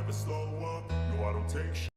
never slow up. No, I don't take shit.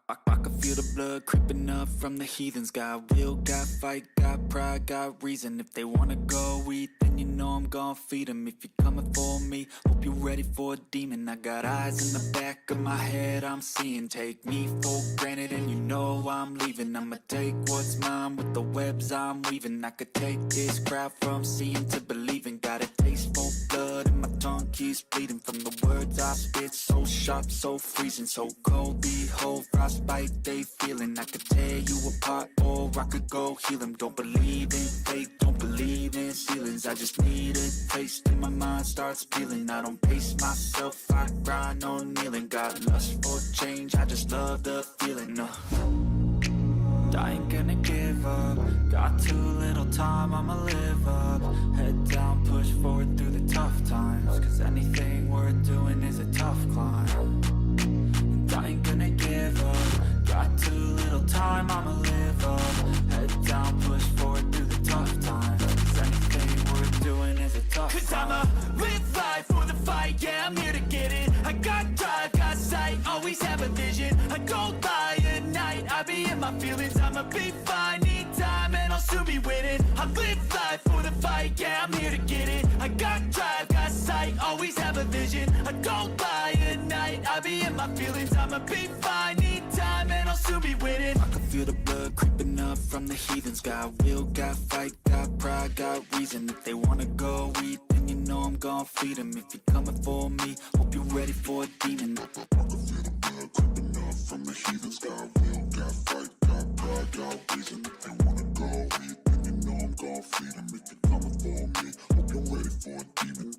I can feel the blood creeping up from the heathens. Got will, got fight, got pride, got reason. If they wanna go eat, then you know I'm gon' feed them. If you're coming for me, hope you're ready for a demon. I got eyes in the back of my head, I'm seeing. Take me for granted and you know I'm leaving. I'ma take what's mine with the webs I'm weaving. I could take this crowd from seeing to believing. Got a taste for blood and my tongue keeps bleeding. From the words I spit, so sharp, so freezing. So cold, behold, frostbite they feeling. I could tear you apart or I could go heal them. Don't believe in fate, don't believe in ceilings. I just need a taste and my mind starts peeling. I don't pace myself, I grind on kneeling. Got lust for change, I just love the feeling. I ain't gonna give up. Got too little time, I'ma live up. Head down, push forward through the tough times. Cause anything worth doing is a tough climb. And I ain't gonna give up. Got too little time, I'ma live up. Head down, push forward through the tough times. Cause anything worth doing is a tough climb. Cause I'ma live life for the fight, yeah, I'm here to get it. I got drive, got sight, always have a vision. I don't lie at night, I be in my feelings. I'ma be fine, need time, and I'll soon be winning. I live life for the fight, yeah, I'm here to get it. I got drive, got sight, always have a vision. I don't lie at night, I be in my feelings. I'ma be fine, need time, and I'll soon be winning. I can feel the blood creeping up from the heathens. Got will, got fight, got pride, got reason. If they wanna go eat, then you know I'm gon' feed them. If you're coming for me, hope you're ready for a demon. I can feel the blood creeping up from the heathens. Got will, got fight, got pride, got reason. If they wanna go eat, then you know I'm gon' feed them. If you're coming for me, hope you're ready for a demon.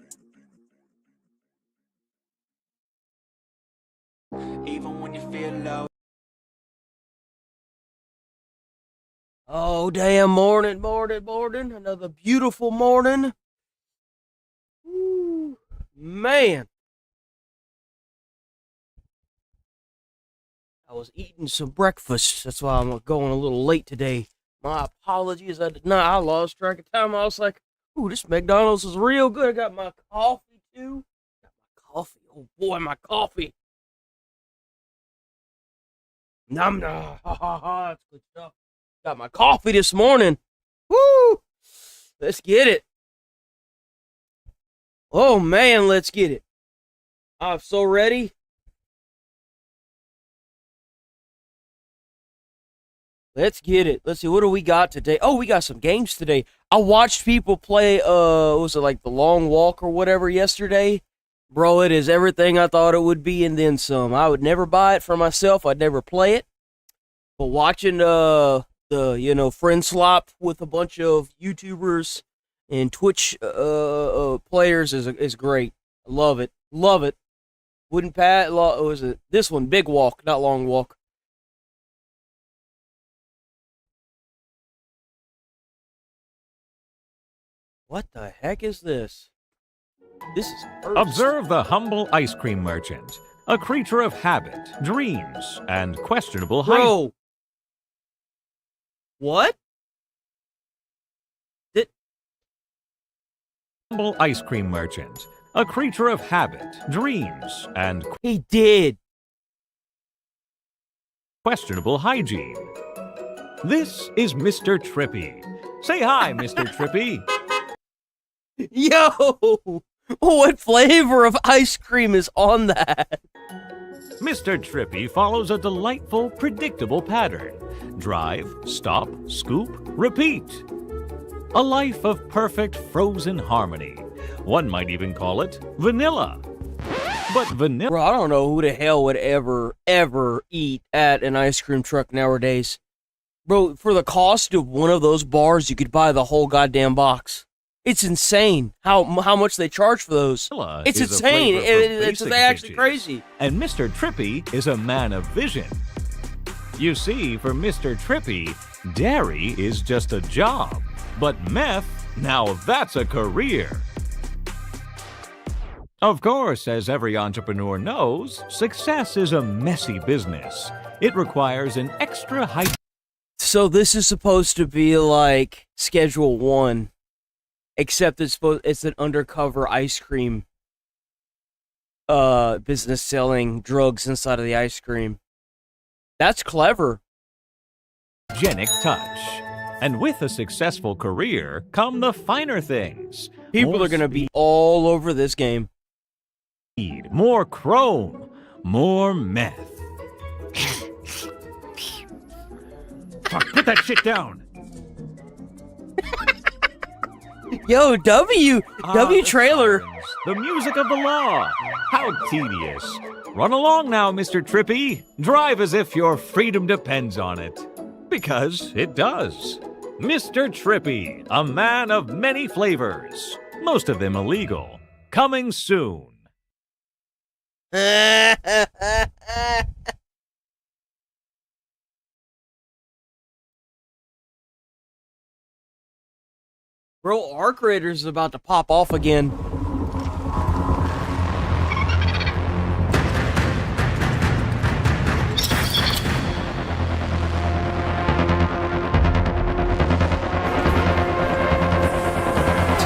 Even when you feel low. Oh, damn, morning. Another beautiful morning. Woo, man. I was eating some breakfast. That's why I'm going a little late today. My apologies. I lost track of time. I was like, ooh, this McDonald's is real good. I got my coffee, too. Got my coffee. Oh, boy, my coffee. Nom nom. Ha ha ha. That's good stuff. Got my coffee this morning. Woo! Let's get it. Oh, man, let's get it. I'm so ready. Let's get it. Let's see, what do we got today? Oh, we got some games today. I watched people play, what was it, like The Long Walk or whatever yesterday? Bro, it is everything I thought it would be and then some. I would never buy it for myself. I'd never play it. But watching, the friend slop with a bunch of YouTubers and Twitch players is great. I love it. Love it. Wouldn't pat, was it this one? Big Walk, not Long Walk. What the heck is this? This is first. Observe the humble ice cream merchant, a creature of habit, dreams, and questionable height. Bro. What? Humble ice cream merchant, a creature of habit, dreams, and He did. questionable hygiene. This is Mr. Trippy. Say hi, Mr. Trippy. Yo! What flavor of ice cream is on that? Mr. Trippy follows a delightful, predictable pattern. Drive, stop, scoop, repeat. A life of perfect frozen harmony. One might even call it vanilla. But vanilla... Bro, I don't know who the hell would ever eat at an ice cream truck nowadays. Bro, for the cost of one of those bars, you could buy the whole goddamn box. It's insane how much they charge for those. It's insane. It's actually crazy. And Mr. Trippy is a man of vision. You see, for Mr. Trippy, dairy is just a job. But meth, now that's a career. Of course, as every entrepreneur knows, success is a messy business. It requires an extra high... So this is supposed to be like Schedule 1. except it's an undercover ice cream business selling drugs inside of the ice cream. That's clever. Genic touch. And with a successful career come the finer things. People More are going to be all over this game. speed, more chrome, more meth. Fuck, put that shit down. Yo, W trailer. The music of the law. How tedious. Run along now, Mr. Trippy. Drive as if your freedom depends on it. Because it does. Mr. Trippy, a man of many flavors. Most of them illegal. Coming soon. Bro, Arc Raiders is about to pop off again.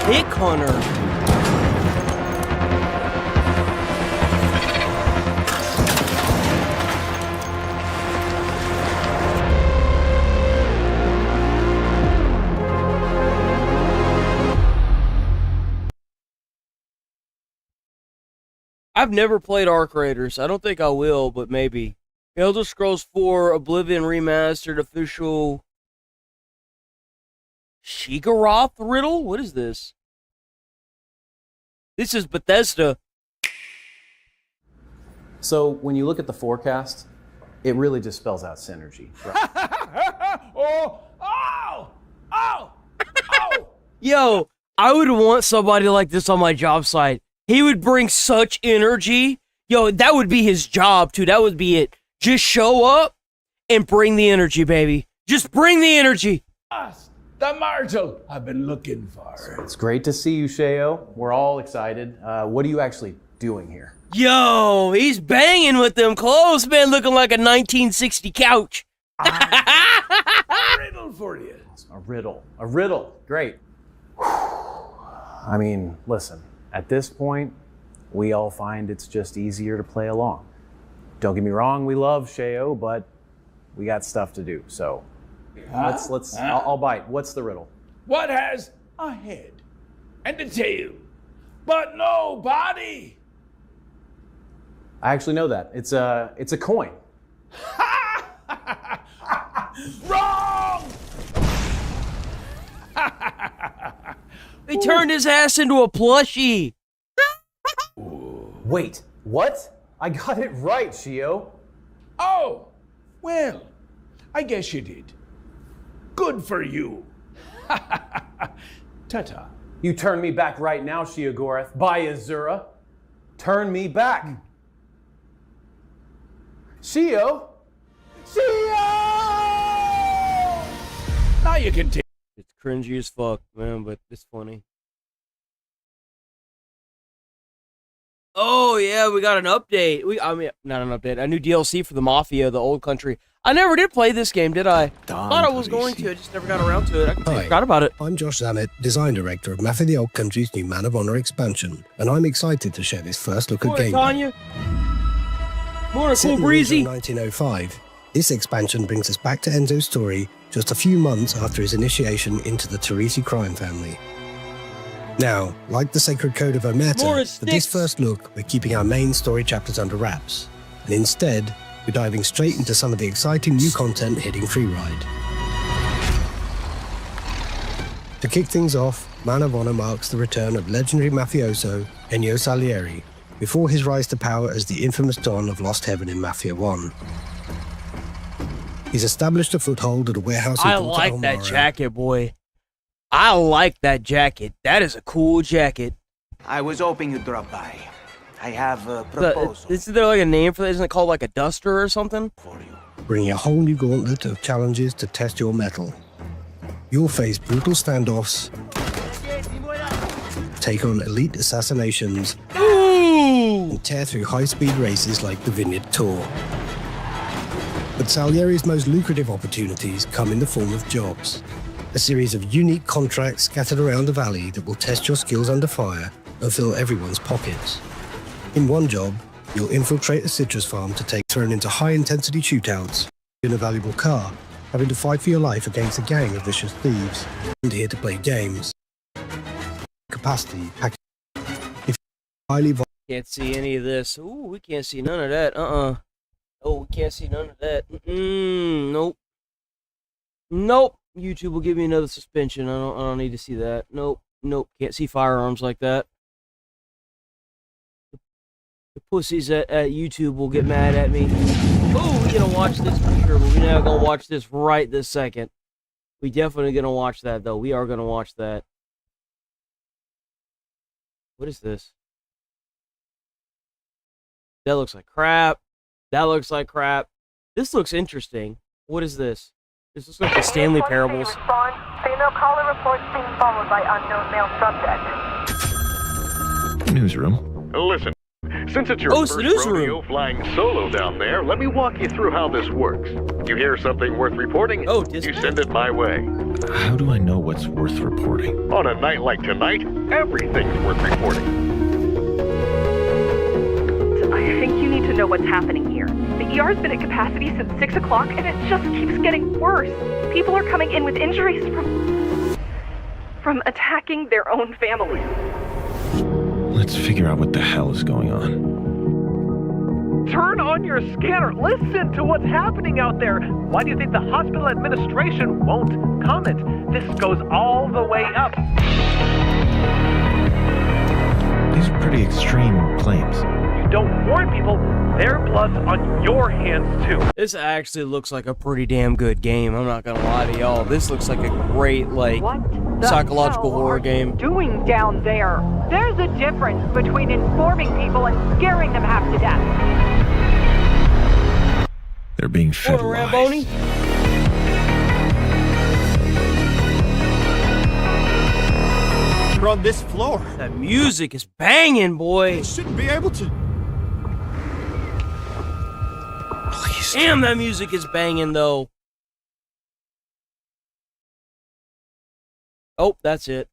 Tick Hunter. I've never played Arc Raiders. I don't think I will, but maybe. Elder Scrolls 4 Oblivion Remastered official Shigaroth riddle? What is this? This is Bethesda. So when you look at the forecast, it really just spells out synergy. Right? Yo, I would want somebody like this on my job site. He would bring such energy. Yo, that would be his job, too. That would be it. Just show up and bring the energy, baby. Just bring the energy. The Marshal I've been looking for. It's great to see you, Sheo. We're all excited. What are you actually doing here? Yo, he's banging with them clothes, man, looking like a 1960 couch. A riddle for you. A riddle. A riddle. Great. I mean, listen, at this point, we all find it's just easier to play along. Don't get me wrong, we love Sheo, but we got stuff to do, so I'll bite. What's the riddle? What has a head and a tail, but no body? I actually know that. It's a coin. Wrong! He turned his ass into a plushie. Wait, what? I got it right, Sheo. Oh, well, I guess you did. Good for you. Ta-ta. You turn me back right now, Sheogorath. By Azura. Turn me back. Sheo! Sheo! Now you can take. It's cringy as fuck, man, but it's funny. Oh, yeah, we got an update. Not an update, a new DLC for the Mafia, the old country. I never did play this game, did I? Thought I was going to, I just never got around to it. I completely forgot about it. I'm Josh Zammit, Design Director of Mafia the Old Country's new Man of Honor expansion, and I'm excited to share this first look at Morning, gameplay. Tanya. Morning, Set Cool in the Breezy. region of 1905, this expansion brings us back to Enzo's story just a few months after his initiation into the Teresi crime family. Now, like the sacred code of Omerta, Morris for this Sticks. first look, we're keeping our main story chapters under wraps, and instead, we're diving straight into some of the exciting new content hitting Freeride. To kick things off, Man of Honor marks the return of legendary mafioso Ennio Salieri, before his rise to power as the infamous Don of Lost Heaven in Mafia 1. He's established a foothold at a warehouse in I Porto like that Almaro. jacket, boy. I like that jacket. That is a cool jacket. I was hoping you'd drop by. I have a proposal Isn't there like a name for that? Isn't it called like a duster or something? for you. Bringing a whole new gauntlet of challenges to test your mettle. You'll face brutal standoffs, take on elite assassinations, Ooh! and tear through high-speed races like the Vineyard Tour. But Salieri's most lucrative opportunities come in the form of jobs. a series of unique contracts scattered around the valley that will test your skills under fire and fill everyone's pockets. In one job, you'll infiltrate a citrus farm to take turn into high-intensity shootouts, in a valuable car, having to fight for your life against a gang of vicious thieves, and here to play games. Capacity package. If highly Can't see any of this. Ooh, we can't see none of that. Oh, we can't see none of that. Nope. Nope. YouTube will give me another suspension. I don't need to see that. Nope. Can't see firearms like that. The pussies at YouTube will get mad at me. Oh, we're gonna watch this for sure, but we're not gonna watch this right this second. We definitely gonna watch that though. We are gonna watch that. What is this? That looks like crap. That looks like crap. This looks interesting. What is this? This looks like the Stanley Parables. Female caller reports being followed by unknown male subject. Newsroom. Listen, since it's your first rodeo flying solo down there, let me walk you through how this works. You hear something worth reporting, you send it my way. How do I know what's worth reporting? On a night like tonight, everything's worth reporting. I think you need to know what's happening here. The ER's been at capacity since 6 o'clock and it just keeps getting worse. People are coming in with injuries from attacking their own families. Let's figure out what the hell is going on. Turn on your scanner. Listen to what's happening out there. Why do you think the hospital administration won't comment? This goes all the way up. These are pretty extreme claims. You don't warn people, their blood's on your hands too. This actually looks like a pretty damn good game. I'm not gonna lie to y'all. This looks like a great, like, psychological horror game. Doing down there? There's a difference between informing people and scaring them half to death. They're being fed lies. We're on this floor. That music is banging, boy. I shouldn't be able to. Damn, that music is banging, though. Oh, that's it.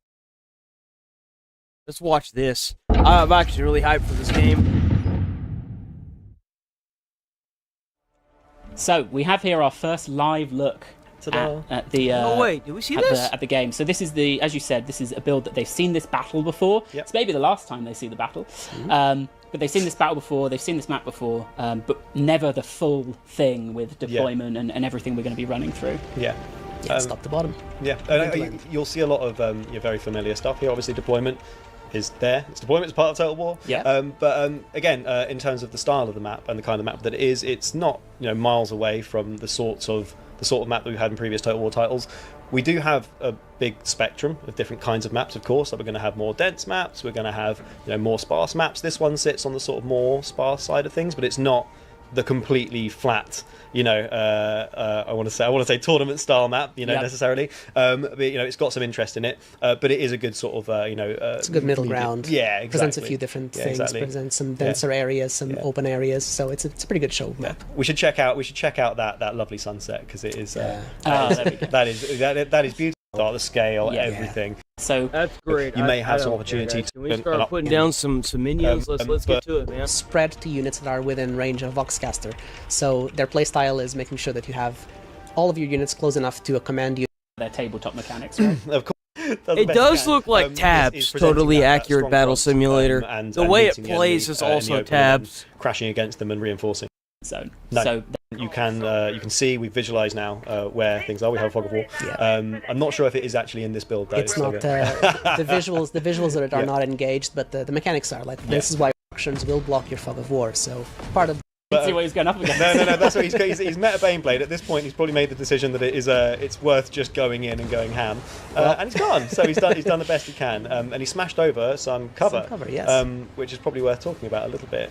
Let's watch this. I'm actually really hyped for this game. So, we have here our first live look at the... oh, wait, did we see this? At the game. So this is the, as you said, this is a build that they've seen this battle before. Yep. It's maybe the last time they see the battle. But they've seen this battle before, they've seen this map before, but never the full thing with deployment and everything we're going to be running through. Yeah. Top to bottom. Yeah, you'll see a lot of your very familiar stuff here. Obviously, deployment is there. Deployment is part of Total War. Yeah. But again, in terms of the style of the map and the kind of map that it is, it's not miles away from the sort of map that we've had in previous Total War titles. We do have a big spectrum of different kinds of maps, of course. So we're going to have more dense maps. We're going to have more sparse maps. This one sits on the sort of more sparse side of things, but it's not the completely flat, I want to say tournament style map, necessarily. But it's got some interest in it. But it is a good sort of, it's a good middle ground. Yeah, exactly. Presents a few different things. Exactly. Presents some denser areas, some open areas. So it's a pretty good show map. We should check out that lovely sunset because it is. That is beautiful. The scale, everything. So that's great. You may have some opportunity to. Can we start putting down some minions? Let's get to it, man. Spread to units that are within range of Voxcaster. So their playstyle is making sure that you have all of your units close enough to a command unit. Their tabletop mechanics, right? Of course. It does look like tabs. Totally accurate battle simulator. The way it plays is also tabs. Crashing against them and reinforcing. Zone. No. So you can see, we visualize now where things are. We have a fog of war. Yeah. I'm not sure if it is actually in this build though. It's not the visuals are not engaged, but the mechanics are. Like this is why actions will block your fog of war. So part of see what he's going up against. No, that's what he's met a Baneblade. At this point, he's probably made the decision that it's worth just going in and going ham, and he's gone. So he's done the best he can, and he smashed over some cover, yes. Which is probably worth talking about a little bit.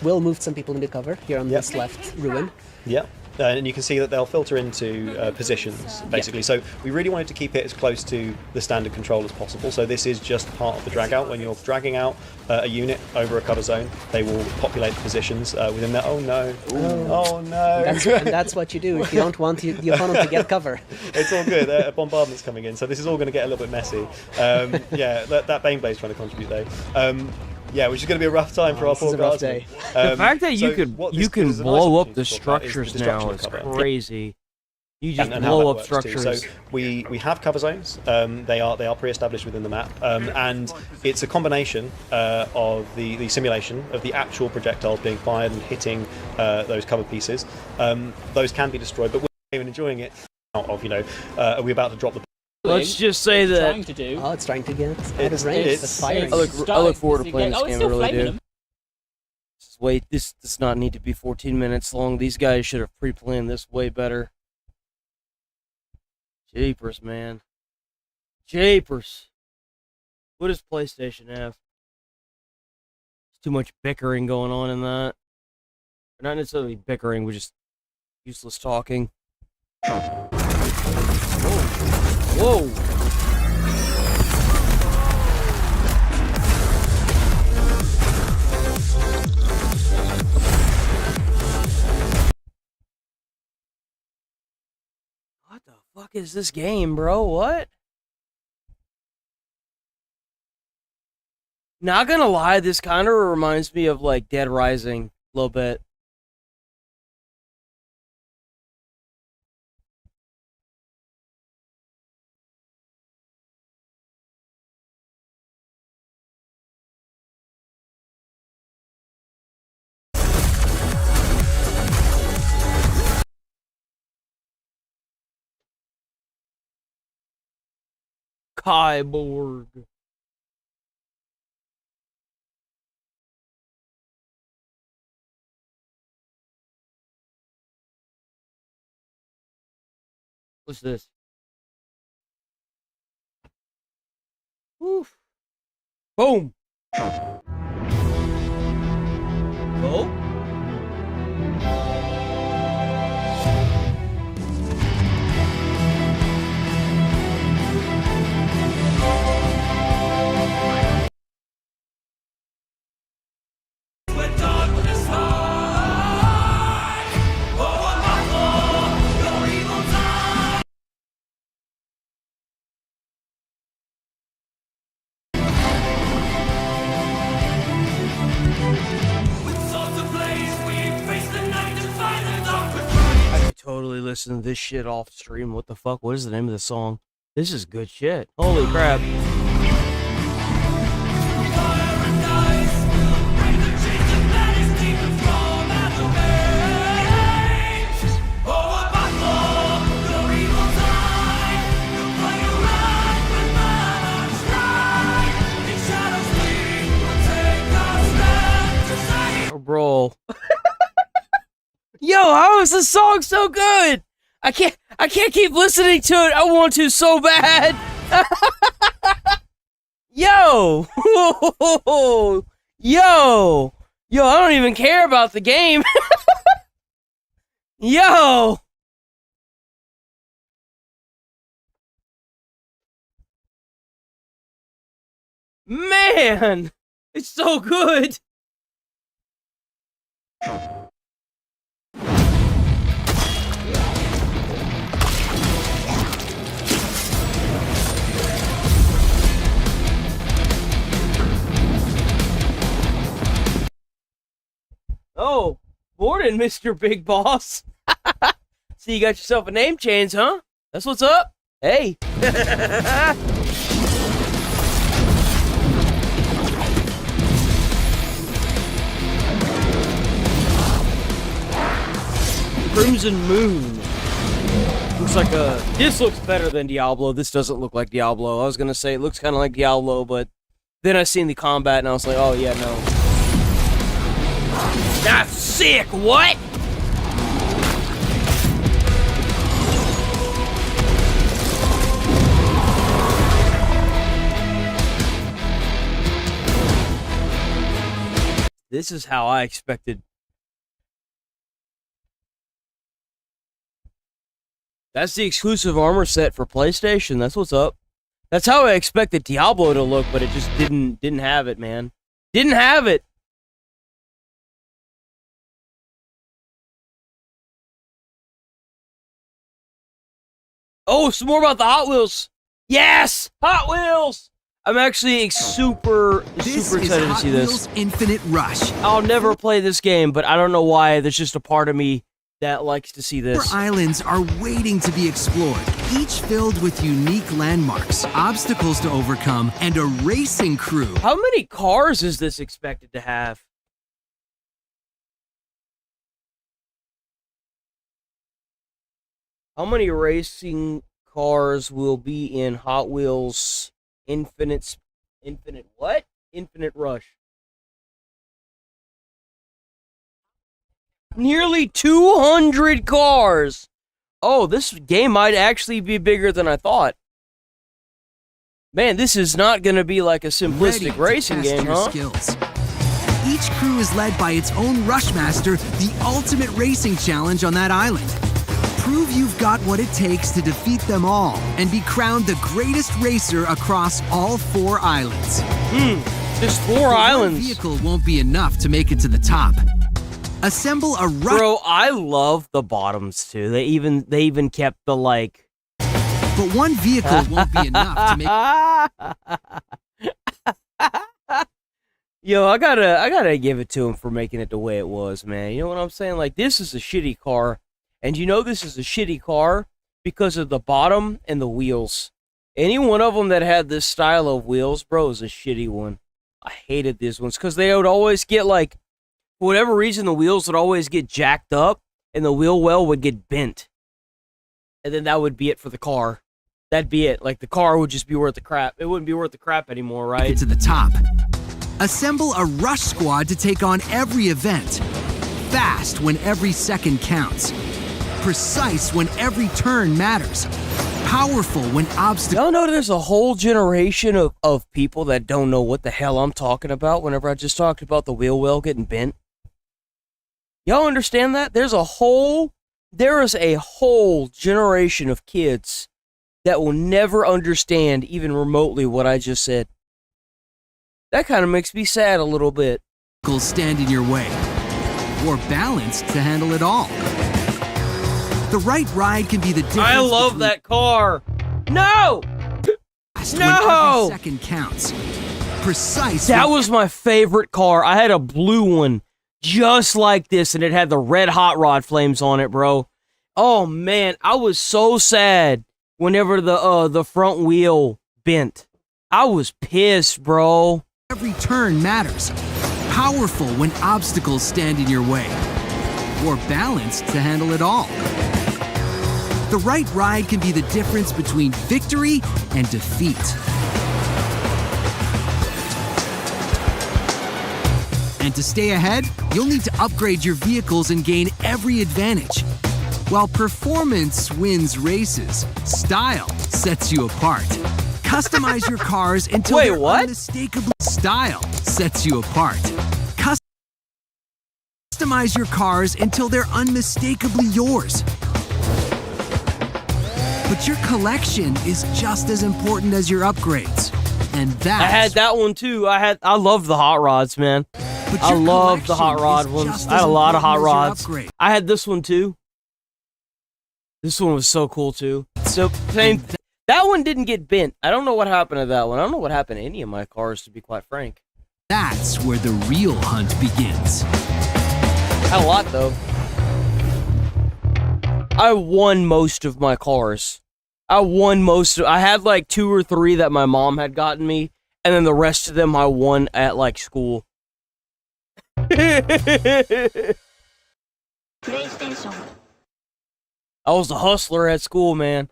Will moved some people into cover here on this left ruin. Yeah. and you can see that they'll filter into positions, basically. So we really wanted to keep it as close to the standard control as possible. So this is just part of the drag out. When you're dragging out a unit over a cover zone, they will populate the positions within there. Oh no! Oh no! And that's what you do if you don't want the opponent to get cover. It's all good. A bombardment's coming in, so this is all going to get a little bit messy. Yeah, that Baneblade's trying to contribute though. Yeah, which is going to be a rough time for our poor guardsmen. The fact that you can blow up the structures now is crazy. You just blow up structures. So we have cover zones. They are pre-established within the map, and it's a combination of the simulation of the actual projectiles being fired and hitting those cover pieces. Those can be destroyed, but we're even enjoying it. Out of are we about to drop the? Let's just say that. Trying to do. Oh, it's trying to get out of range. It's firing. I look forward to playing this game. I really do. Them. Wait, this does not need to be 14 minutes long. These guys should have pre-planned this way better. Jeepers, man. Jeepers. What does PlayStation have? There's too much bickering going on in that. Not necessarily bickering, we're just useless talking. Whoa. What the fuck is this game, bro? What? Not gonna lie, this kind of reminds me of like Dead Rising a little bit. Kyborg. What's this? Woof. Boom. Oh. Totally listen to this shit off stream. What the fuck? What is the name of the song? This is good shit. Holy crap. Oh, bro. Yo, how is this song so good? I can't keep listening to it. I want to so bad. Yo. Yo, I don't even care about the game. Yo. Man, it's so good. Oh, morning, Mr. Big Boss. So you got yourself a name change, huh? That's what's up. Hey. Crimson Moon. Looks like this looks better than Diablo. This doesn't look like Diablo. I was gonna say it looks kind of like Diablo, but then I seen the combat and I was like, oh yeah, no. That's sick, what? This is how I expected That's the exclusive armor set for PlayStation. That's what's up. That's how I expected Diablo to look, but it just didn't have it, man. Didn't have it. Oh, some more about the Hot Wheels. Yes! Hot Wheels! I'm actually super excited to see this. Wheels Infinite Rush. I'll never play this game, but I don't know why. There's just a part of me that likes to see this. 4 islands are waiting to be explored, each filled with unique landmarks, obstacles to overcome, and a racing crew. How many cars is this expected to have? How many racing cars will be in Hot Wheels Infinite what? Infinite Rush. Nearly 200 cars. Oh, this game might actually be bigger than I thought. Man, this is not going to be like a simplistic racing game, huh? Skills. Each crew is led by its own Rushmaster, the ultimate racing challenge on that island. Prove you've got what it takes to defeat them all and be crowned the greatest racer across all 4 islands. Just 4 islands. One vehicle won't be enough to make it to the top. Assemble a Bro, I love the bottoms too. They even kept the like. But one vehicle won't be enough to make. Yo, I gotta give it to him for making it the way it was, man. You know what I'm saying? Like, this is a shitty car, and you know this is a shitty car because of the bottom and the wheels. Any one of them that had this style of wheels, bro, is a shitty one. I hated these ones because they would always get like. For whatever reason, the wheels would always get jacked up, and the wheel well would get bent. And then that would be it for the car. That'd be it. Like, the car would just be worth the crap. It wouldn't be worth the crap anymore, right? Get to the top. Assemble a rush squad to take on every event. Fast when every second counts. Precise when every turn matters. Powerful when obstacles... Y'all know there's a whole generation of people that don't know what the hell I'm talking about whenever I just talked about the wheel well getting bent. Y'all understand that? There is a whole generation of kids that will never understand even remotely what I just said. That kind of makes me sad a little bit. Stand in your way, or balanced to handle it all. The right ride can be the difference. I love that car. No! No! Every second counts. Precise. That was my favorite car. I had a blue one just like this, and it had the red hot rod flames on it, bro. Oh man, I was so sad whenever the front wheel bent. I was pissed, bro. Every turn matters. Powerful when obstacles stand in your way, or balanced to handle it all. The right ride can be the difference between victory and defeat. And to stay ahead, you'll need to upgrade your vehicles and gain every advantage. While performance wins races, style sets you apart. Customize your cars until they're unmistakably... Style sets you apart. Customize your cars until they're unmistakably yours. But your collection is just as important as your upgrades. And that's... I had that one too. I loved the hot rods, man. I loved the hot rod ones. I had a lot of hot rods. I had this one too. This one was so cool too. So same. That one didn't get bent. I don't know what happened to that one. I don't know what happened to any of my cars, to be quite frank. That's where the real hunt begins. I had a lot though. I won most of my cars. I had like 2 or 3 that my mom had gotten me, and then the rest of them I won at like school. PlayStation. I was a hustler at school, man.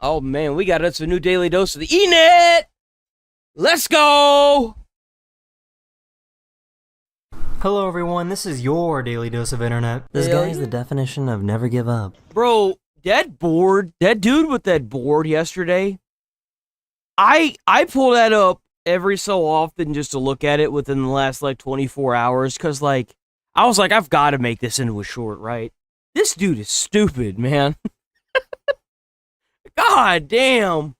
Oh man, we got us a new daily dose of the E-Net! Let's go! Hello everyone, this is your daily dose of internet. This guy's the definition of never give up. Bro, that dude with that board yesterday, I pull that up every so often just to look at it within the last like 24 hours because like I was like, I've got to make this into a short, right? This dude is stupid, man. God damn.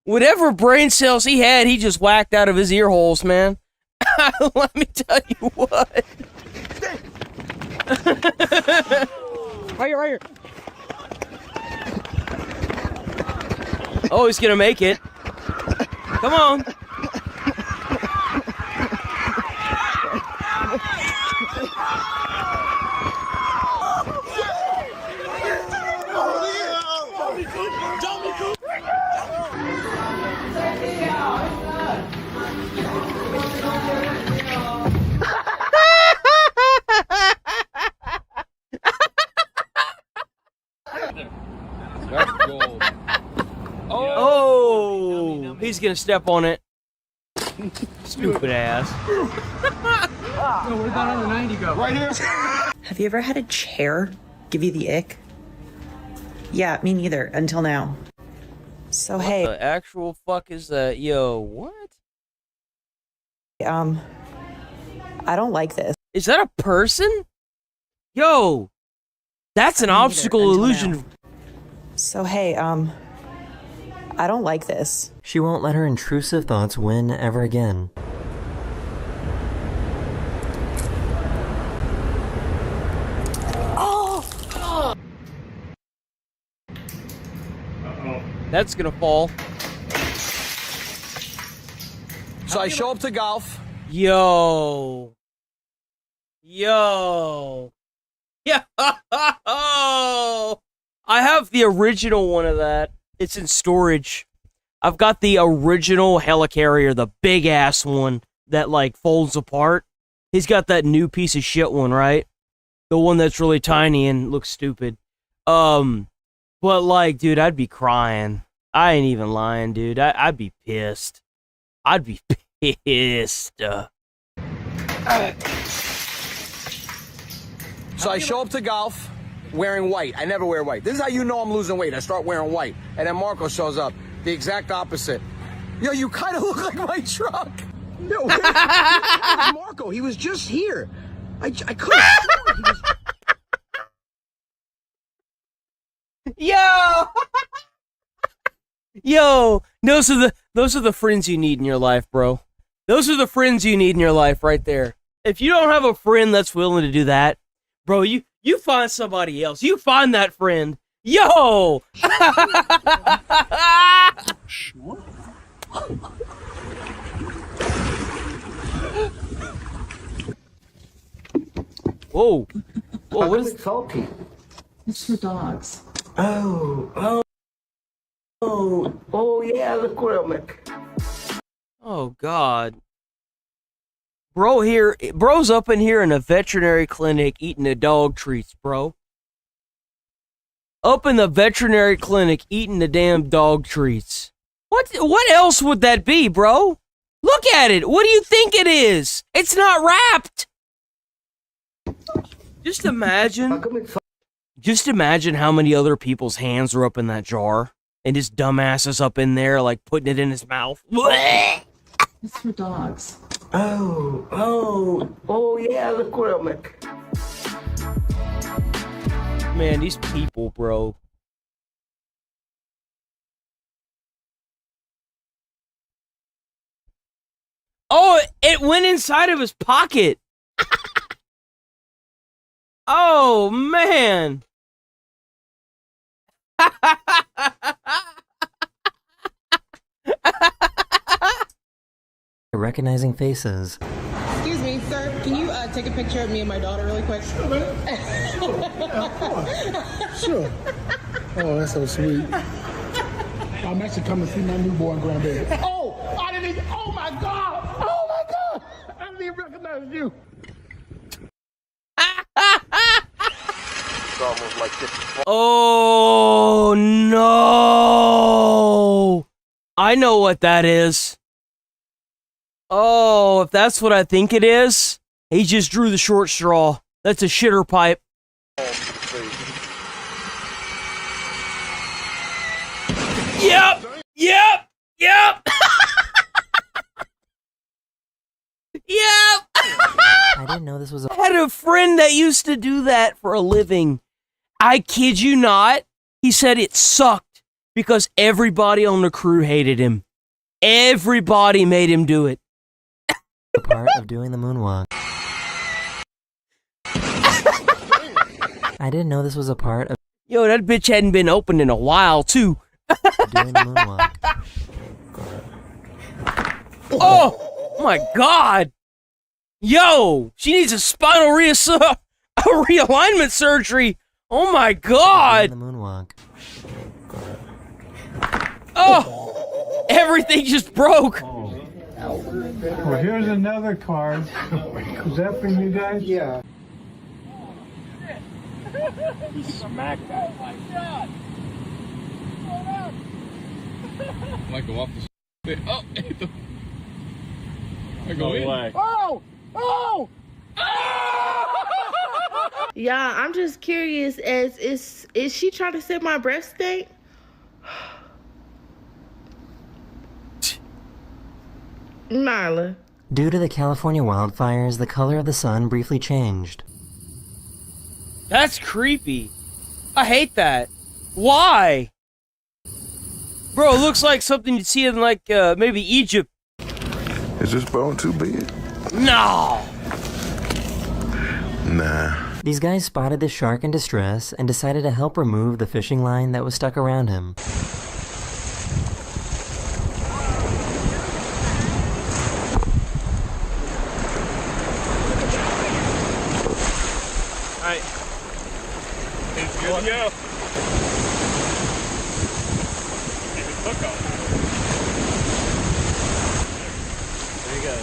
Whatever brain cells he had, he just whacked out of his ear holes, man. Let me tell you what. Right here, right here. Oh, he's gonna make it. Come on. Oh, he's gonna step on it. Stupid ass. No, where'd that other 90 go? Right here. Have you ever had a chair give you the ick? Yeah, me neither, until now. So What hey, the actual fuck is that? Yo, what? I don't like this. Is that a person? Yo, that's an obstacle illusion. So hey, I don't like this. She won't let her intrusive thoughts win ever again. Oh! That's gonna fall. So I show up to golf. Yo. Yo. Yeah. I have the original one of that. It's in storage. I've got the original helicarrier, the big ass one that like folds apart. He's got that new piece of shit one, right? The one that's really tiny and looks stupid. But like, dude, I'd be crying. I ain't even lying, dude. I'd be pissed. I'd be pissed. So I show up to golf wearing white. I never wear white. This is how you know I'm losing weight. I start wearing white. And then Marco shows up. The exact opposite. Yo, you kind of look like my truck. No, where's Marco? He was just here. I couldn't. He was... Yo! Yo, those are the friends you need in your life, bro. Those are the friends you need in your life right there. If you don't have a friend that's willing to do that, bro, you find somebody else. You find that friend. Yo! Sure. Whoa. Whoa, what is salty? It's for dogs. Oh, Yeah, the Quilmic. oh God. Bro's up in here in a veterinary clinic eating the dog treats, bro. Up in the veterinary clinic eating the damn dog treats. What else would that be, bro? Look at it. What do you think it is? It's not wrapped. Just imagine how many other people's hands are up in that jar. And his dumbass is up in there, like, putting it in his mouth. It's for dogs. Yeah, the Quilmic. Man, these people, bro. Oh, it went inside of his pocket. Oh, man. Recognizing faces. Excuse me, sir. Can you take a picture of me and my daughter really quick? Sure, man. Sure. Oh, that's so sweet. I'm actually coming to see my newborn grandbaby. Oh, I didn't even, oh my God. Oh my God. I didn't even recognize you. It's almost like this. Oh, no. I know what that is. Oh, if that's what I think it is, he just drew the short straw. That's a shitter pipe. Yep. Yep. Yep. I didn't know this was I had a friend that used to do that for a living. I kid you not. He said it sucked because everybody on the crew hated him. Everybody made him do it. a part of doing the moonwalk. I didn't know this was a part of Yo, that bitch hadn't been opened in a while, too. doing the moonwalk. Oh my god! Yo, she needs a spinal realignment surgery. Oh my god! Doing the moonwalk. Oh, everything just broke. Well, here's another card. Is that from you guys? Yeah. He smacked that. Oh my god! Might go off the oh, I go in. Oh! Oh! Yeah, I'm just curious as is she trying to set my breast stink? Nyla. Due to the California wildfires, the color of the sun briefly changed. That's creepy. I hate that. Why? Bro, it looks like something you'd see in, like, maybe Egypt. Is this bone too big? No! Nah. These guys spotted the shark in distress and decided to help remove the fishing line that was stuck around him. Alright. It's good to go. Keep his hook on. There you go.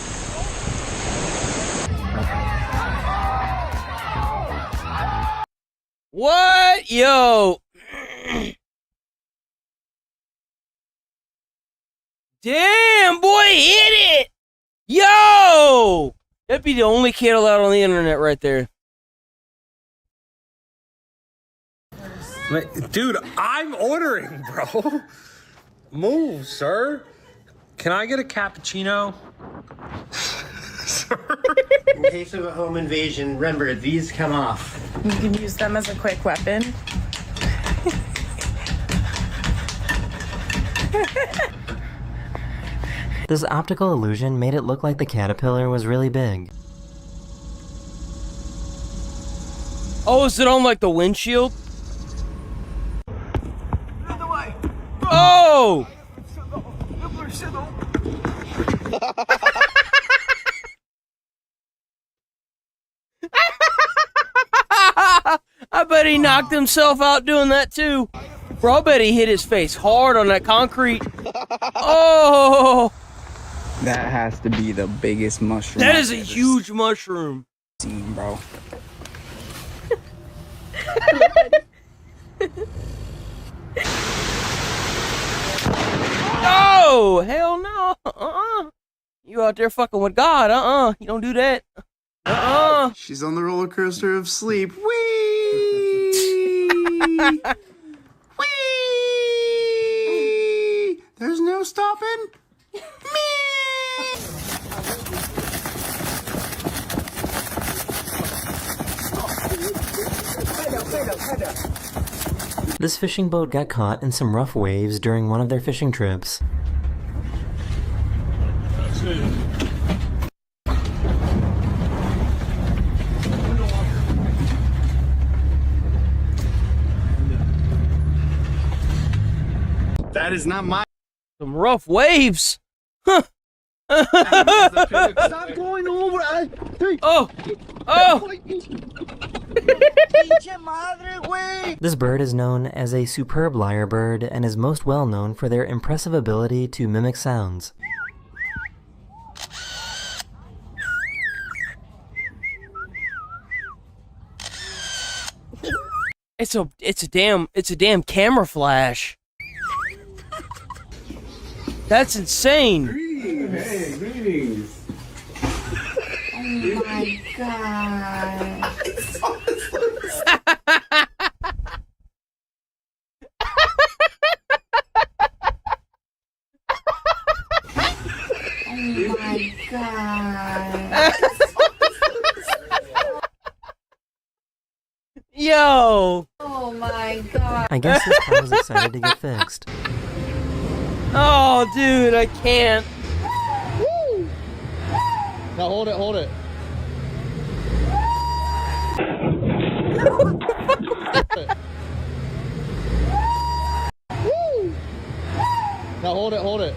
What? Yo. Damn, boy, hit it! Yo! That'd be the only kid allowed on the internet right there. Dude, I'm ordering, bro. Move, sir. Can I get a cappuccino? In case of a home invasion, remember, these come off. You can use them as a quick weapon. This optical illusion made it look like the caterpillar was really big. Oh, is it on like the windshield? Oh! I bet he knocked himself out doing that too. Bro, I bet he hit his face hard on that concrete. Oh! That has to be the biggest mushroom. That is a huge mushroom. Seen, bro. No! Hell no! You out there fucking with God? You don't do that. She's on the roller coaster of sleep. Whee! Whee! There's no stopping. This fishing boat got caught in some rough waves during one of their fishing trips. That is not my. Some rough waves. Huh. Stop going over. Oh! Oh! This bird is known as a superb lyrebird and is most well known for their impressive ability to mimic sounds. It's a damn camera flash. That's insane. Hey, greetings. Oh my god. my god. Yo! Oh my god. I guess this car was excited to get fixed. Oh, dude, I can't. Woo! Now hold it, hold it. Woo! Now hold it, hold it.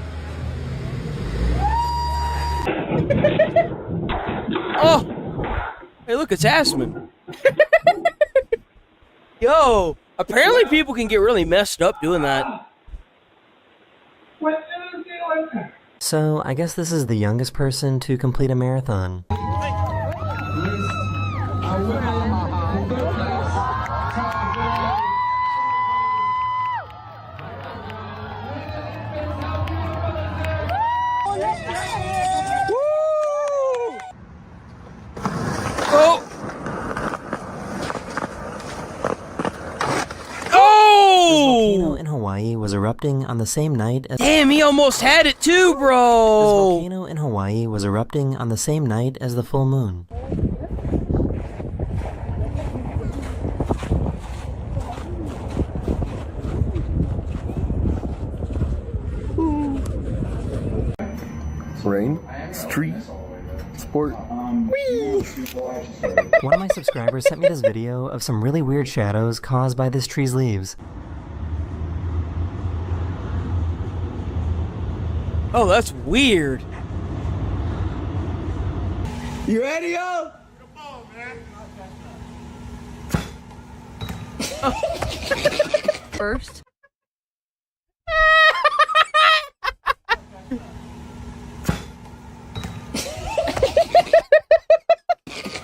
Oh! Hey, look, it's Asmon. Yo! Apparently people can get really messed up doing that. So, I guess this is the youngest person to complete a marathon. Oh! This volcano in Hawaii was erupting on the same night as— Damn, he almost had it too, This bro! volcano in Hawaii was erupting on the same night as the full moon. Rain, street, sport. One of my subscribers sent me this video of some really weird shadows caused by this tree's leaves. Oh, that's weird. You ready, yo? First.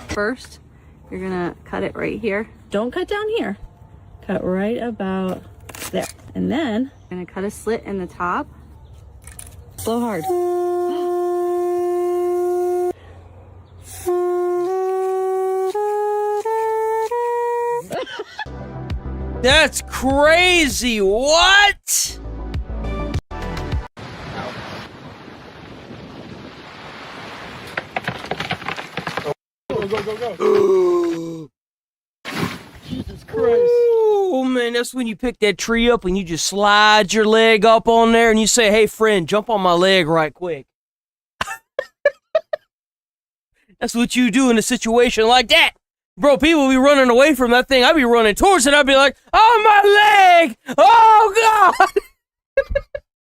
First, you're gonna cut it right here. Don't cut down here. Cut right about there. And then, you're gonna cut a slit in the top. Blow hard. That's crazy! What? Go. Jesus Christ. Oh man, that's when you pick that tree up and you just slide your leg up on there and you say, hey friend, jump on my leg right quick. That's what you do in a situation like that. Bro, people be running away from that thing. I'd be running towards it. I'd be like, oh, my leg! Oh,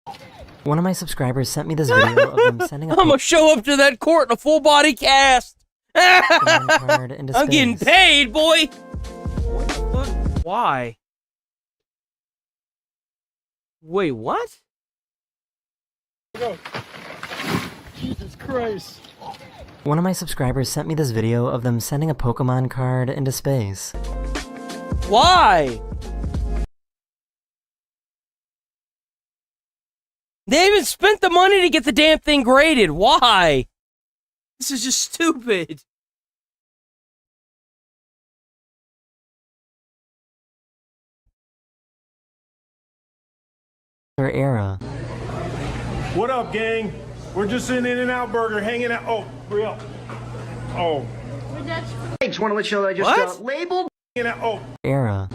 God! One of my subscribers sent me this video of them sending a I'm gonna show up to that court in a full body cast. card into I'm getting space. paid, boy. What the fuck? Why? Wait, what? Go. Jesus Christ. One of my subscribers sent me this video of them sending a Pokemon card into space. Why? They even spent the money to get the damn thing graded. Why? This is just stupid. Their era. What up, gang? We're just in In-N-Out Burger hanging out. Oh, real. Oh. I just want to let you know that I just labeled. Era.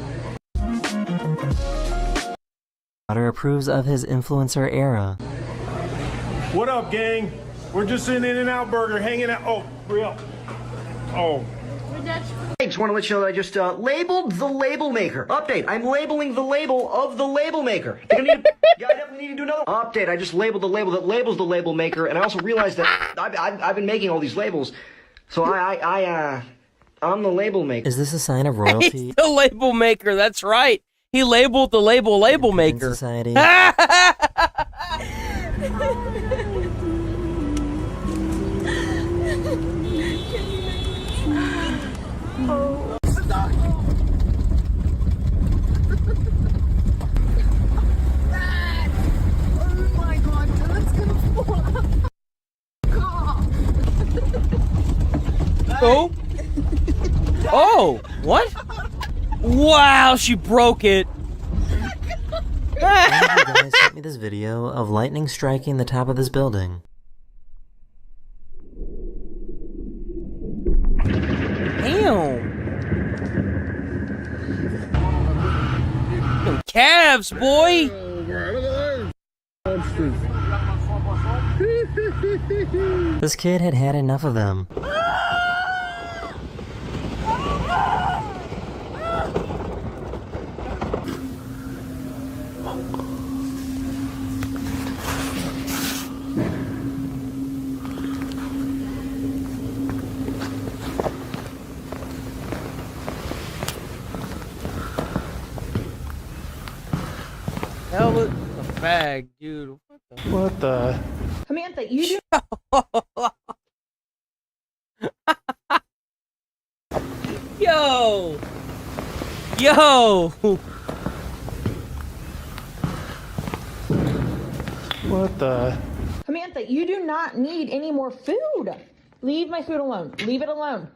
Daughter approves of his influencer era. What up, gang? We're just in In-N-Out Burger hanging out. Oh, real. Oh. I just want to let you know that I just labeled the label maker. Update. I'm labeling the label of the label maker. I definitely need to do another update. I just labeled the label that labels the label maker, and I also realized that I've been making all these labels, so I'm the label maker. Is this a sign of royalty? He's the label maker. That's right. He labeled the label maker. Society. Oh. Oh, what? Wow, she broke it. One of you guys sent me this video of lightning striking the top of this building. calves, boy. This kid had had enough of them. Hell, it's a bag, dude. What the? Samantha, you Yo! Yo! What the? Samantha, you do not need any more food. Leave my food alone. Leave it alone.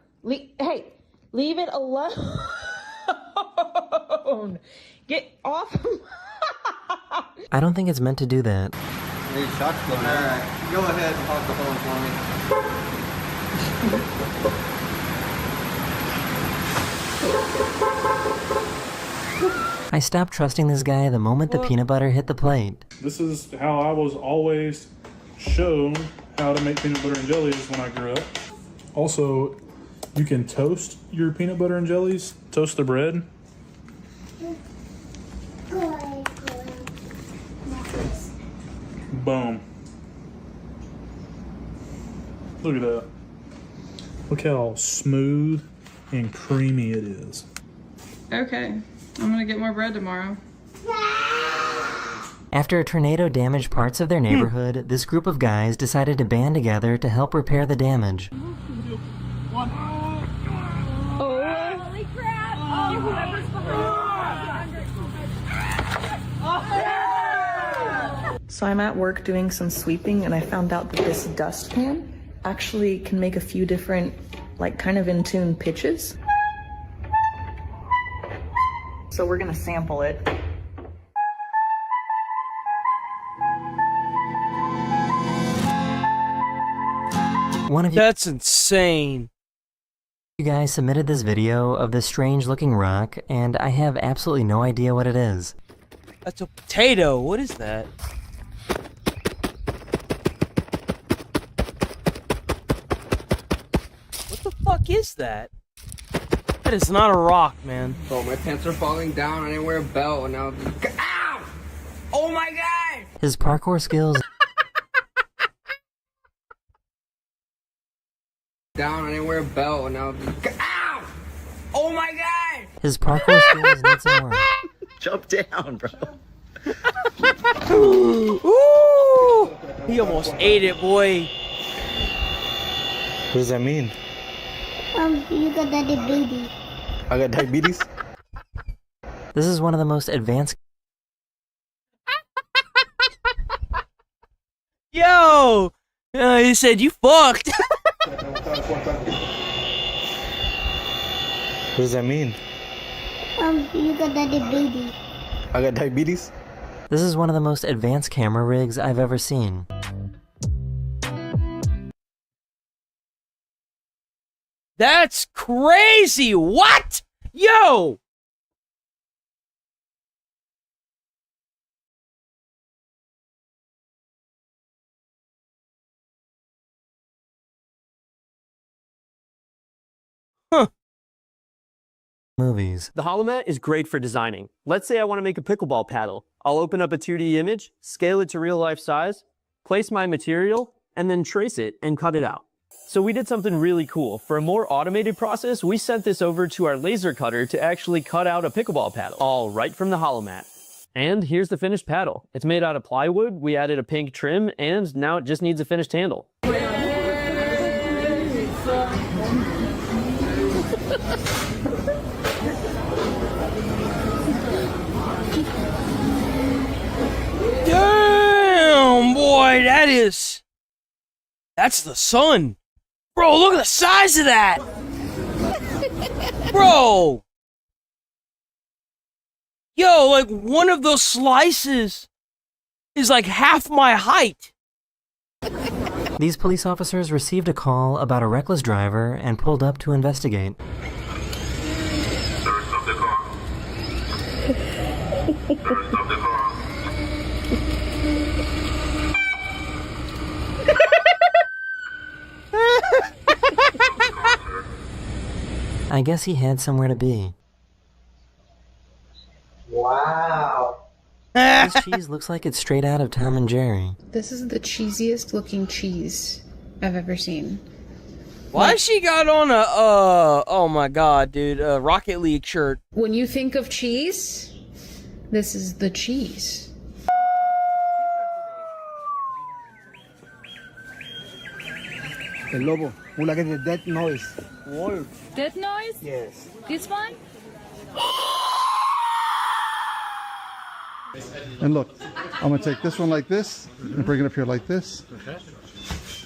Hey, leave it alone. Get off. I don't think it's meant to do that. Hey, shots going. Alright, go ahead and pop the phone for me. I stopped trusting this guy the moment the peanut butter hit the plate. This is how I was always shown how to make peanut butter and jellies when I grew up. Also, you can toast your peanut butter and jellies, toast the bread. Boom. Look at that. Look how smooth and creamy it is. Okay, I'm gonna get more bread tomorrow. After a tornado damaged parts of their neighborhood, this group of guys decided to band together to help repair the damage. Holy crap! Oh, whoever's So I'm at work doing some sweeping and I found out that this dustpan actually can make a few different, like, kind of in tune pitches. So we're gonna sample it. That's insane. You guys submitted this video of this strange looking rock, and I have absolutely no idea what it is. That's a potato. What is that? What the fuck is that? That is not a rock, man. Oh, my pants are falling down. I didn't wear a belt, and now. Ow! Oh my god! His parkour skills. Down, I didn't wear a belt, and now. Ow! Oh my god! His parkour skills need some work. Jump down, bro. Ooh! He almost ate it, boy. What does that mean? You got diabetes. I got diabetes? This is one of the most advanced. Yo! He said, you fucked. What does that mean? You got diabetes. I got diabetes? This is one of the most advanced camera rigs I've ever seen. That's crazy. What? Yo! Huh. Movies. The HoloMat is great for designing. Let's say I want to make a pickleball paddle. I'll open up a 2D image, scale it to real life size, place my material, and then trace it and cut it out. So we did something really cool. For a more automated process, we sent this over to our laser cutter to actually cut out a pickleball paddle, all right from the HoloMat. And here's the finished paddle. It's made out of plywood, we added a pink trim, and now it just needs a finished handle. Damn, boy, that's the sun. Bro, look at the size of that. Bro. Yo, like one of those slices is like half my height. These police officers received a call about a reckless driver and pulled up to investigate. I guess he had somewhere to be. Wow. This cheese looks like it's straight out of Tom and Jerry. This is the cheesiest looking cheese I've ever seen. Why she got on a, oh my god, dude, a Rocket League shirt? When you think of cheese, this is the cheese. El lobo. We like the dead noise. Wolf. Death noise? Yes. This one? And look, I'm gonna take this one like this and bring it up here like this.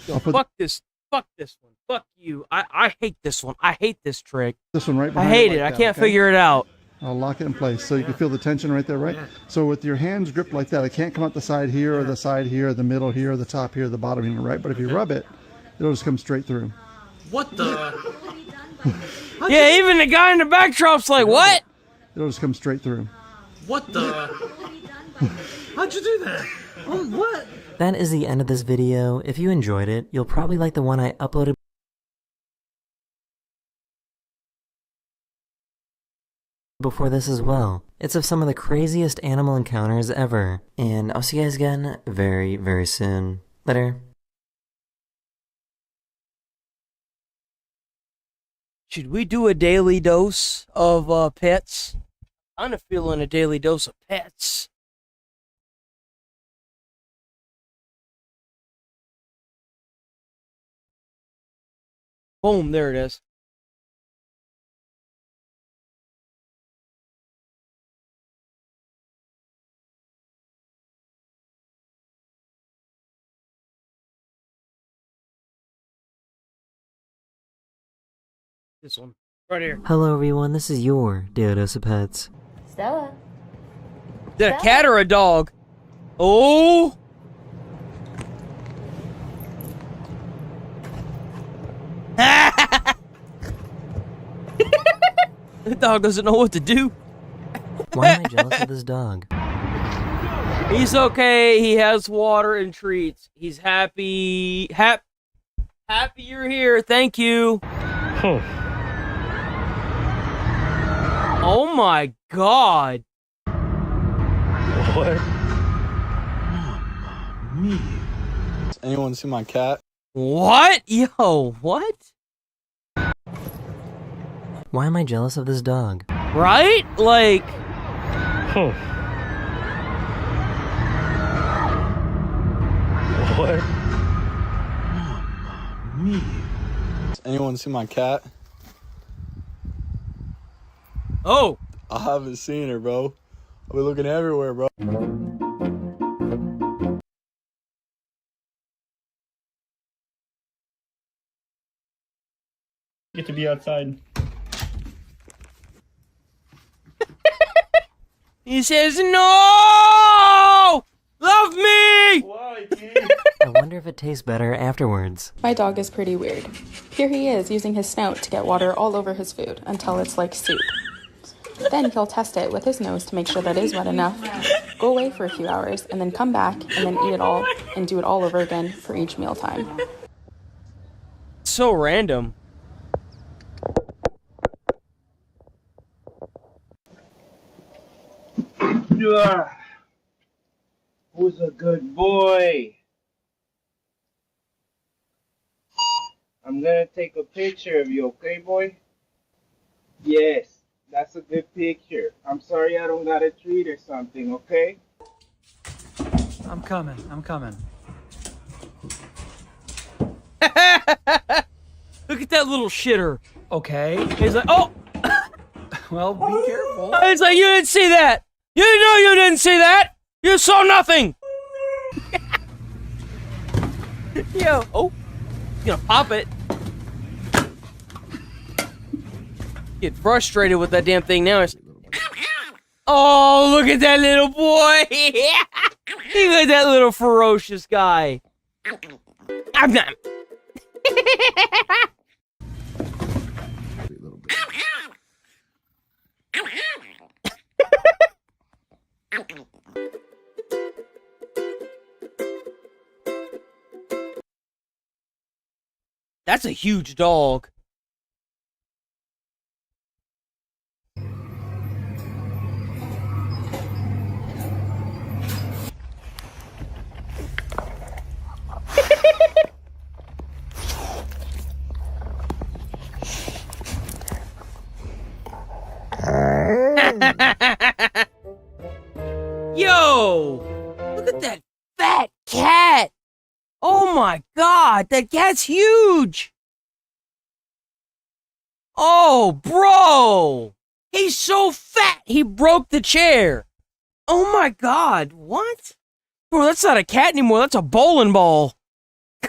Yo, fuck this one. Fuck you. I hate this one. I hate this trick. This one right I behind hate like it. I that, can't okay? figure it out. I'll lock it in place so you can feel the tension right there, right? So with your hands gripped like that, it can't come out the side here or the side here or the middle here or the top here or the bottom here, right? But if you rub it, it'll just come straight through. What the? Yeah, even the guy in the backdrop's like, what? It'll just come straight through. What the? How'd you do that? What? That is the end of this video. If you enjoyed it, you'll probably like the one I uploaded before this as well. It's of some of the craziest animal encounters ever. And I'll see you guys again very, very soon. Later. Should we do a daily dose of pets? I'm kind of feeling a daily dose of pets. Boom, there it is. This one, right here. Hello everyone, this is your Daily Dose of Pets. Stella. Is that a cat or a dog? Oh! The dog doesn't know what to do. Why am I jealous of this dog? He's okay. He has water and treats. He's happy. Happy you're here. Thank you. Oh my god. What? Me. Anyone see my cat? What? Yo, what? Why am I jealous of this dog? Right? Like... What? Me. Anyone see my cat? Oh! I haven't seen her, bro. I've been looking everywhere, bro. Get to be outside. He says, no! Love me! Why, I wonder if it tastes better afterwards. My dog is pretty weird. Here he is using his snout to get water all over his food until it's like soup. Then he'll test it with his nose to make sure that it is wet enough, go away for a few hours, and then come back and then eat it all and do it all over again for each mealtime. So random. Who's a good boy? I'm gonna take a picture of you, okay, boy? Yes, that's a good picture. I'm sorry I don't got a treat or something, okay? I'm coming. Look at that little shitter. Okay. He's like, oh! Well, be careful. He's like, you didn't see that! You know you didn't see that! You saw nothing! Yo, oh, he's gonna pop it. Get frustrated with that damn thing now. Oh, look at that little boy! Look at that little ferocious guy. I'm not. That's a huge dog. Yo! Look at that fat cat! Oh my god, that cat's huge! Oh, bro! He's so fat, he broke the chair! Oh my god, what? Bro, that's not a cat anymore, that's a bowling ball!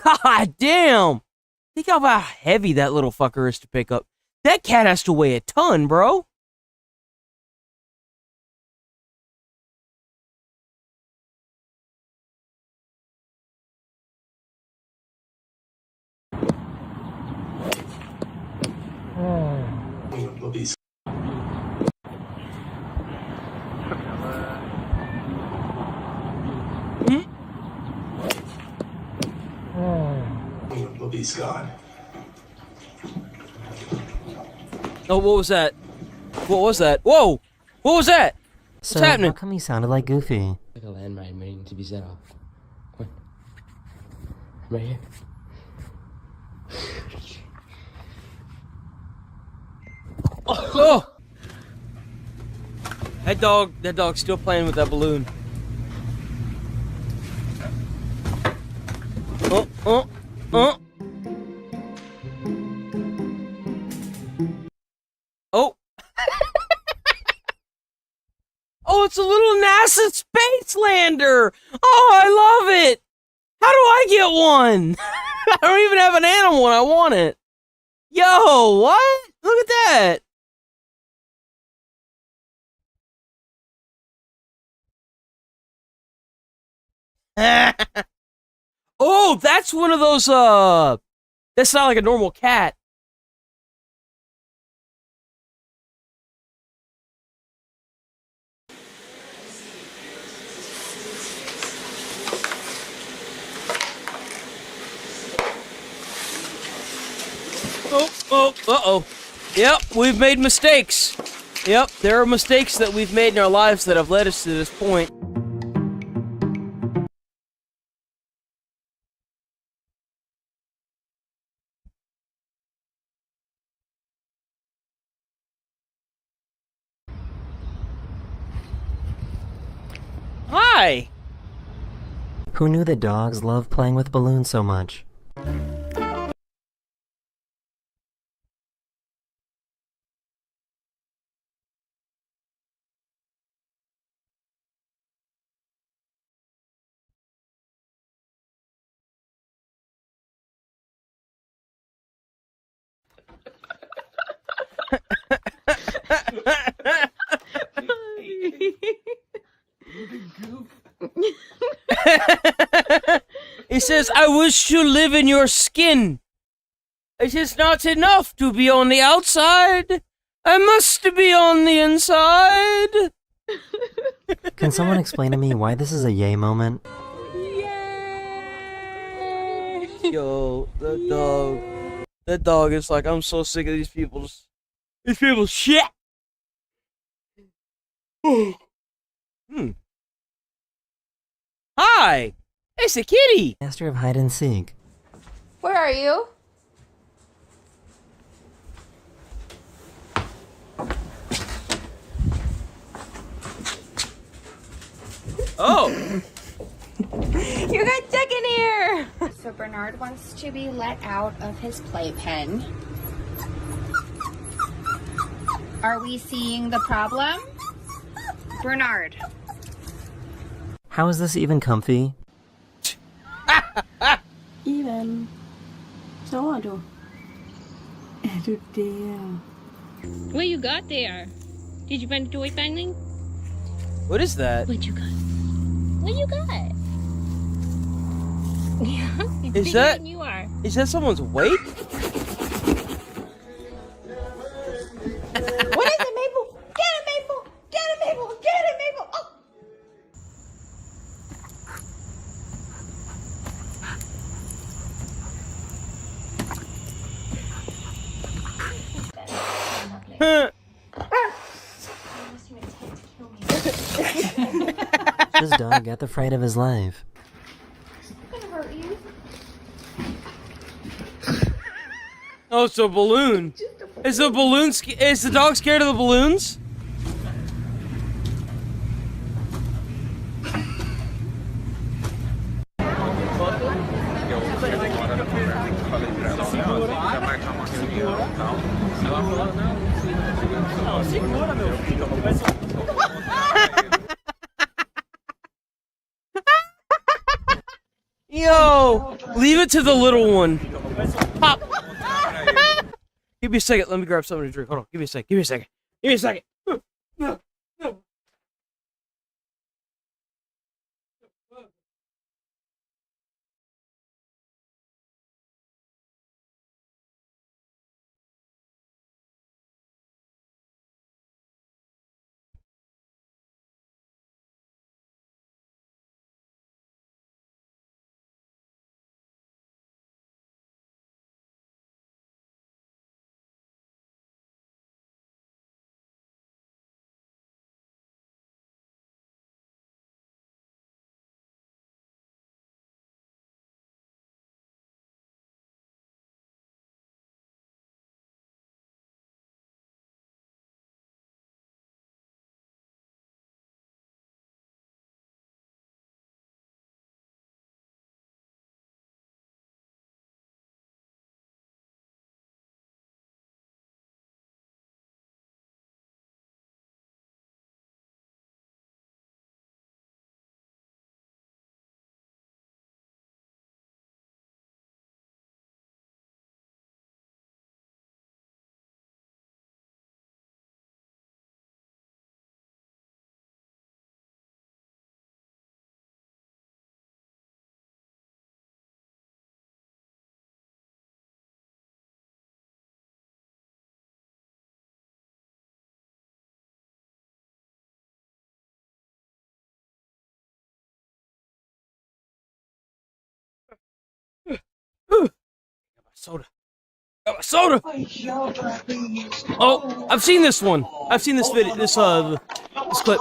God damn! Think of how heavy that little fucker is to pick up. That cat has to weigh a ton, bro! Scott. Oh, what was that? What was that? Whoa! What was that? What's So, happening? how come he sounded like Goofy? Like a landmine waiting to be set off. What? Right here. Oh! That dog's still playing with that balloon. Oh. Oh. Oh, it's a little NASA space lander. Oh, I love it. How do I get one? I don't even have an animal and I want it. Yo, what? Look at that. Oh, that's one of those, that's not like a normal cat. Uh-oh. Yep, we've made mistakes. Yep, there are mistakes that we've made in our lives that have led us to this point. Hi! Who knew that dogs love playing with balloons so much? He says, I wish to live in your skin. It is not enough to be on the outside. I must be on the inside. Can someone explain to me why this is a yay moment? Yo, that dog is like, I'm so sick of these people's shit. Hi, it's a kitty. Master of hide and seek. Where are you? Oh. You got stuck in here. So Bernard wants to be let out of his playpen. Are we seeing the problem? Bernard. How is this even comfy? Even. Så du. Du der? What you got there? Did you find a toy finally? What is that? What you got? What you got? Yeah, Is that? you are. Is that someone's weight? What is it, Maple? Get it, Maple! Get it, Maple! Get it, Maple! Oh! This dog got the fright of his life. Oh, it's a balloon. Is the dog scared of the balloons? Yo, leave it to the little one. Pop. Give me a second. Let me grab something to drink. Hold on. Give me a second. Give me a second. Give me a second. Soda. Got my soda. Oh, I've seen this one. I've seen this video. This clip.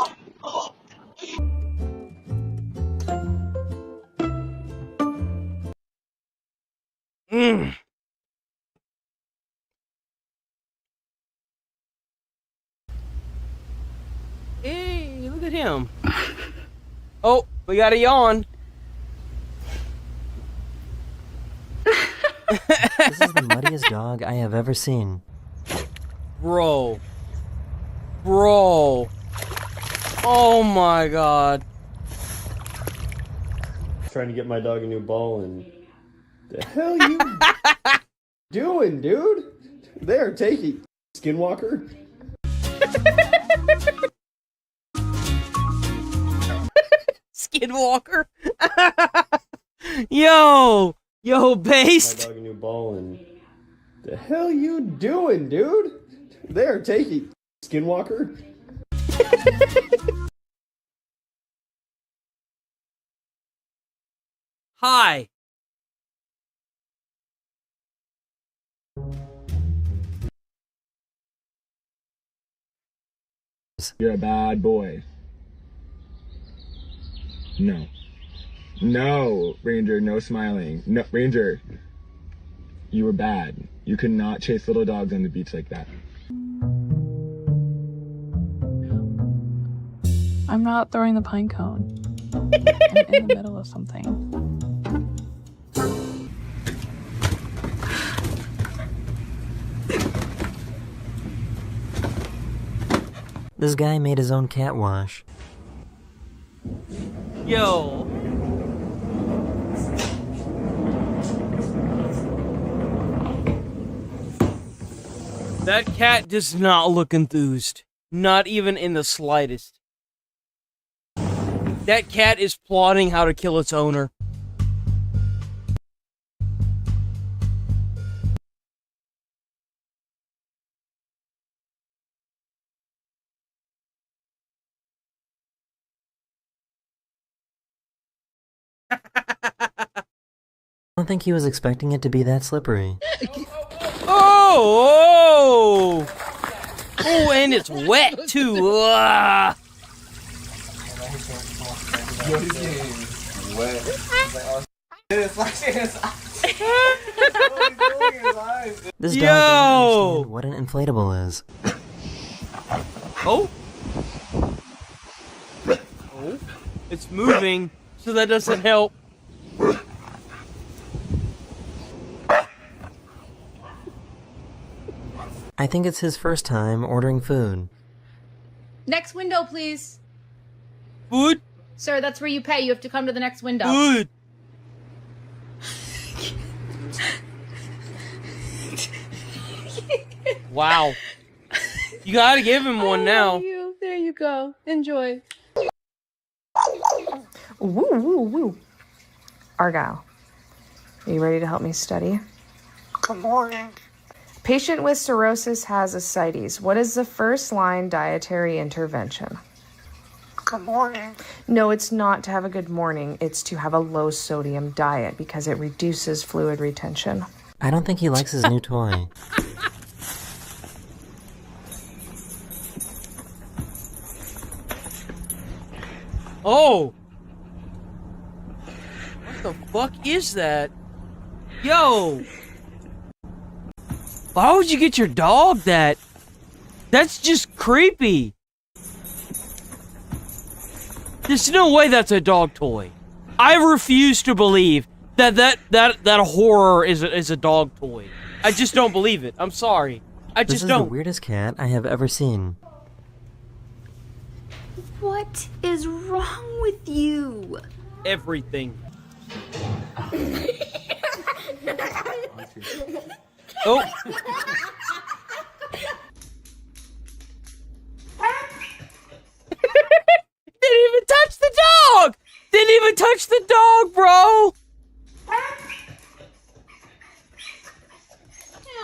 Hey, look at him. Oh, we got a yawn. This is the muddiest dog I have ever seen. Bro. Oh my god. Trying to get my dog a new ball, and the hell you doing, dude? There, take it, Skinwalker. Skinwalker. Yo, based. My dog a new ball, and the hell you doing, dude? There, take it, Skinwalker. Hi. You're a bad boy. No. No, Ranger, no smiling. No, Ranger, you were bad. You could not chase little dogs on the beach like that. I'm not throwing the pine cone. I'm in the middle of something. This guy made his own cat wash. Yo. That cat does not look enthused. Not even in the slightest. That cat is plotting how to kill its owner. I don't think he was expecting it to be that slippery. Oh! Oh, and it's wet too. Ugh. This dog doesn't understand what an inflatable is. Oh. Oh. It's moving, so that doesn't help. I think it's his first time ordering food. Next window, please. Food? Sir, that's where you pay. You have to come to the next window. Food. Wow. You gotta give him one now. There you go. Enjoy. Woo, woo, woo. Argyle, are you ready to help me study? Good morning. Patient with cirrhosis has ascites. What is the first line dietary intervention? Good morning. No, it's not to have a good morning. It's to have a low sodium diet because it reduces fluid retention. I don't think he likes his new toy. Oh! What the fuck is that? Yo! Why would you get your dog that? That's just creepy. There's no way that's a dog toy. I refuse to believe that horror is a dog toy. I just don't believe it. I'm sorry. I This just is don't. the weirdest cat I have ever seen. What is wrong with you? Everything. Oh. Didn't even touch the dog! Didn't even touch the dog, bro!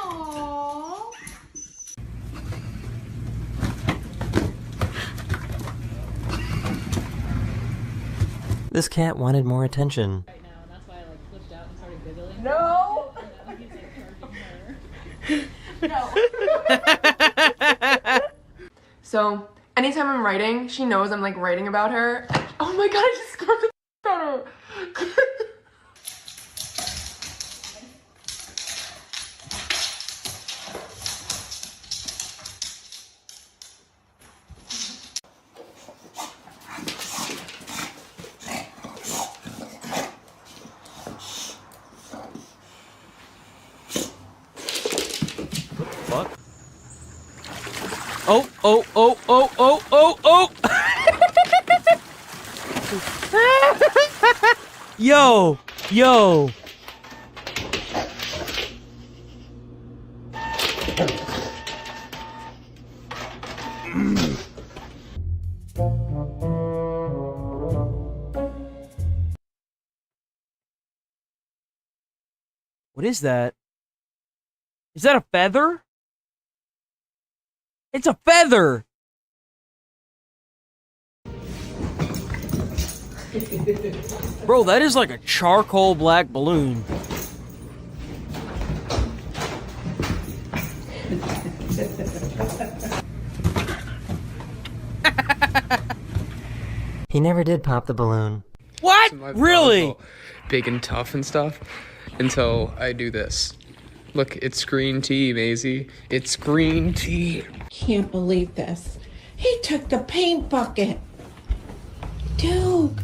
Aww. This cat wanted more attention. No! So, anytime I'm writing, she knows I'm like writing about her. Oh my god, I just scarfed the out her. Fuck. Oh, oh, oh, oh, oh, oh, oh! Yo! Yo! What is that? Is that a feather? It's a feather! Bro, that is like a charcoal black balloon. He never did pop the balloon. What? Really? Big and tough and stuff until I do this. Look, it's green tea, Maisie. It's green tea. Can't believe this. He took the paint bucket. Dude.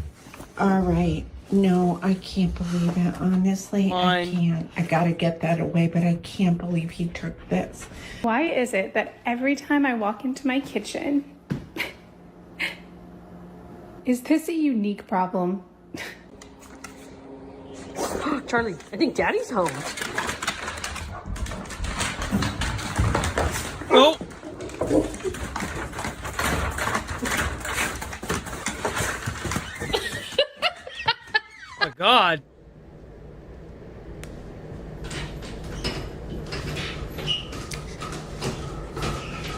All right. No, I can't believe it. Honestly, I can't. I gotta get that away, but I can't believe he took this. Why is it that every time I walk into my kitchen, is this a unique problem? Charlie, I think Daddy's home. Oh! Oh my god.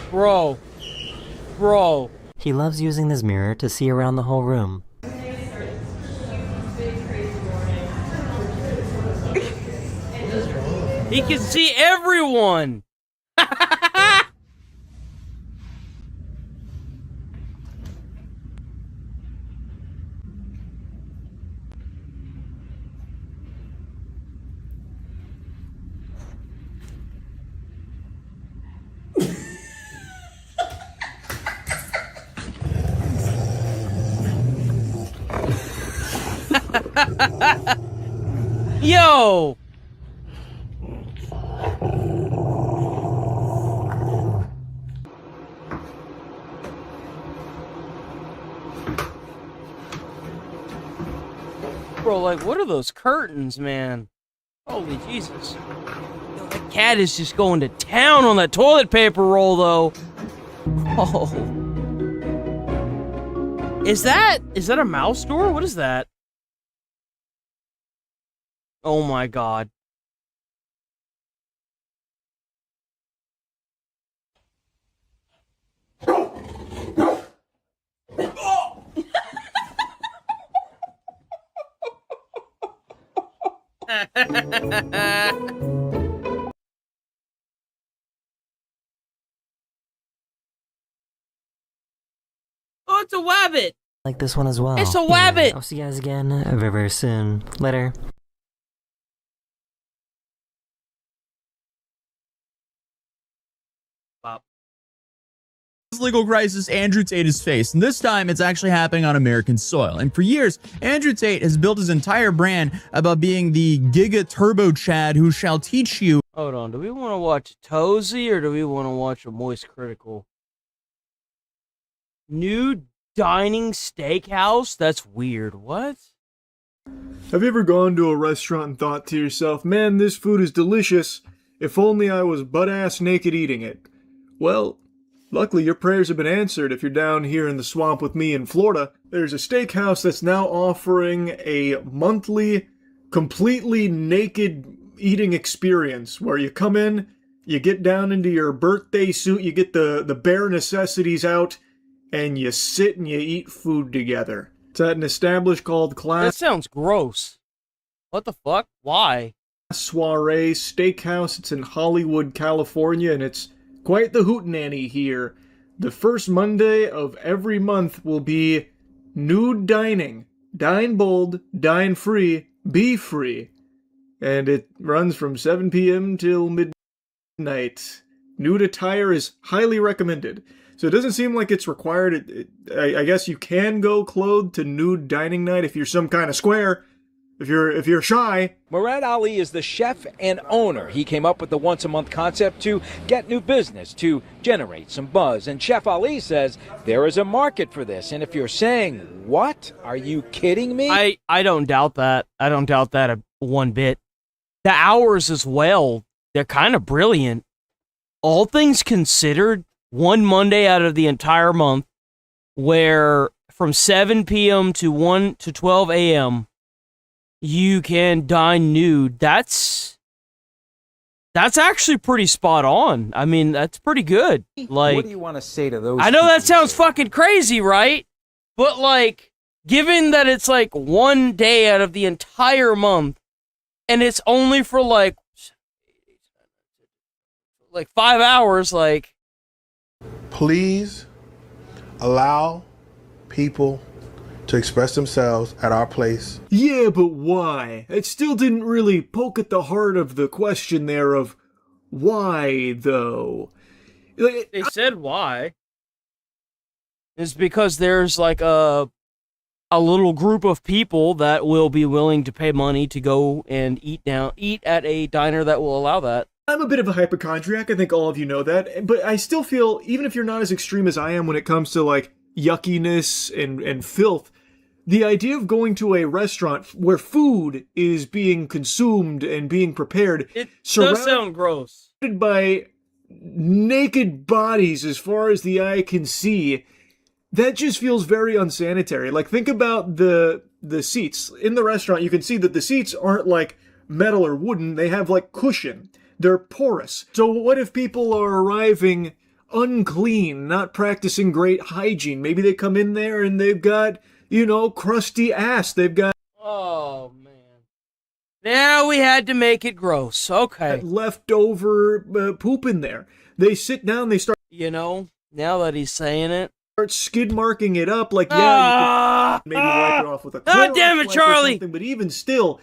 Bro. Bro. He loves using this mirror to see around the whole room. He can see everyone. Yo! Bro, like, what are those curtains, man? Holy Jesus. Yo, that cat is just going to town on that toilet paper roll, though. Oh. Is that a mouse door? What is that? Oh my god. Oh, it's a wabbit! Like this one as well. It's a wabbit! And I'll see you guys again very, very soon. Later. Legal crisis Andrew Tate has faced, and this time it's actually happening on American soil. And for years, Andrew Tate has built his entire brand about being the Giga Turbo Chad who shall teach you. Hold on, do we want to watch Tozy or do we want to watch a Moist Critical? New dining steakhouse? That's weird. What? Have you ever gone to a restaurant and thought to yourself, man, this food is delicious, if only I was butt-ass naked eating it? Well, luckily your prayers have been answered if you're down here in the swamp with me in Florida. There's a steakhouse that's now offering a monthly, completely naked eating experience where you come in, you get down into your birthday suit, you get the bare necessities out, and you sit and you eat food together. It's at an establishment called That sounds gross. What the fuck? Why? Soiree Steakhouse. It's in Hollywood, California, and it's quite the hootenanny here. The first Monday of every month will be nude dining. Dine bold, dine free, be free. And it runs from 7 p.m. till midnight. Nude attire is highly recommended. So it doesn't seem like it's required. I guess you can go clothed to nude dining night if you're some kind of square. If you're shy. Murad Ali is the chef and owner. He came up with the once-a-month concept to get new business, to generate some buzz. And Chef Ali says there is a market for this. And if you're saying, what? Are you kidding me? I don't doubt that. I don't doubt that one bit. The hours as well, they're kind of brilliant. All things considered, one Monday out of the entire month where from 7 p.m. to 1 to 12 a.m., you can dine nude. That's actually pretty spot on. I mean, that's pretty good. Like, what do you want to say to those? I know that sounds fucking crazy, right? But like, given that it's like one day out of the entire month, and it's only for like 5 hours, like. Please allow people to express themselves at our place. Yeah, but why? It still didn't really poke at the heart of the question there of why, though. They said why. It's because there's like a little group of people that will be willing to pay money to go and eat at a diner that will allow that. I'm a bit of a hypochondriac, I think all of you know that, but I still feel, even if you're not as extreme as I am when it comes to like yuckiness and filth, the idea of going to a restaurant where food is being consumed and being prepared, it does sound gross, surrounded by naked bodies as far as the eye can see, that just feels very unsanitary. Like, think about the seats in the restaurant. You can see that the seats aren't like metal or wooden; they have like cushion. They're porous. So what if people are arriving unclean, not practicing great hygiene? Maybe they come in there and they've got, crusty ass. They've got... Oh, man. Now we had to make it gross. Okay. Leftover poop in there. They sit down, they start... now that he's saying it. Start skid marking it up like, you could maybe wipe it off with a God damn it, Charlie! But even still...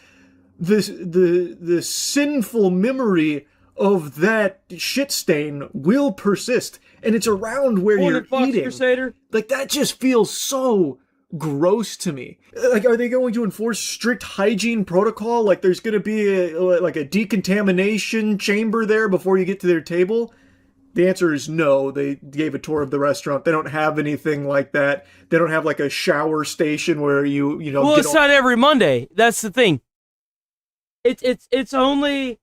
The sinful memory of that shit stain will persist, and it's around where you're eating. Crusader. Like, that just feels so gross to me. Like, are they going to enforce strict hygiene protocol? Like, there's going to be a decontamination chamber there before you get to their table? The answer is no. They gave a tour of the restaurant. They don't have anything like that. They don't have like a shower station where you know. Well, it's not every Monday. That's the thing. It's only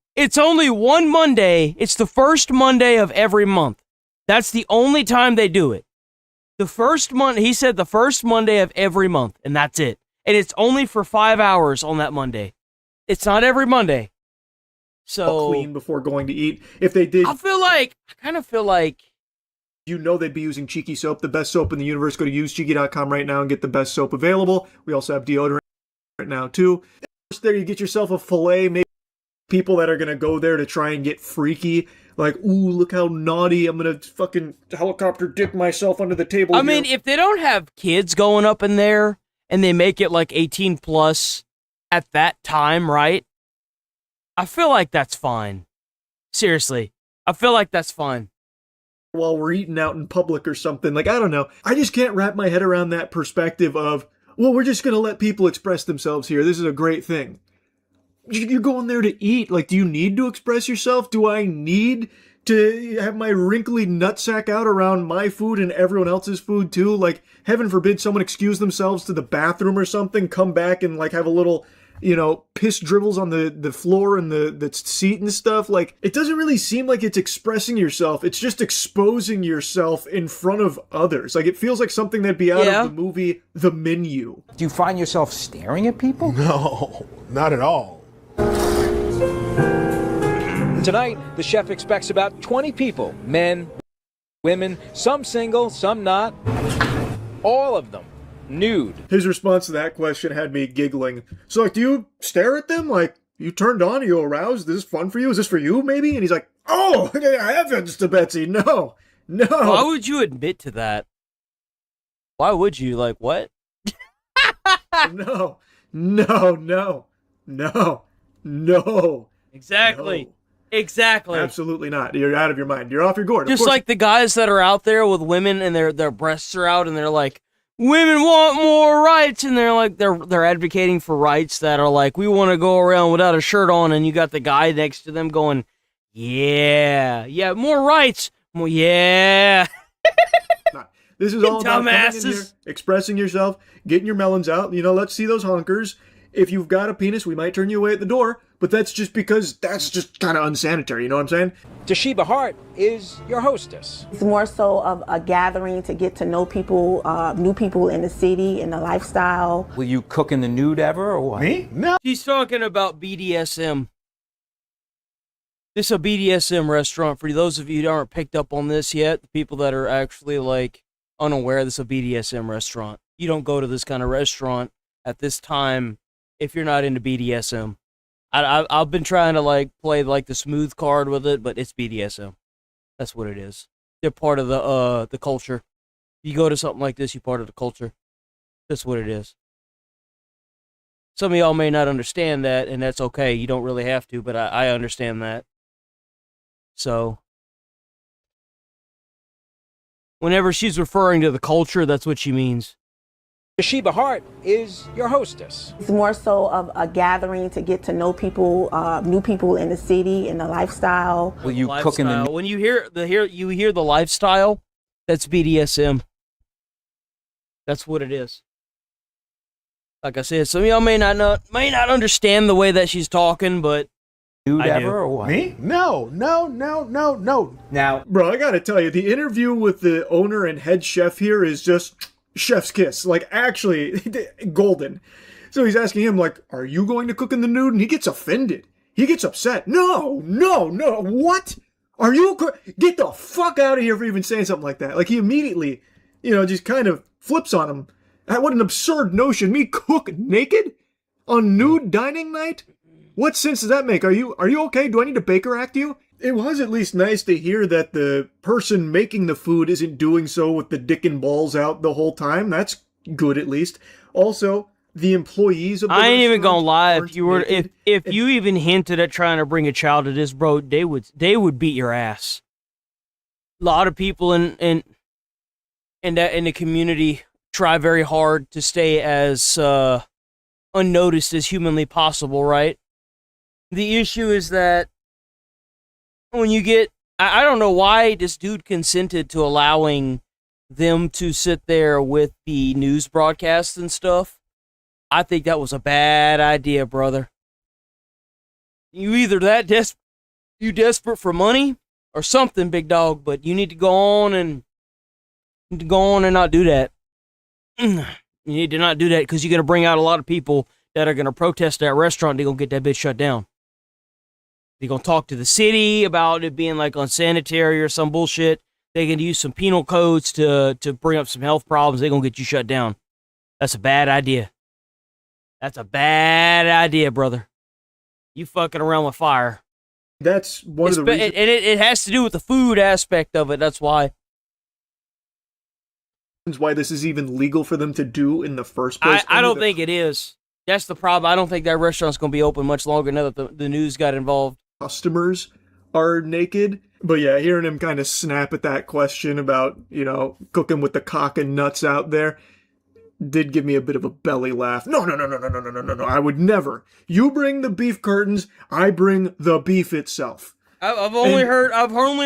one Monday. It's the first Monday of every month. That's the only time they do it. The first month, he said the first Monday of every month, and that's it. And it's only for 5 hours on that Monday. It's not every Monday. So clean before going to eat. If they did, I kind of feel like you know they'd be using Cheeky soap, the best soap in the universe. Go to usecheeky.com right now and get the best soap available. We also have deodorant right now too. There you get yourself a fillet. Maybe people that are gonna go there to try and get freaky, like, ooh, look how naughty, I'm gonna fucking helicopter dick myself under the table. I mean, if they don't have kids going up in there and they make it like 18 plus at that time, right? I feel like that's fine. Seriously, I feel like that's fine. While we're eating out in public or something, like, I don't know. I just can't wrap my head around that perspective of, well, we're just gonna let people express themselves here. This is a great thing. You're going there to eat. Like, do you need to express yourself? Do I need to have my wrinkly nutsack out around my food and everyone else's food too? Like, heaven forbid someone excuse themselves to the bathroom or something, come back and like have a little, you know, piss dribbles on the floor and the seat and stuff. Like, it doesn't really seem like it's expressing yourself. It's just exposing yourself in front of others. Like, it feels like something that'd be out of the movie The Menu. Do you find yourself staring at people? No, not at all. Tonight, the chef expects about 20 people, men, women, some single, some not, all of them nude. His response to that question had me giggling. So, like, do you stare at them? Like, you turned on? Are you aroused? Is this fun for you? Is this for you, maybe? And he's like, oh, heavens to Betsy, no. Why would you admit to that? Why would you? Like, what? No. Exactly. No. Exactly. Absolutely not. You're out of your mind. You're off your gourd. Just like the guys that are out there with women and their breasts are out and they're like, women want more rights, and they're like they're advocating for rights that are like, we want to go around without a shirt on, and you got the guy next to them going, yeah, more rights. More, yeah. This is all about coming in here, expressing yourself, getting your melons out. You know, let's see those honkers. If you've got a penis, we might turn you away at the door, but that's just because that's just kind of unsanitary, you know what I'm saying? Toshiba Hart is your hostess. It's more so of a gathering to get to know people, new people in the city and the lifestyle. Will you cook in the nude ever, or what? Me? No. She's talking about BDSM. This is a BDSM restaurant. For those of you that aren't picked up on this yet, the people that are actually like unaware, this is a BDSM restaurant. You don't go to this kind of restaurant at this time if you're not into BDSM. I've been trying to like play like the smooth card with it, but it's BDSM. That's what it is. They're part of the culture. You go to something like this, you're part of the culture. That's what it is. Some of y'all may not understand that, and that's okay. You don't really have to, but I understand that. So, whenever she's referring to the culture, that's what she means. Toshiba Hart is your hostess. It's more so of a gathering to get to know people, new people in the city and the lifestyle. Will you cook in the when you hear the lifestyle, that's BDSM. That's what it is. Like I said, some of y'all may not understand the way that she's talking, but nude I ever do. or what? Me? No. Now, bro, I gotta tell you, the interview with the owner and head chef here is just chef's kiss. Like, actually, golden. So he's asking him, like, are you going to cook in the nude? And he gets offended. He gets upset. No. What? Are you? Get the fuck out of here for even saying something like that. Like, he immediately, just kind of flips on him. What an absurd notion. Me cook naked on nude dining night? What sense does that make? Are you okay? Do I need to Baker Act you? It was at least nice to hear that the person making the food isn't doing so with the dick and balls out the whole time. That's good, at least. Also, the employees of the I ain't even restaurant gonna lie. aren't If you were, naked. if you even hinted at trying to bring a child to this, bro, they would beat your ass. A lot of people in the community try very hard to stay as unnoticed as humanly possible, right? The issue is that when you get, I don't know why this dude consented to allowing them to sit there with the news broadcasts and stuff. I think that was a bad idea, brother. You either you desperate for money or something, big dog, but you need to go on and not do that. You need to not do that because you're going to bring out a lot of people that are going to protest that restaurant. They're going to get that bitch shut down. They're going to talk to the city about it being like unsanitary or some bullshit. They can use some penal codes to bring up some health problems. They're going to get you shut down. That's a bad idea. That's a bad idea, brother. You fucking around with fire. That's one of the reasons. And it has to do with the food aspect of it. That's why. Why this is even legal for them to do in the first place. I don't think it is. That's the problem. I don't think that restaurant's going to be open much longer now that the news got involved. Customers are naked. But yeah, hearing him kind of snap at that question about, cooking with the cock and nuts out there did give me a bit of a belly laugh. No, I would never. You bring the beef curtains, I bring the beef itself. I've only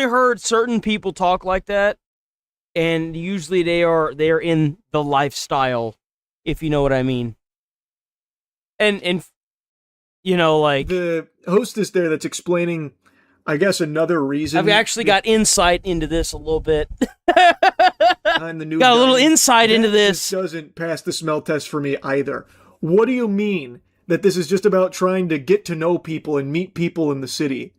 heard certain people talk like that, and usually they are in the lifestyle, if you know what I mean. And like the hostess there that's explaining, I guess, another reason. I've actually got insight into this a little bit. The new got a little insight into this. Doesn't pass the smell test for me either. What do you mean that this is just about trying to get to know people and meet people in the city?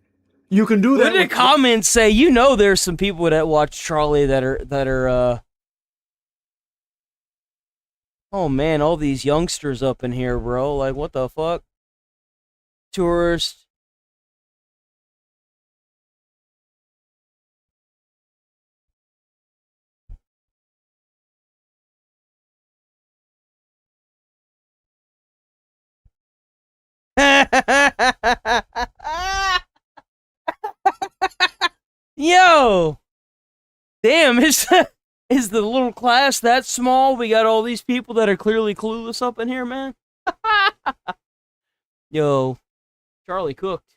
You can do that. What did the comments say? There's some people that watch Charlie that are. Oh man, all these youngsters up in here, bro. Like, what the fuck? Tourists. Yo, damn, is the little class that small? We got all these people that are clearly clueless up in here, man. Yo, Charlie cooked.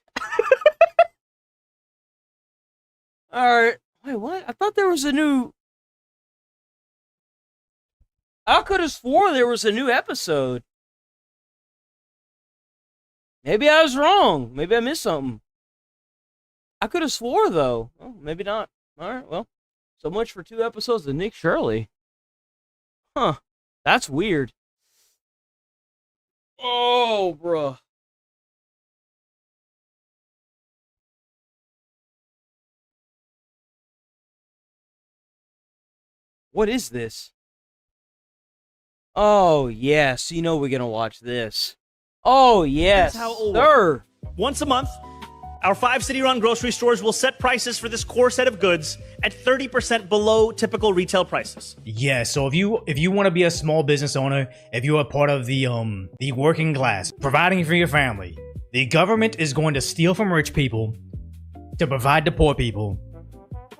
All right, wait, what? I thought there was a new. I could have swore there was a new episode. Maybe I was wrong. Maybe I missed something. I could have swore, though. Oh, maybe not. All right, well, so much for 2 episodes of Nick Shirley. Huh. That's weird. Oh, bruh. What is this? Oh, yes. We're going to watch this. Oh, yes, sir. Once a month, our 5 city-run grocery stores will set prices for this core set of goods at 30% below typical retail prices. Yeah, so if you want to be a small business owner, if you are part of the working class, providing for your family, the government is going to steal from rich people to provide to poor people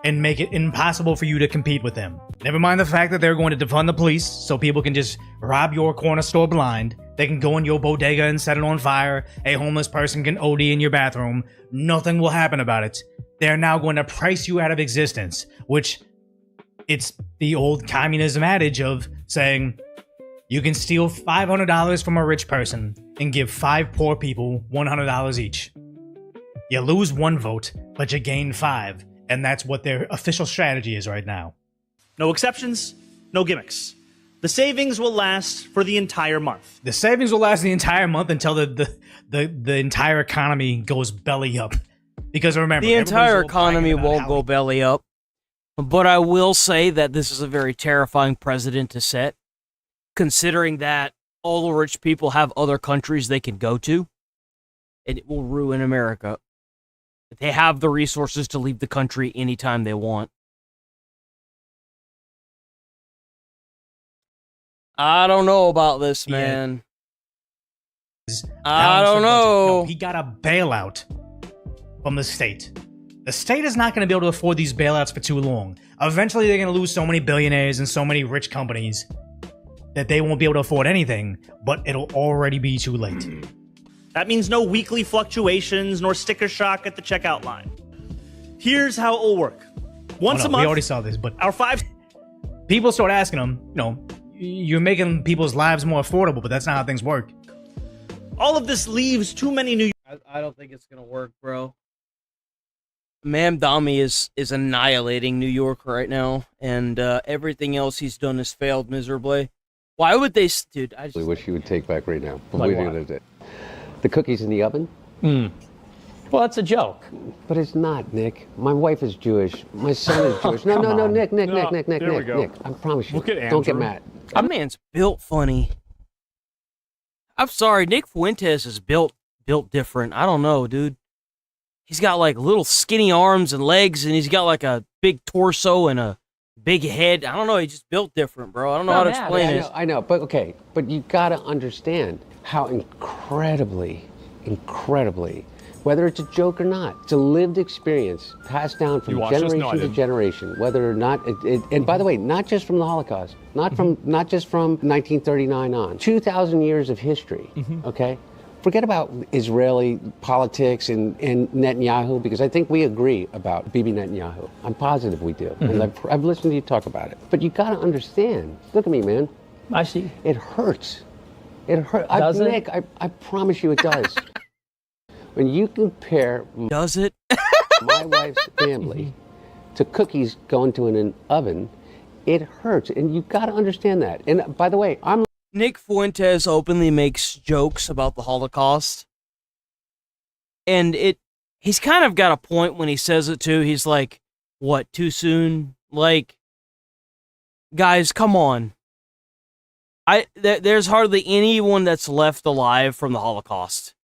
and make it impossible for you to compete with them. Never mind the fact that they're going to defund the police so people can just rob your corner store blind. They can go in your bodega and set it on fire. A homeless person can OD in your bathroom. Nothing will happen about it. They're now going to price you out of existence, which it's the old communism adage of saying you can steal $500 from a rich person and give 5 poor people $100 each. You lose 1 vote, but you gain 5. And that's what their official strategy is right now. No exceptions, no gimmicks. The savings will last for the entire month. The savings will last the entire month until the entire economy goes belly up. Because remember, the entire economy won't go belly up. But I will say that this is a very terrifying precedent to set, considering that all the rich people have other countries they can go to, and it will ruin America. They have the resources to leave the country anytime they want. I don't know about this, man. I don't know. No, he got a bailout from the state. The state is not going to be able to afford these bailouts for too long. Eventually, they're going to lose so many billionaires and so many rich companies that they won't be able to afford anything, but it'll already be too late. That means no weekly fluctuations nor sticker shock at the checkout line. Here's how it will work. Once a month, we already saw this, but our 5... people start asking them, you're making people's lives more affordable, but that's not how things work. All of this leaves too many New I don't think it's gonna work, bro. Ma'am Dami is annihilating New York right now, and everything else he's done has failed miserably. Why would they, dude? I just wish you would take back right now. Like The cookies in the oven? Well, that's a joke. But it's not, Nick. My wife is Jewish. My son is Jewish. No, Nick, Nick. I promise you. Look at Don't get Andrew. mad. That man's built funny. I'm sorry, Nick Fuentes is built different. I don't know, dude. He's got like little skinny arms and legs, and he's got like a big torso and a big head. I don't know. He just built different, bro. I don't know how to explain it. I know, but okay. But you gotta understand how incredibly, whether it's a joke or not, it's a lived experience passed down from generation to generation. Whether or not, and by the way, not just from the Holocaust, not just from 1939 on, 2,000 years of history. Okay. Forget about Israeli politics and Netanyahu, because I think we agree about Bibi Netanyahu. I'm positive we do. And I've listened to you talk about it. But you got to understand. Look at me, man. I see. It hurts. It hurts. Does it? Nick, I promise you it does. When you compare does it? my wife's family to cookies going to an oven, it hurts. And you got to understand that. And by the way, Nick Fuentes openly makes jokes about the Holocaust. And he's kind of got a point when he says it too. He's like, what, too soon? Like, guys, come on. There's hardly anyone that's left alive from the Holocaust.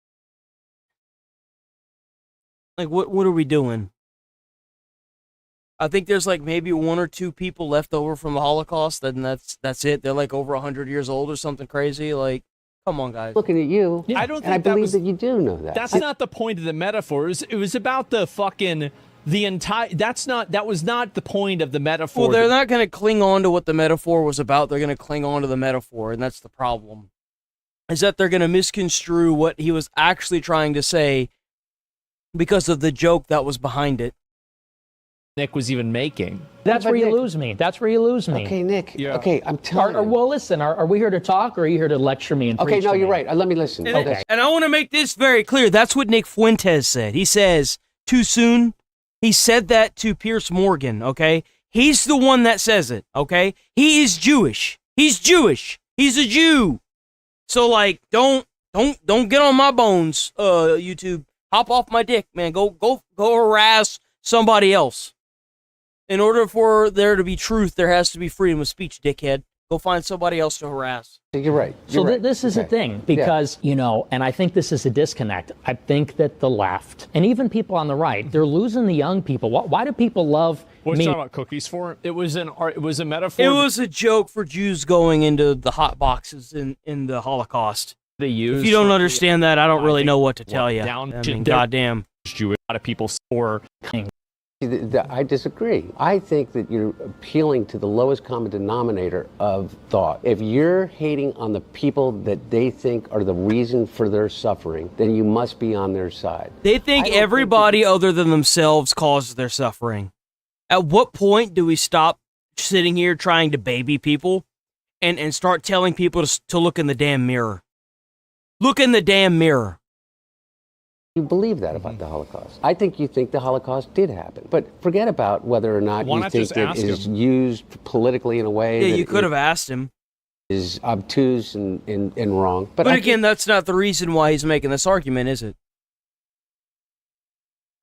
Like, what are we doing? I think there's like maybe 1 or 2 people left over from the Holocaust, and that's it. They're like over 100 years old or something crazy. Like, come on, guys. looking at you, I don't and I think that believe was- that you do know that. That's not the point of the metaphor. It was about the fucking the entire. That was not the point of the metaphor. Well, they're not going to cling on to what the metaphor was about. They're going to cling on to the metaphor, and that's the problem. Is that they're going to misconstrue what he was actually trying to say because of the joke that was behind it. Nick was even making. That's where you lose me. That's where you lose me. Okay, Nick. Yeah. Okay, I'm telling you. Well, listen, are we here to talk, or are you here to lecture me and Okay, preach no, to you're me? right. Let me listen. And, and I want to make this very clear. That's what Nick Fuentes said. He says, too soon. He said that to Pierce Morgan, okay? He's the one that says it, okay? He is Jewish. He's Jewish. He's a Jew. So, like, don't get on my bones, YouTube. Hop off my dick, man. Go harass somebody else. In order for there to be truth, there has to be freedom of speech, dickhead. Go find somebody else to harass. You're right. So this is a thing, because, and I think this is a disconnect. I think that the left, and even people on the right, they're losing the young people. Why do people love What me? you talking about cookies for? It was a metaphor. It was a joke for Jews going into the hot boxes in the Holocaust. They used. If you don't understand that, I don't really know what to tell you. Down I to mean, their- goddamn. Jewish. A lot of people for. I disagree. I think that you're appealing to the lowest common denominator of thought. If you're hating on the people that they think are the reason for their suffering, then you must be on their side. They think everybody other than themselves causes their suffering. At what point do we stop sitting here trying to baby people and start telling people to look in the damn mirror? Look in the damn mirror. You believe that about the Holocaust. I think you think the Holocaust did happen. But forget about whether or not Why you not think just that ask it is him? used politically in a way Yeah, that you could have asked him. is obtuse and wrong. But I again, that's not the reason why he's making this argument, is it?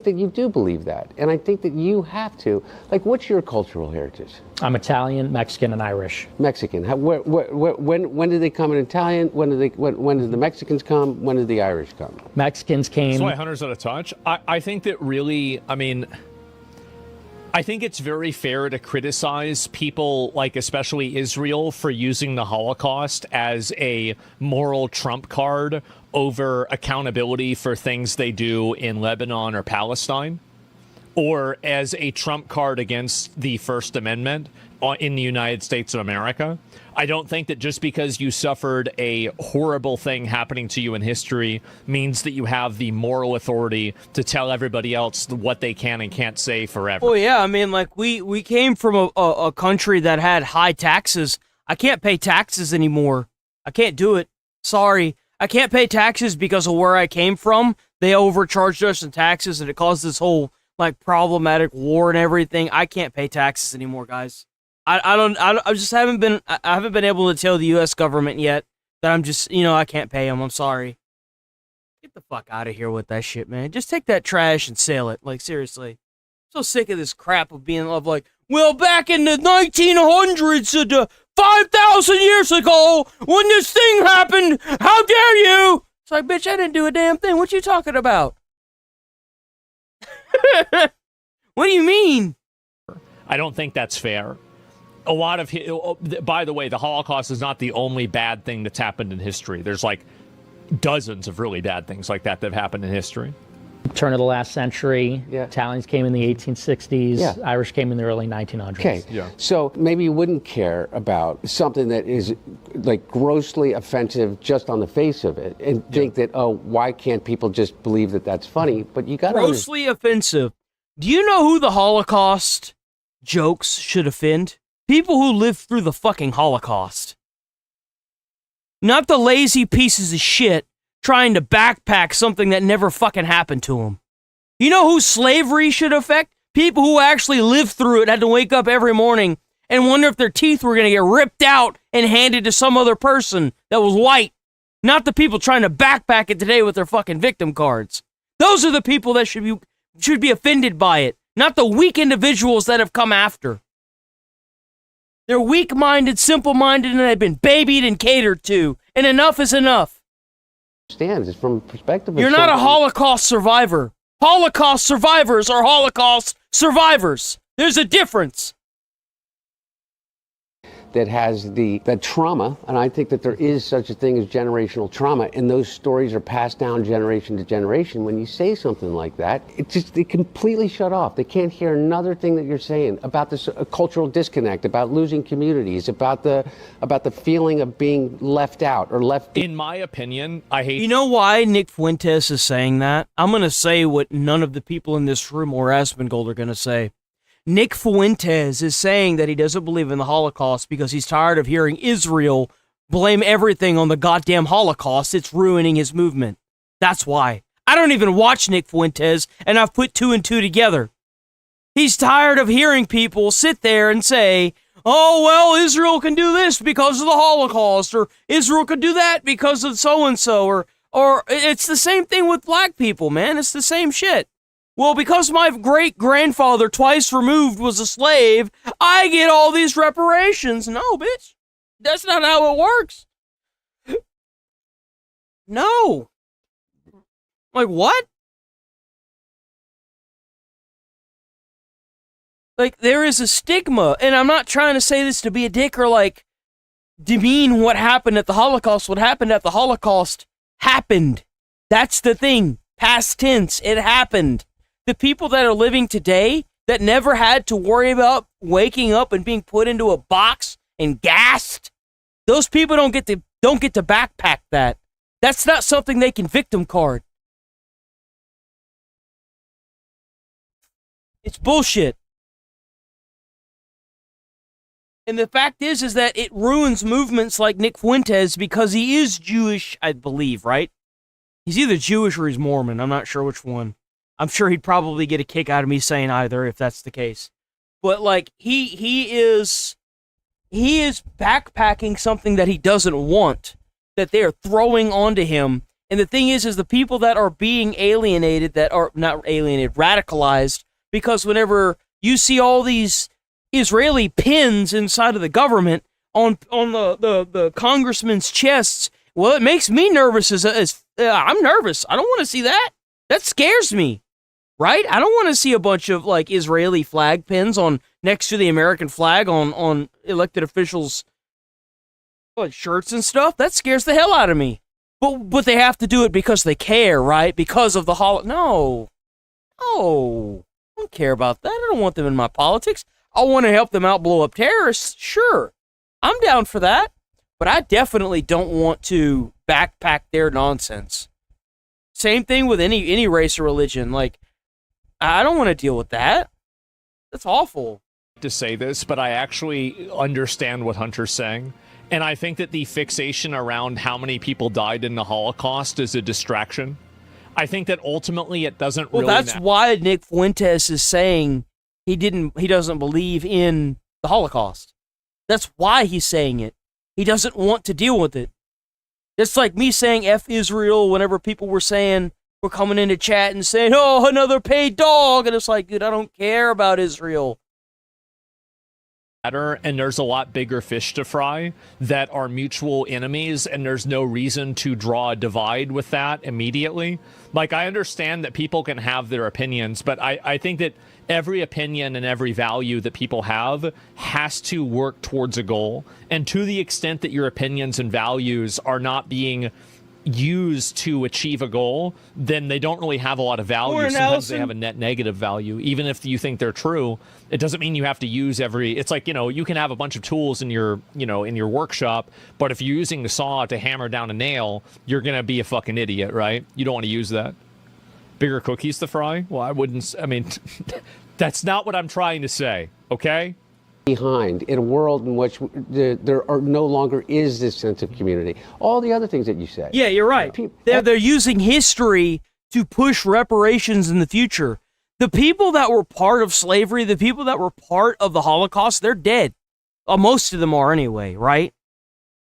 think that you do believe that. And I think that you have to. Like, what's your cultural heritage? I'm Italian, Mexican, and Irish. Mexican. When did they come in Italian? When did the Mexicans come? When did the Irish come? Mexicans came. That's why Hunter's out of touch. I think that really, I think it's very fair to criticize people, like especially Israel, for using the Holocaust as a moral trump card over accountability for things they do in Lebanon or Palestine. or as a trump card against the First Amendment in the United States of America. I don't think that just because you suffered a horrible thing happening to you in history means that you have the moral authority to tell everybody else what they can and can't say forever. Well, yeah, I mean, like, we came from a country that had high taxes. I can't pay taxes anymore. I can't do it. Sorry. I can't pay taxes because of where I came from. They overcharged us in taxes, and it caused this whole, like, problematic war and everything. I can't pay taxes anymore, guys. I just haven't been able to tell the U.S. government yet that I'm just, I can't pay them. I'm sorry. Get the fuck out of here with that shit, man. Just take that trash and sell it. Like, seriously. I'm so sick of this crap of being like, well, back in the 1900s, 5,000 years ago, when this thing happened, how dare you? It's like, bitch, I didn't do a damn thing. What you talking about? What do you mean? I don't think that's fair. A lot of, by the way, the Holocaust is not the only bad thing that's happened in history. There's like dozens of really bad things like that have happened in history. Turn of the last century. Italians came in the 1860s. Irish came in the early 1900s. Okay. So maybe you wouldn't care about something that is like grossly offensive just on the face of it and think that, oh, why can't people just believe that that's funny? But you got to grossly offensive. Do you know who the Holocaust jokes should offend? People who lived through the fucking Holocaust. Not the lazy pieces of shit trying to backpack something that never fucking happened to them. You know who slavery should affect? People who actually lived through it, had to wake up every morning and wonder if their teeth were going to get ripped out and handed to some other person that was white. Not the people trying to backpack it today with their fucking victim cards. Those are the people that should be offended by it, not the weak individuals that have come after. They're weak-minded, simple-minded, and they've been babied and catered to. And enough is enough. Stands from perspective of You're not a Holocaust survivor. Holocaust survivors are Holocaust survivors. There's a difference. That has that trauma, and I think that there is such a thing as generational trauma, and those stories are passed down generation to generation. When you say something like that, they completely shut off. They can't hear another thing that you're saying about this cultural disconnect, about losing communities, about the feeling of being left out or left. In my opinion, I hate. You know why Nick Fuentes is saying that? I'm going to say what none of the people in this room or Asmongold are going to say. Nick Fuentes is saying that he doesn't believe in the Holocaust because he's tired of hearing Israel blame everything on the goddamn Holocaust. It's ruining his movement. That's why. I don't even watch Nick Fuentes, and I've put two and two together. He's tired of hearing people sit there and say, oh, well, Israel can do this because of the Holocaust, or Israel could do that because of so-and-so, or it's the same thing with black people, man. It's the same shit. Well, because my great-grandfather twice removed was a slave, I get all these reparations. No, bitch. That's not how it works. No. Like, what? Like, there is a stigma, and I'm not trying to say this to be a dick or, like, demean what happened at the Holocaust. What happened at the Holocaust happened. That's the thing. Past tense. It happened. The people that are living today that never had to worry about waking up and being put into a box and gassed, those people don't get to backpack that. That's not something they can victim card. It's bullshit. And the fact is that it ruins movements like Nick Fuentes because he is Jewish, I believe, right? He's either Jewish or he's Mormon. I'm not sure which one. I'm sure he'd probably get a kick out of me saying either if that's the case. But like he is backpacking something that he doesn't want, that they are throwing onto him. And the thing is the people that are being alienated, that are not alienated, radicalized, because whenever you see all these Israeli pins inside of the government on the congressmen's chests, well, it makes me nervous. I'm nervous. I don't want to see that. That scares me. Right? I don't want to see a bunch of, like, Israeli flag pins on next to the American flag on elected officials' shirts and stuff. That scares the hell out of me. But they have to do it because they care, right? Because of the No. No. Don't don't care about that. I don't want them in my politics. I want to help them out blow up terrorists. Sure, I'm down for that. But I definitely don't want to backpack their nonsense. Same thing with any race or religion. Like, I don't want to deal with that. That's awful. To say this, but I actually understand what Hunter's saying. And I think that the fixation around how many people died in the Holocaust is a distraction. I think that ultimately it doesn't really that's matter. why Nick Fuentes is saying he doesn't believe in the Holocaust. That's why he's saying it. He doesn't want to deal with it. It's like me saying F Israel whenever people were coming into chat and saying, oh, another paid dog. And it's like, dude, I don't care about Israel. And there's a lot bigger fish to fry that are mutual enemies, and there's no reason to draw a divide with that immediately. Like, I understand that people can have their opinions, but I think that every opinion and every value that people have has to work towards a goal. And to the extent that your opinions and values are not being used to achieve a goal, then they don't really have a lot of value. Sometimes they have a net negative value. Even if you think they're true, it doesn't mean you have to use it's like, you can have a bunch of tools in your workshop, but if you're using the saw to hammer down a nail, you're going to be a fucking idiot, right? You don't want to use that. Bigger cookies to fry? Well, that's not what I'm trying to say, okay? Behind in a world in which there are no longer is this sense of community. All the other things that you said. Yeah, you're right. They're using history to push reparations in the future. The people that were part of slavery, the people that were part of the Holocaust, they're dead. Most of them are anyway, right?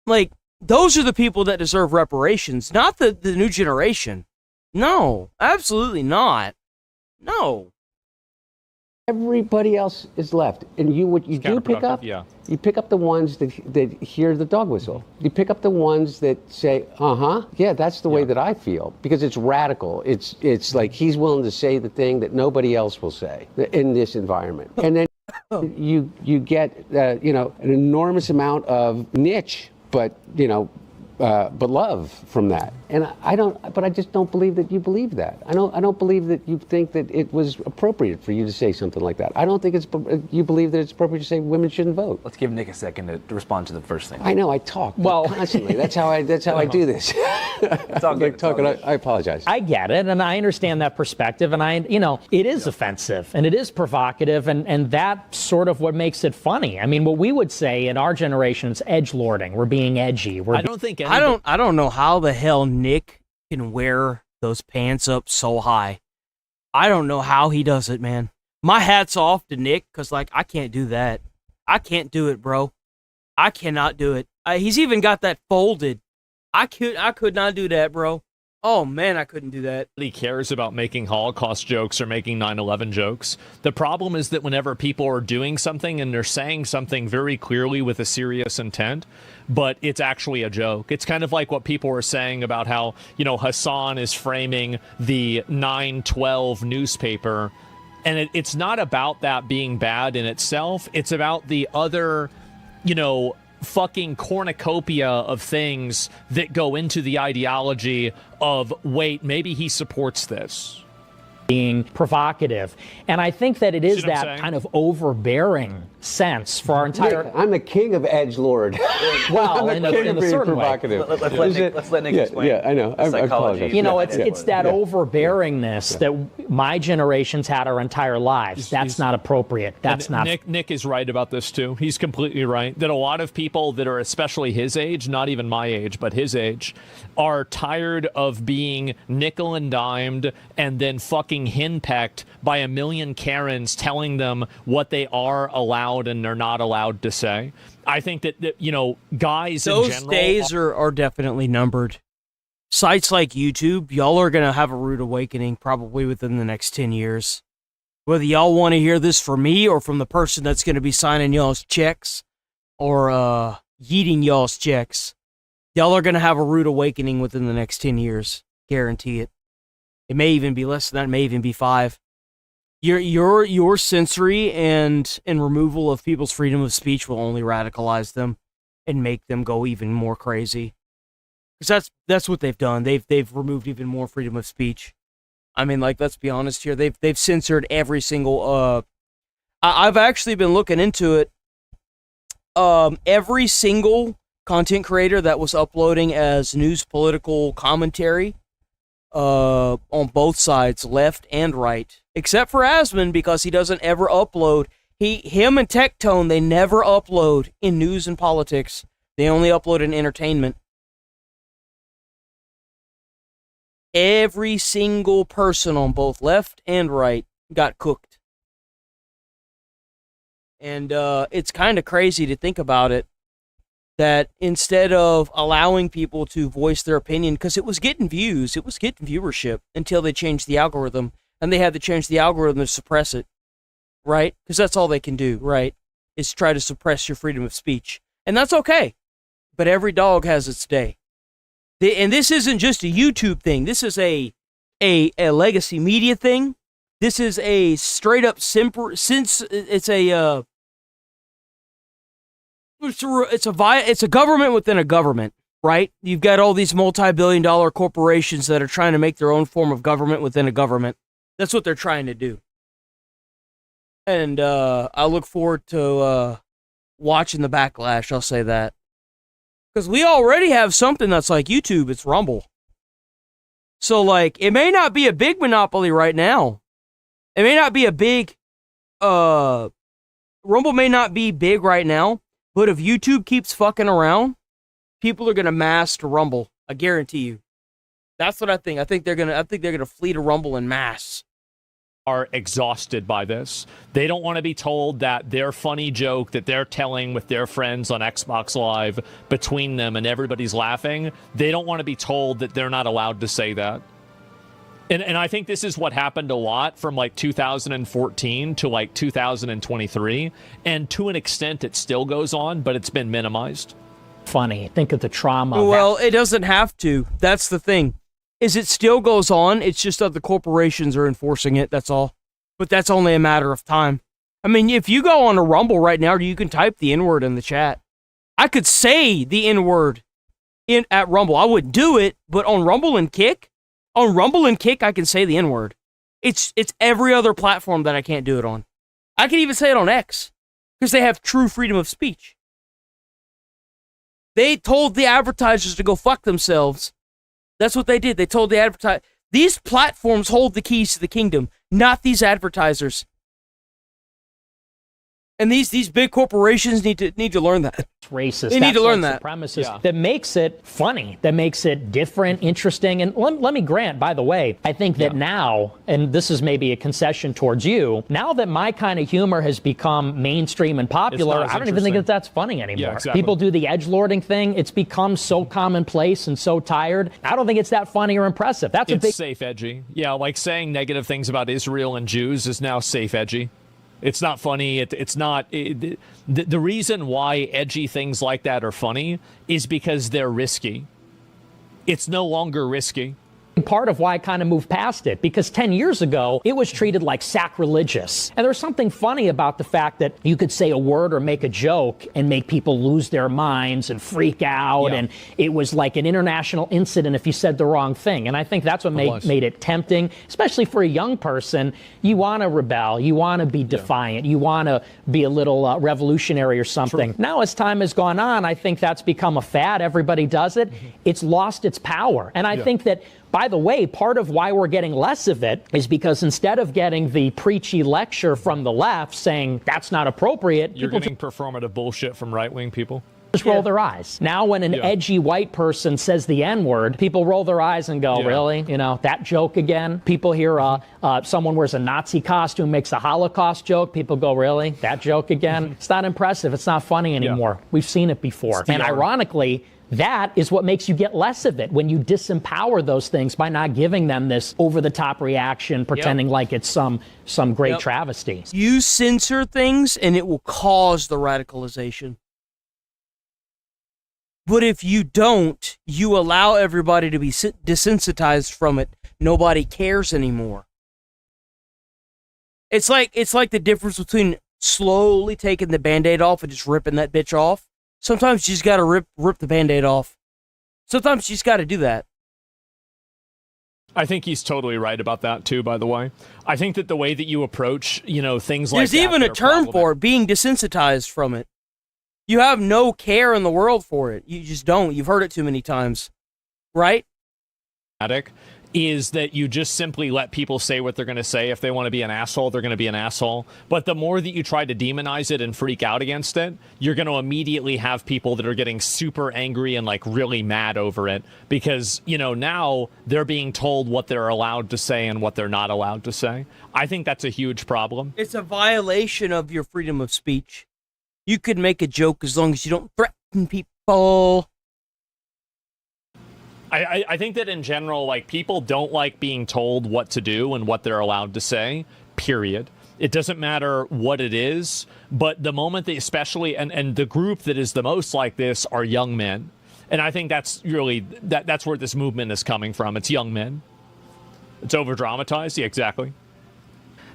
Like, those are the people that deserve reparations, not the new generation. No, absolutely not. No. Everybody else is left, and what you do pick up, you pick up the ones that hear the dog whistle. You pick up the ones that say, yeah, that's the way that I feel, because it's radical. It's like he's willing to say the thing that nobody else will say in this environment, and then you get an enormous amount of niche, but love from that. And I just don't believe that you believe that. I don't believe that you think that it was appropriate for you to say something like that. I don't think you believe that it's appropriate to say women shouldn't vote. Let's give Nick a second to respond to the first thing. I know, I talk constantly. That's how I do this. It's all good. I apologize. I get it, and I understand that perspective, and it is offensive, and it is provocative, and that's sort of what makes it funny. I mean, what we would say in our generation is edgelording. We're being edgy. I don't know how the hell Nick can wear those pants up so high. I don't know how he does it, man. My hat's off to Nick, because, I can't do that. I can't do it, bro. I cannot do it. He's even got that folded. I could not do that, bro. Oh, man, I couldn't do that. Nobody cares about making Holocaust jokes or making 9/11 jokes. The problem is that whenever people are doing something and they're saying something very clearly with a serious intent, but it's actually a joke. It's kind of like what people were saying about how, Hassan is framing the 9/12 newspaper. And it's not about that being bad in itself. It's about the other, fucking cornucopia of things that go into the ideology of, wait, maybe he supports this. Being provocative. And I think that it is that kind of overbearing sense for our entire... Nick, I'm the king of edgelord. Well, in a certain provocative. way. Let's let Nick explain. Yeah, I know. I apologize. It's that overbearingness that my generation's had our entire lives. That's not appropriate. That's not... Nick is right about this, too. He's completely right. That a lot of people that are especially his age, not even my age, but his age, are tired of being nickel and dimed and then fucking henpecked by a million Karens telling them what they are allowed and they're not allowed to say. I think that guys those in general... Those days are definitely numbered. Sites like YouTube, y'all are going to have a rude awakening probably within the next 10 years. Whether y'all want to hear this from me or from the person that's going to be signing y'all's checks or yeeting y'all's checks, y'all are going to have a rude awakening within the next 10 years. Guarantee it. It may even be less than that. It may even be 5. Your censory and removal of people's freedom of speech will only radicalize them and make them go even more crazy. Because that's what they've done. They've removed even more freedom of speech. I mean, like, let's be honest here. They've censored every single. I've actually been looking into it. Every single content creator that was uploading as news political commentary, on both sides, left and right, except for Asmon, because he doesn't ever upload. Him and Tectone, they never upload in news and politics. They only upload in entertainment. Every single person on both left and right got cooked. And it's kind of crazy to think about it, that instead of allowing people to voice their opinion, because it was getting views, it was getting viewership, until they changed the algorithm, and they had to change the algorithm to suppress it, right? Because that's all they can do, right? Is try to suppress your freedom of speech. And that's okay. But every dog has its day. And this isn't just a YouTube thing. This is a legacy media thing. This is a straight up it's a government within a government, right? You've got all these multi-billion-dollar corporations that are trying to make their own form of government within a government. That's what they're trying to do. And I look forward to watching the backlash, I'll say that. Because we already have something that's like YouTube, it's Rumble. So, like, it may not be a big monopoly right now. It may not be a big, Rumble may not be big right now, but if YouTube keeps fucking around, people are gonna mass to Rumble. I guarantee you. That's what I think. I think they're gonna flee to Rumble en masse. Are exhausted by this. They don't want to be told that their funny joke that they're telling with their friends on Xbox Live between them and everybody's laughing, they don't want to be told that they're not allowed to say that. And I think this is what happened a lot from like 2014 to like 2023. And to an extent, it still goes on, but it's been minimized. Funny. Think of the trauma. Well, it doesn't have to. That's the thing. Is it still goes on, it's just that the corporations are enforcing it, that's all. But that's only a matter of time. I mean, if you go on a Rumble right now, you can type the N-word in the chat. I could say the N-word at Rumble. I wouldn't do it, but on Rumble and Kick, I can say the N-word. It's every other platform that I can't do it on. I can even say it on X, because they have true freedom of speech. They told the advertisers to go fuck themselves. That's what they did. They told the advertisers. These platforms hold the keys to the kingdom, not these advertisers. And these big corporations need to learn that. It's racist. They need to learn that. Supremacist. That makes it funny. That makes it different, interesting. And let me grant, by the way, I think that now, and this is maybe a concession towards you, now that my kind of humor has become mainstream and popular, I don't even think that that's funny anymore. Yeah, exactly. People do the edgelording thing. It's become so commonplace and so tired. I don't think it's that funny or impressive. That's a big... safe edgy. Yeah, like saying negative things about Israel and Jews is now safe edgy. It's not funny. It's not. The reason why edgy things like that are funny is because they're risky. It's no longer risky. Part of why I kind of moved past it, because 10 years ago, it was treated like sacrilegious. And there's something funny about the fact that you could say a word or make a joke and make people lose their minds and freak out. Yeah. And it was like an international incident if you said the wrong thing. And I think that's what made it tempting, especially for a young person. You want to rebel. You want to be defiant. You want to be a little revolutionary or something. True. Now, as time has gone on, I think that's become a fad. Everybody does it. Mm-hmm. It's lost its power. And I think that, by the way, part of why we're getting less of it is because instead of getting the preachy lecture from the left saying that's not appropriate, you're getting performative bullshit from right-wing people. Just roll their eyes. Now when an edgy white person says the N-word, people roll their eyes and go, really? You know, that joke again? People hear someone wears a Nazi costume, makes a Holocaust joke. People go, really? That joke again? It's not impressive. It's not funny anymore. We've seen it before. And ironically, that is what makes you get less of it, when you disempower those things by not giving them this over-the-top reaction, pretending like it's some great travesty. You censor things, and it will cause the radicalization. But if you don't, you allow everybody to be desensitized from it. Nobody cares anymore. It's like the difference between slowly taking the Band-Aid off and just ripping that bitch off. Sometimes you just gotta rip the Band-Aid off. Sometimes you just gotta do that. I think he's totally right about that too, by the way. I think that the way that you approach, things like There's even a term for it, being desensitized from it. You have no care in the world for it. You just don't. You've heard it too many times. Right? Is that you just simply let people say what they're going to say. If they want to be an asshole, they're going to be an asshole. But the more that you try to demonize it and freak out against it, you're going to immediately have people that are getting super angry and like really mad over it because, now they're being told what they're allowed to say and what they're not allowed to say. I think that's a huge problem. It's a violation of your freedom of speech. You could make a joke as long as you don't threaten people. I think that in general, like, people don't like being told what to do and what they're allowed to say, period. It doesn't matter what it is, but the moment they especially, and the group that is the most like this are young men. And I think that's really, that's where this movement is coming from. It's young men. It's over-dramatized. Yeah, exactly.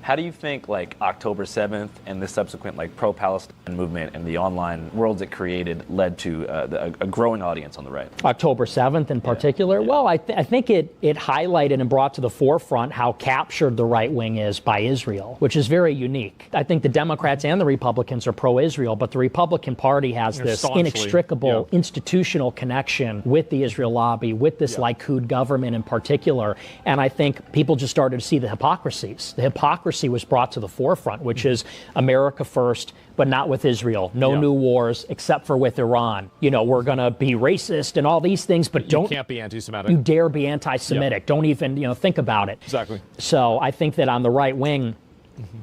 How do you think like October 7th and the subsequent like pro-Palestine movement and the online worlds it created led to a growing audience on the right? October 7th in particular? Yeah. Well, I think it highlighted and brought to the forefront how captured the right wing is by Israel, which is very unique. I think the Democrats and the Republicans are pro-Israel, but the Republican Party has this inextricable institutional connection with the Israel lobby, with this Likud government in particular. And I think people just started to see the hypocrisies. The hypocrisy was brought to the forefront, which is America first, but not with Israel. No new wars except for with Iran. We're going to be racist and all these things, but you can't be anti-Semitic. You dare be anti-Semitic. Don't even, think about it. Exactly. So I think that on the right wing,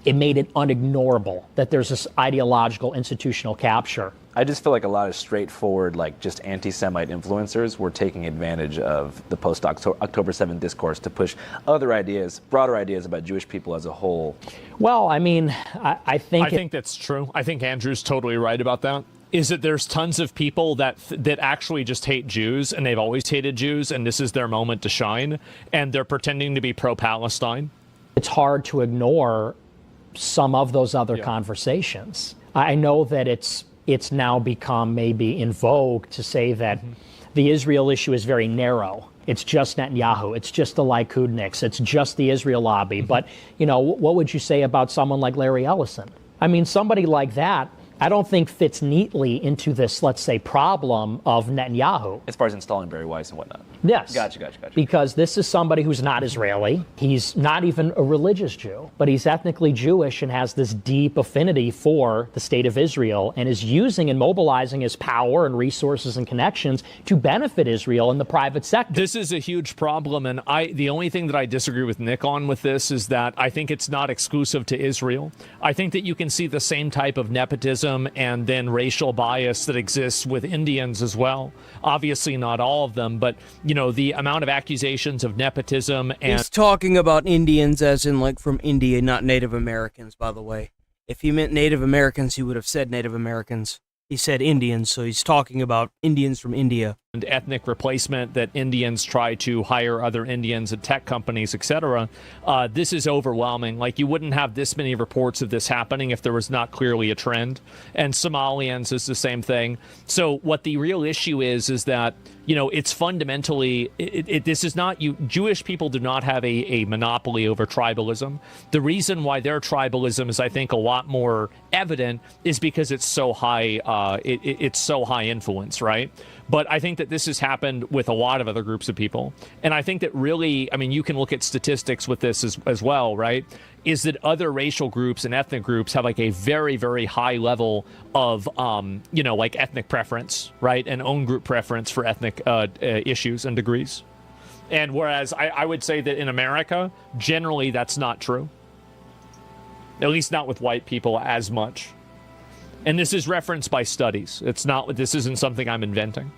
it made it unignorable that there's this ideological institutional capture. I just feel like a lot of straightforward, like just anti-Semite influencers were taking advantage of the post-October 7th discourse to push other ideas, broader ideas about Jewish people as a whole. Well, I mean, I think that's true. I think Andrew's totally right about that. Is that there's tons of people that actually just hate Jews, and they've always hated Jews, and this is their moment to shine, and they're pretending to be pro-Palestine. It's hard to ignore some of those other conversations. I know that it's now become maybe in vogue to say that the Israel issue is very narrow. It's just Netanyahu. It's just the Likudniks. It's just the Israel lobby. But, what would you say about someone like Larry Ellison? I mean, somebody like that, I don't think fits neatly into this, let's say, problem of Netanyahu. As far as installing Barry Weiss and whatnot. Yes. Gotcha. Because this is somebody who's not Israeli. He's not even a religious Jew, but he's ethnically Jewish and has this deep affinity for the state of Israel and is using and mobilizing his power and resources and connections to benefit Israel in the private sector. This is a huge problem, and the only thing that I disagree with Nick on with this is that I think it's not exclusive to Israel. I think that you can see the same type of nepotism and then racial bias that exists with Indians as well. Obviously not all of them, but the amount of accusations of nepotism and... He's talking about Indians as in like from India, not Native Americans, by the way. If he meant Native Americans, he would have said Native Americans. He said Indians, so he's talking about Indians from India. And ethnic replacement, that Indians try to hire other Indians at tech companies, etc. This is overwhelming. Like, you wouldn't have this many reports of this happening if there was not clearly a trend. And Somalians is the same thing. So what the real issue is that, it's fundamentally, this is not, Jewish people do not have a monopoly over tribalism. The reason why their tribalism is, I think, a lot more evident is because it's so high, it's so high influence, right? But I think that this has happened with a lot of other groups of people. And I think that really, I mean, you can look at statistics with this as well, right? Is that other racial groups and ethnic groups have like a very, very high level of, like ethnic preference, right? And own group preference for ethnic issues and degrees. And whereas I would say that in America, generally that's not true. At least not with white people as much. And this is referenced by studies. This isn't something I'm inventing.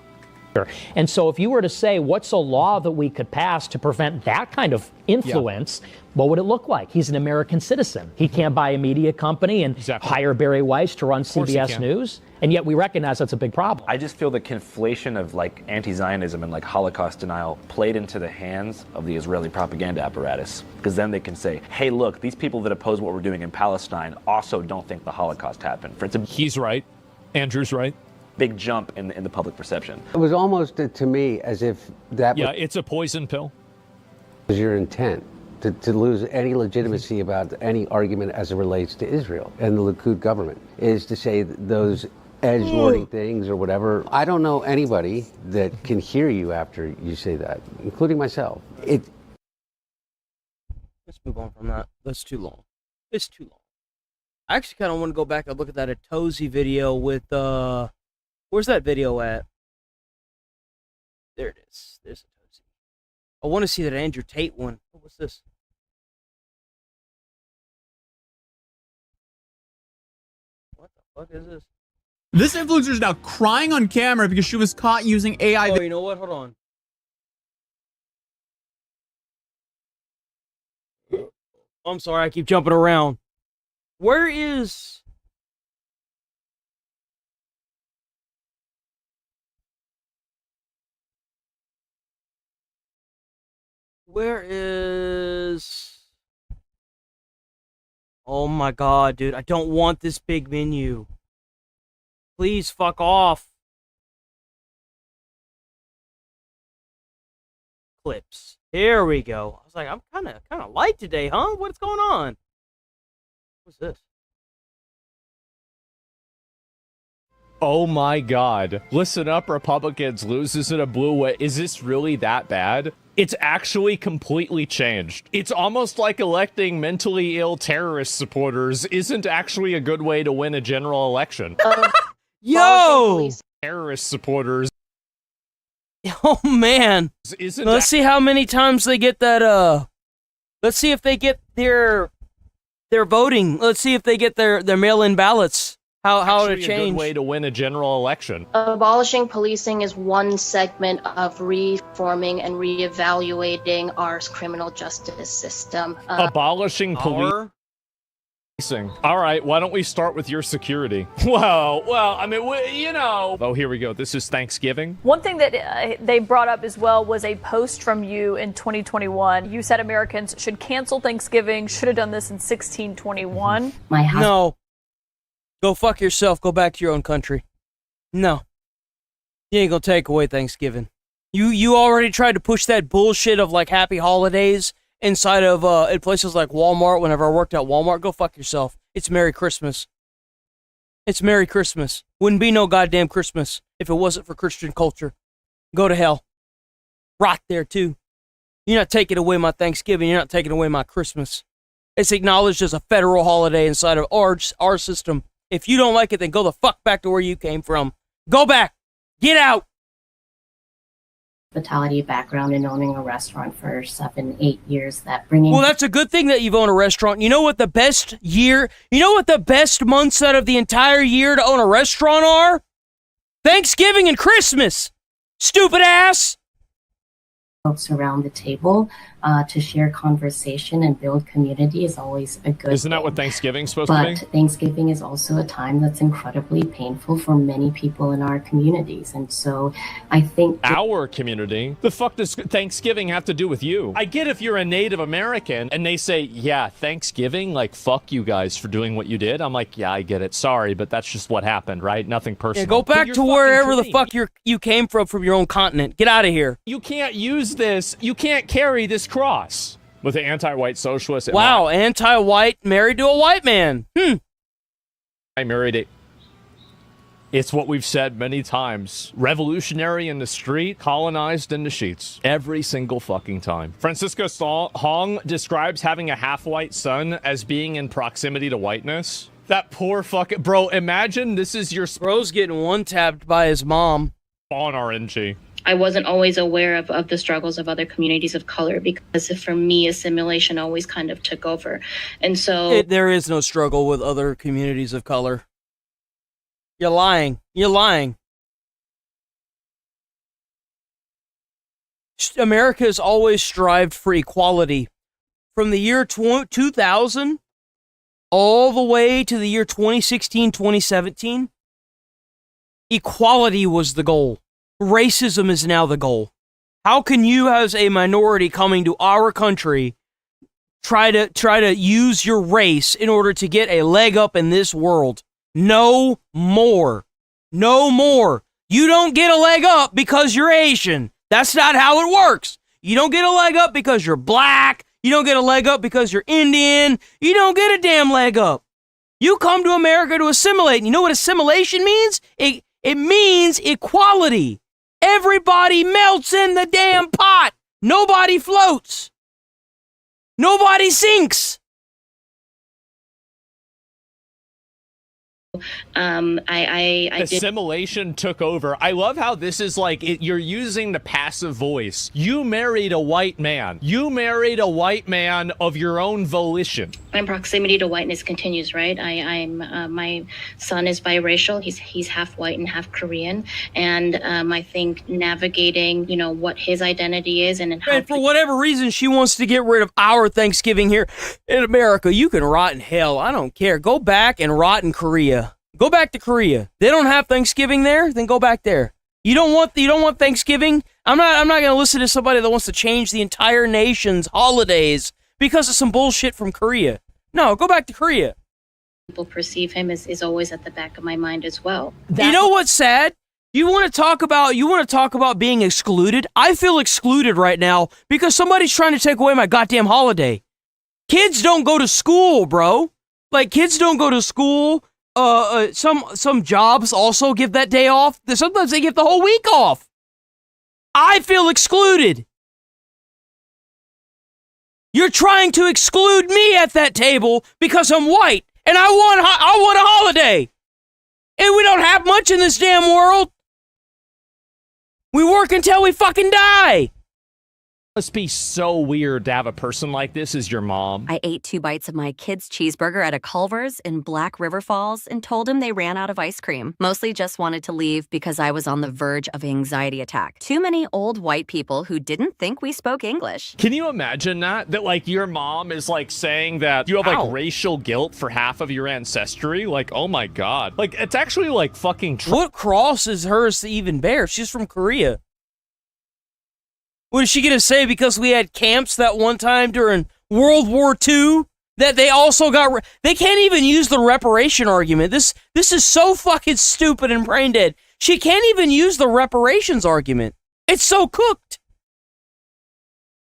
And so if you were to say, what's a law that we could pass to prevent that kind of influence, what would it look like? He's an American citizen. He can't buy a media company and hire Barry Weiss to run CBS News. And yet we recognize that's a big problem. I just feel the conflation of like anti-Zionism and like Holocaust denial played into the hands of the Israeli propaganda apparatus. Because then they can say, hey, look, these people that oppose what we're doing in Palestine also don't think the Holocaust happened. He's right. Andrew's right. Big jump in the public perception. It was almost to me as if that it's a poison pill. Was your intent to lose any legitimacy about any argument as it relates to Israel and the Likud government is to say those edge-lording things or whatever. I don't know anybody that can hear you after you say that, including myself. Let's move on from that. That's too long. It's too long. I actually kind of want to go back and look at that Atozi video with, where's that video at? There it is. There's Atozi. I want to see that Andrew Tate one. What's this? What the fuck is this? This influencer is now crying on camera because she was caught using AI. Oh, you know what? Hold on. I'm sorry, I keep jumping around. Where is... Oh my god, dude. I don't want this big menu. Please fuck off. Clips. Here we go. I was like, I'm kind of light today, huh? What's going on? What's this? Oh my god. Listen up, Republicans. Loses in a blue way. Is this really that bad? It's actually completely changed. It's almost like electing mentally ill terrorist supporters isn't actually a good way to win a general election. Yo! Terrorist supporters. Oh man. Let's see how many times they get that, let's see if they get their voting. Let's see if they get their mail-in ballots. How to change. A good way to win a general election. Abolishing policing is one segment of reforming and reevaluating our criminal justice system. Abolishing policing. All right, why don't we start with your security? Well, I mean, you know. Oh, here we go. This is Thanksgiving. One thing that they brought up as well was a post from you in 2021. You said Americans should cancel Thanksgiving, should have done this in 1621. No. Go fuck yourself. Go back to your own country. No. You ain't gonna take away Thanksgiving. You already tried to push that bullshit of like happy holidays inside of in places like Walmart. Whenever I worked at Walmart, go fuck yourself. It's Merry Christmas. It's Merry Christmas. Wouldn't be no goddamn Christmas if it wasn't for Christian culture. Go to hell. Rot there too. You're not taking away my Thanksgiving. You're not taking away my Christmas. It's acknowledged as a federal holiday inside of our system. If you don't like it, then go the fuck back to where you came from. Go back. Get out. Hospitality background and owning a restaurant for 7-8 years. Well, that's a good thing that you've owned a restaurant. You know what the best months out of the entire year to own a restaurant are? Thanksgiving and Christmas. Stupid ass. Folks around the table to share conversation and build community is always a good Isn't that what Thanksgiving's supposed to be? But Thanksgiving is also a time that's incredibly painful for many people in our communities. And so I think... Our community? The fuck does Thanksgiving have to do with you? I get if you're a Native American and they say, yeah, Thanksgiving, like, fuck you guys for doing what you did. I'm like, yeah, I get it. Sorry, but that's just what happened, right? Nothing personal. Yeah, go back to wherever the fuck you came from your own continent. Get out of here. You can't use this. You can't carry this cross with the anti-white socialist. Wow, anti-white married to a white man. I married it. It's what we've said many times. Revolutionary in the street, colonized in the sheets. Every single fucking time. Francisco Hong describes having a half-white son as being in proximity to whiteness. That poor fucking... Bro, imagine this is your... Bro's getting one-tapped by his mom. On RNG. I wasn't always aware of the struggles of other communities of color because for me, assimilation always kind of took over. And so... There is no struggle with other communities of color. You're lying. You're lying. America has always strived for equality. From the year 2000 all the way to the year 2016, 2017, equality was the goal. Racism is now the goal. How can you, as a minority coming to our country, try to use your race in order to get a leg up in this world? No more. No more. You don't get a leg up because you're Asian. That's not how it works. You don't get a leg up because you're black. You don't get a leg up because you're Indian. You don't get a damn leg up. You come to America to assimilate. And you know what assimilation means? It means equality. Everybody melts in the damn pot. Nobody floats. Nobody sinks. Assimilation took over. I love how this is like you're using the passive voice. You married a white man. You married a white man of your own volition. My proximity to whiteness continues, right? I'm my son is biracial. He's half white and half Korean, and I think navigating, what his identity is and how. And for whatever reason, she wants to get rid of our Thanksgiving here in America. You can rot in hell. I don't care. Go back and rot in Korea. Go back to Korea. They don't have Thanksgiving there. Then go back there. You don't want Thanksgiving. I'm not going to listen to somebody that wants to change the entire nation's holidays because of some bullshit from Korea. No, go back to Korea. People perceive him is always at the back of my mind as well. You know what's sad? You want to talk about being excluded? I feel excluded right now because somebody's trying to take away my goddamn holiday. Kids don't go to school, bro. Like, kids don't go to school. Some jobs also give that day off. Sometimes they give the whole week off. I feel excluded. You're trying to exclude me at that table because I'm white and I want a holiday. And we don't have much in this damn world. We work until we fucking die. Must be so weird to have a person like this as your mom. I ate 2 bites of my kid's cheeseburger at a Culver's in Black River Falls and told him they ran out of ice cream. Mostly just wanted to leave because I was on the verge of an anxiety attack. Too many old white people who didn't think we spoke English. Can you imagine that? That, like, your mom is, like, saying that you have, like, racial guilt for half of your ancestry? Like, oh my God. Like, it's actually, like, fucking true. What cross is hers to even bear? She's from Korea. What is she going to say because we had camps that one time during World War II that they also got... They can't even use the reparation argument. This is so fucking stupid and brain dead. She can't even use the reparations argument. It's so cooked.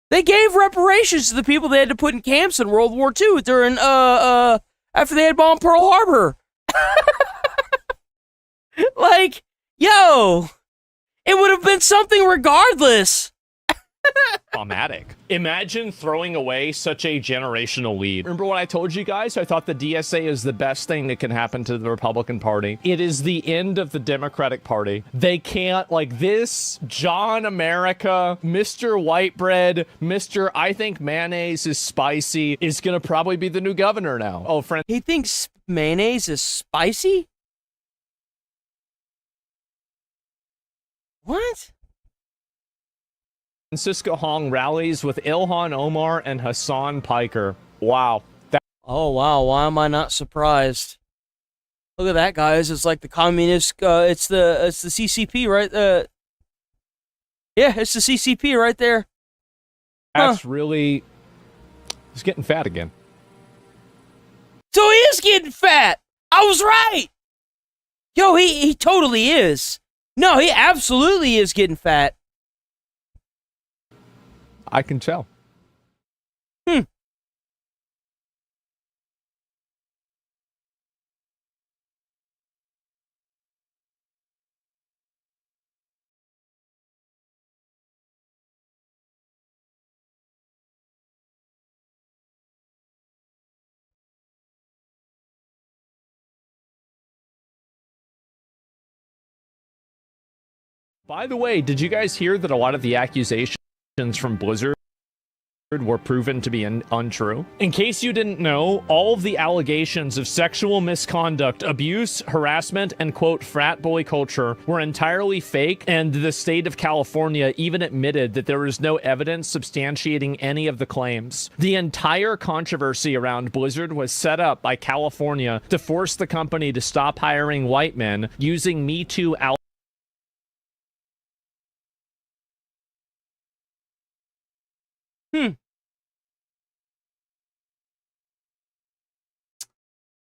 They gave reparations to the people they had to put in camps in World War II during, after they had bombed Pearl Harbor. Like, yo, it would have been something regardless. Traumatic. Imagine throwing away such a generational lead. Remember what I told you guys? I thought the DSA is the best thing that can happen to the Republican Party. It is the end of the Democratic Party. They can't, like, this John America, Mr. Whitebread, Mr. I think mayonnaise is spicy is gonna probably be the new governor now. Oh, friend. He thinks mayonnaise is spicy? What? Francisco Hong rallies with Ilhan Omar and Hassan Piker. Wow. Oh, wow. Why am I not surprised? Look at that, guys. It's like the communist, it's the CCP, right? Yeah, it's the CCP right there. That's really... He's getting fat again. So he is getting fat! I was right! Yo, he totally is. No, he absolutely is getting fat. I can tell. By the way, did you guys hear that a lot of the accusations from Blizzard were proven to be untrue? In case you didn't know, all of the allegations of sexual misconduct, abuse, harassment, and quote, frat boy culture were entirely fake, and the state of California even admitted that there is no evidence substantiating any of the claims. The entire controversy around Blizzard was set up by California to force the company to stop hiring white men using Me Too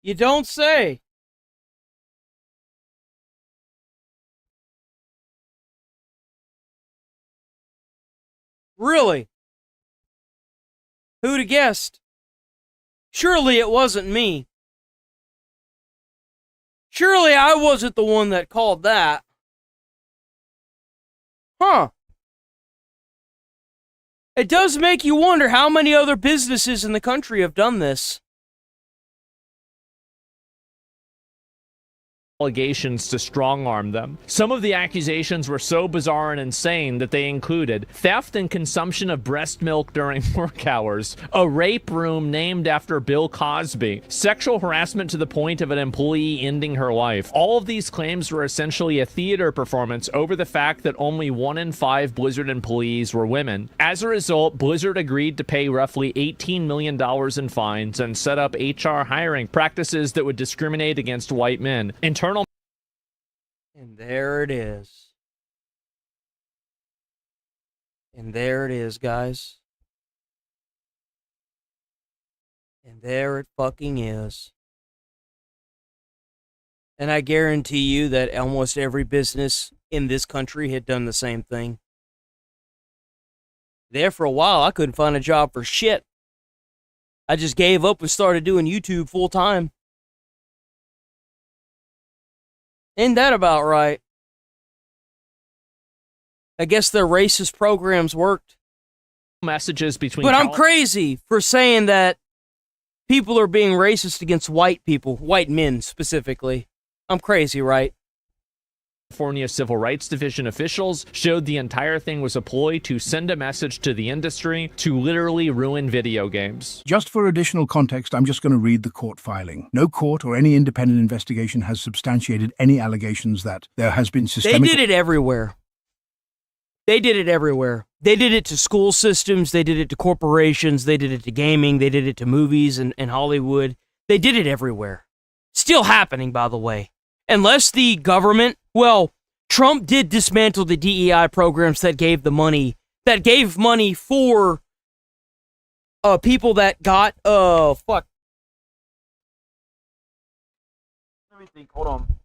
You don't say. Really? Who'd have guessed? Surely it wasn't me. Surely I wasn't the one that called that. Huh. It does make you wonder how many other businesses in the country have done this. Allegations to strong-arm them. Some of the accusations were so bizarre and insane that they included theft and consumption of breast milk during work hours, a rape room named after Bill Cosby, sexual harassment to the point of an employee ending her life. All of these claims were essentially a theater performance over the fact that only 1 in 5 Blizzard employees were women. As a result, Blizzard agreed to pay roughly $18 million in fines and set up HR hiring practices that would discriminate against white men. And there it is. And there it is, guys. And there it fucking is. And I guarantee you that almost every business in this country had done the same thing. There for a while, I couldn't find a job for shit. I just gave up and started doing YouTube full time. Ain't that about right? I guess their racist programs worked. Messages between. But I'm crazy for saying that people are being racist against white people, white men specifically. I'm crazy, right? California Civil Rights Division officials showed the entire thing was a ploy to send a message to the industry to literally ruin video games. Just for additional context, I'm just going to read the court filing. No court or any independent investigation has substantiated any allegations that there has been systemic... They did it everywhere. They did it everywhere. They did it to school systems. They did it to corporations. They did it to gaming. They did it to movies and Hollywood. They did it everywhere. Still happening, by the way. Unless the government... Well, Trump did dismantle the DEI programs that gave money for people that got fuck. Let me think. Hold on.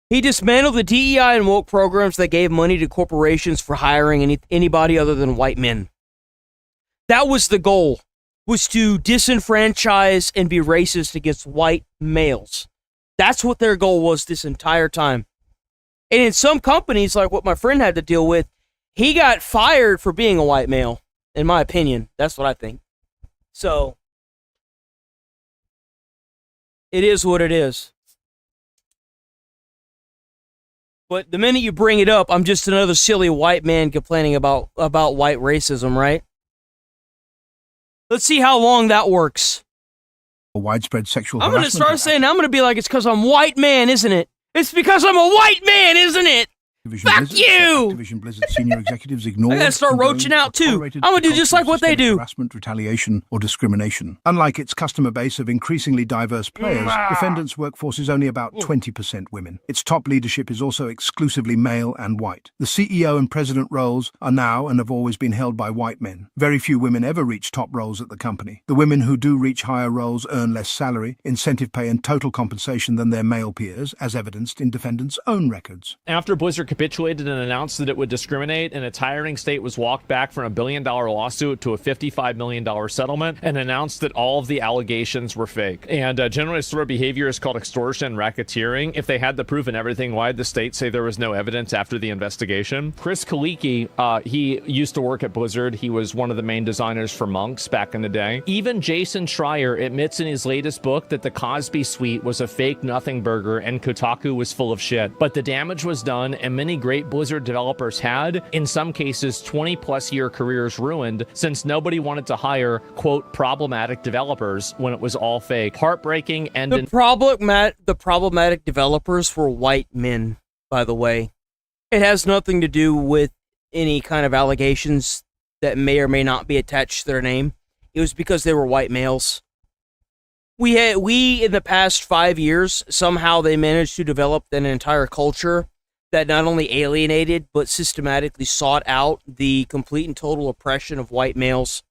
He dismantled the DEI and woke programs that gave money to corporations for hiring anybody other than white men. That was the goal, was to disenfranchise and be racist against white males. That's what their goal was this entire time. And in some companies, like what my friend had to deal with, he got fired for being a white male, in my opinion. That's what I think. So, it is what it is. But the minute you bring it up, I'm just another silly white man complaining about white racism, right? Let's see how long that works. Widespread sexual I'm harassment. going to start saying, I'm going to be like, it's because I'm white man, isn't it? It's because I'm a white man, isn't it? Fuck you! Activision Blizzard senior executives ignored. I gotta start roaching out too. I'm gonna do just like what they do. Harassment, retaliation, or discrimination. Unlike its customer base of increasingly diverse players, Defendant's workforce is only about 20% women. Its top leadership is also exclusively male and white. The CEO and president roles are now and have always been held by white men. Very few women ever reach top roles at the company. The women who do reach higher roles earn less salary, incentive pay, and total compensation than their male peers, as evidenced in Defendant's own records. After Blizzard capitulated and announced that it would discriminate, and its hiring state was walked back from a $1 billion lawsuit to a $55 million settlement, and announced that all of the allegations were fake. And generally, this sort of behavior is called extortion and racketeering. If they had the proof and everything, why did the state say there was no evidence after the investigation? Chris Kaliki, he used to work at Blizzard. He was one of the main designers for Monks back in the day. Even Jason Schreier admits in his latest book that the Cosby Suite was a fake nothing burger and Kotaku was full of shit. But the damage was done, and many great Blizzard developers had, in some cases, 20-plus year careers ruined since nobody wanted to hire, quote, problematic developers when it was all fake. Heartbreaking and... The problematic developers were white men, by the way. It has nothing to do with any kind of allegations that may or may not be attached to their name. It was because they were white males. We in the past 5 years, somehow they managed to develop an entire culture that not only alienated, but systematically sought out the complete and total oppression of white males.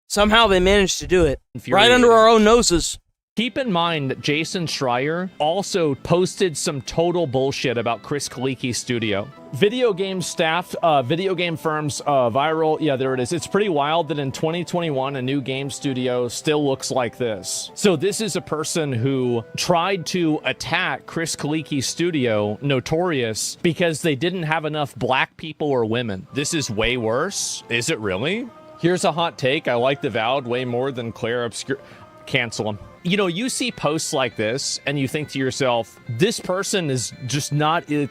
Somehow they managed to do it. Right under our own noses. Keep in mind that Jason Schreier also posted some total bullshit about Chris Kaliki's studio. Video game staff, video game firms, viral. Yeah, there it is. It's pretty wild that in 2021, a new game studio still looks like this. So this is a person who tried to attack Chris Kaliki's studio, Notorious, because they didn't have enough black people or women. This is way worse. Is it really? Here's a hot take. I like the Valid way more than Claire Obscure. Cancel him. You know, you see posts like this and you think to yourself, this person is just not, they're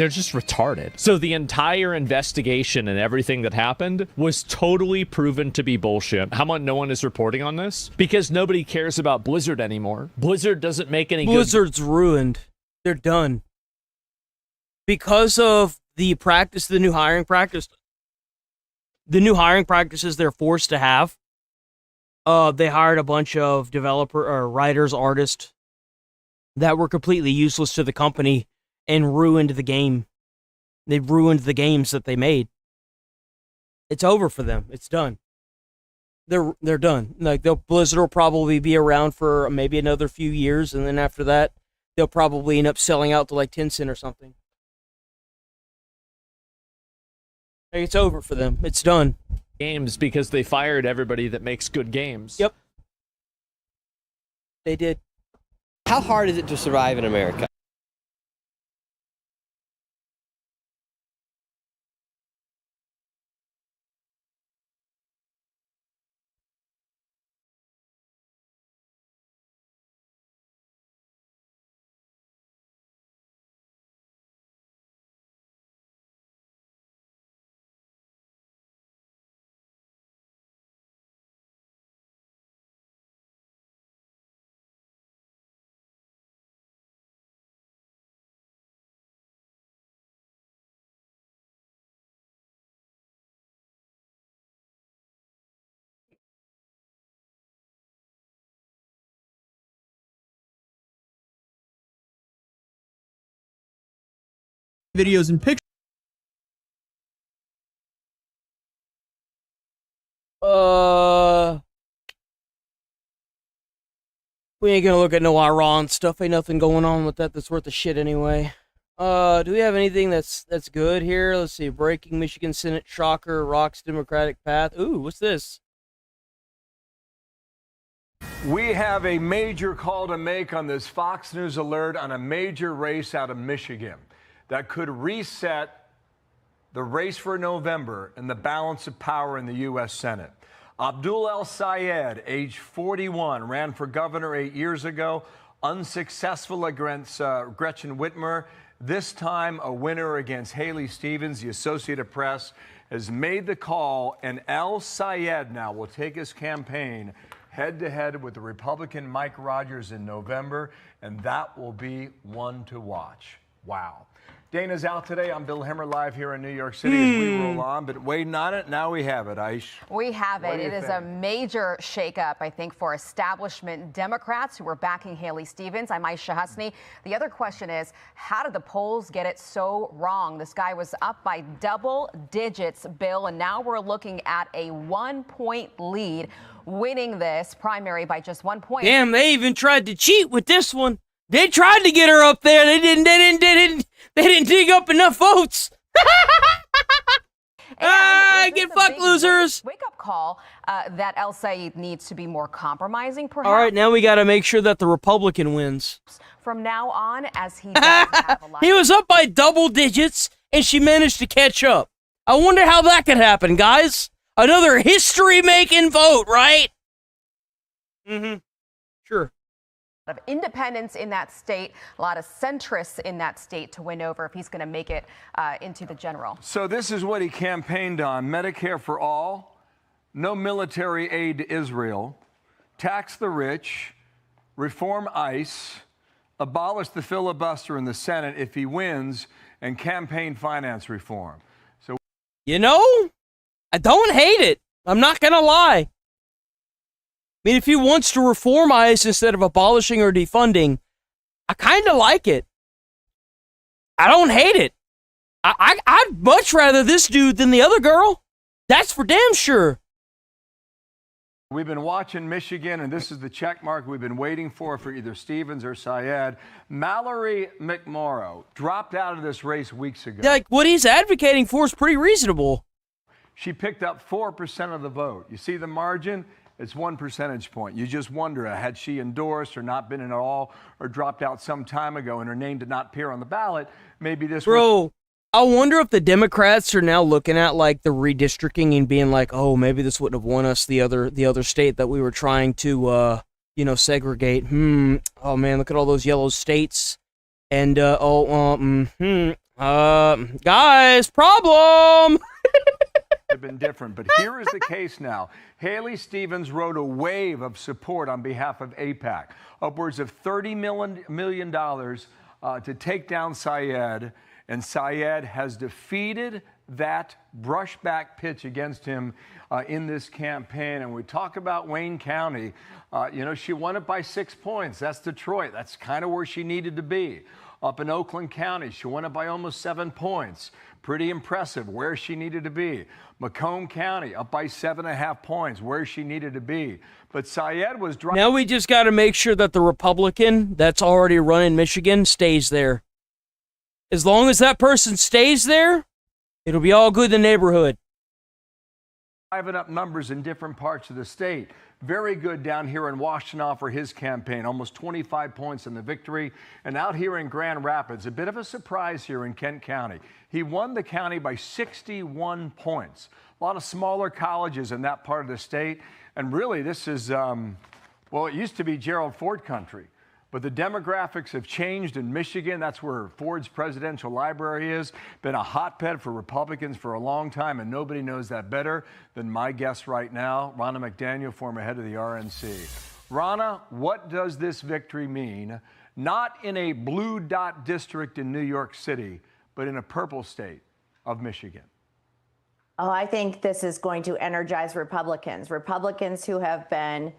just retarded. So the entire investigation and everything that happened was totally proven to be bullshit. How about no one is reporting on this? Because nobody cares about Blizzard anymore. Blizzard doesn't make any Blizzard's ruined. They're done. Because of the practice, the new hiring practices they're forced to have. They hired a bunch of writers, artists that were completely useless to the company and ruined the game. They ruined the games that they made. It's over for them. It's done. They're done. Like Blizzard will probably be around for maybe another few years, and then after that, they'll probably end up selling out to like Tencent or something. Like, it's over for them. It's done. Games because they fired everybody that makes good games. Yep. They did. How hard is it to survive in America? Videos and pictures. We ain't gonna look at no Iran stuff. Ain't nothing going on with that that's worth a shit anyway. Do we have anything that's good here? Let's see. Breaking Michigan Senate shocker rocks Democratic path. Ooh, what's this? We have a major call to make on this Fox News alert on a major race out of Michigan that could reset the race for November and the balance of power in the U.S. Senate. Abdul El Sayed, age 41, ran for governor 8 years ago, unsuccessful against Gretchen Whitmer. This time, a winner against Haley Stevens. The Associated Press has made the call, and El Sayed now will take his campaign head-to-head with the Republican Mike Rogers in November, and that will be one to watch. Wow. Dana's out today. I'm Bill Hemmer, live here in New York City as we roll on, but waiting on it. Now we have it, Aish. We have What it. do you It is think? a major shakeup, I think, for establishment Democrats who were backing Haley Stevens. I'm Aisha Husney. The other question is, how did the polls get it so wrong? This guy was up by double digits, Bill, and now we're looking at a 1-point lead, winning this primary by just 1 point. Damn, they even tried to cheat with this one. They tried to get her up there. They didn't dig up enough votes. Get fucked, losers. Wake-up call that El Sayed needs to be more compromising, perhaps. All right, now we got to make sure that the Republican wins. From now on, as he does have a lot. He was up by double digits, and she managed to catch up. I wonder how that could happen, guys. Another history-making vote, right? Mm-hmm. Sure. Of independents in that state, a lot of centrists in that state to win over if he's going to make it into the general. So this is what he campaigned on: Medicare for all, no military aid to Israel, tax the rich, reform ICE, abolish the filibuster in the Senate if he wins, and campaign finance reform. So, you know, I don't hate it. I'm not going to lie. I mean, if he wants to reform ICE instead of abolishing or defunding, I kind of like it. I don't hate it. I'd much rather this dude than the other girl. That's for damn sure. We've been watching Michigan, and this is the check mark we've been waiting for either Stevens or Syed. Mallory McMorrow dropped out of this race weeks ago. Like, what he's advocating for is pretty reasonable. She picked up 4% of the vote. You see the margin? It's 1 percentage point. You just wonder, had she endorsed or not been in at all or dropped out some time ago and her name did not appear on the ballot, maybe this Bro, I wonder if the Democrats are now looking at like the redistricting and being like, oh, maybe this wouldn't have won us the other state that we were trying to segregate. Oh man, look at all those yellow states. And guys, problem. Have been different, but here is the case now. Haley Stevens rode a wave of support on behalf of AIPAC, upwards of $30 million to take down Syed, and Syed has defeated that brushback pitch against him in this campaign. And we talk about Wayne County, she won it by 6 points. That's Detroit. That's kind of where she needed to be. Up in Oakland County, she won it by almost 7 points. Pretty impressive where she needed to be. Macomb County, up by 7.5 points, where she needed to be. But Syed was driving. Now we just got to make sure that the Republican that's already running Michigan stays there. As long as that person stays there, it'll be all good in the neighborhood. Driving up numbers in different parts of the state. Very good down here in Washtenaw for his campaign, almost 25 points in the victory. And out here in Grand Rapids, a bit of a surprise here in Kent County. He won the county by 61 points. A lot of smaller colleges in that part of the state. And really, this is, it used to be Gerald Ford country. But the demographics have changed in Michigan. That's where Ford's presidential library is. Been a hotbed for Republicans for a long time, and nobody knows that better than my guest right now, Ronna McDaniel, former head of the RNC. Ronna, what does this victory mean? Not in a blue dot district in New York City, but in a purple state of Michigan. Oh, I think this is going to energize Republicans. Republicans who have been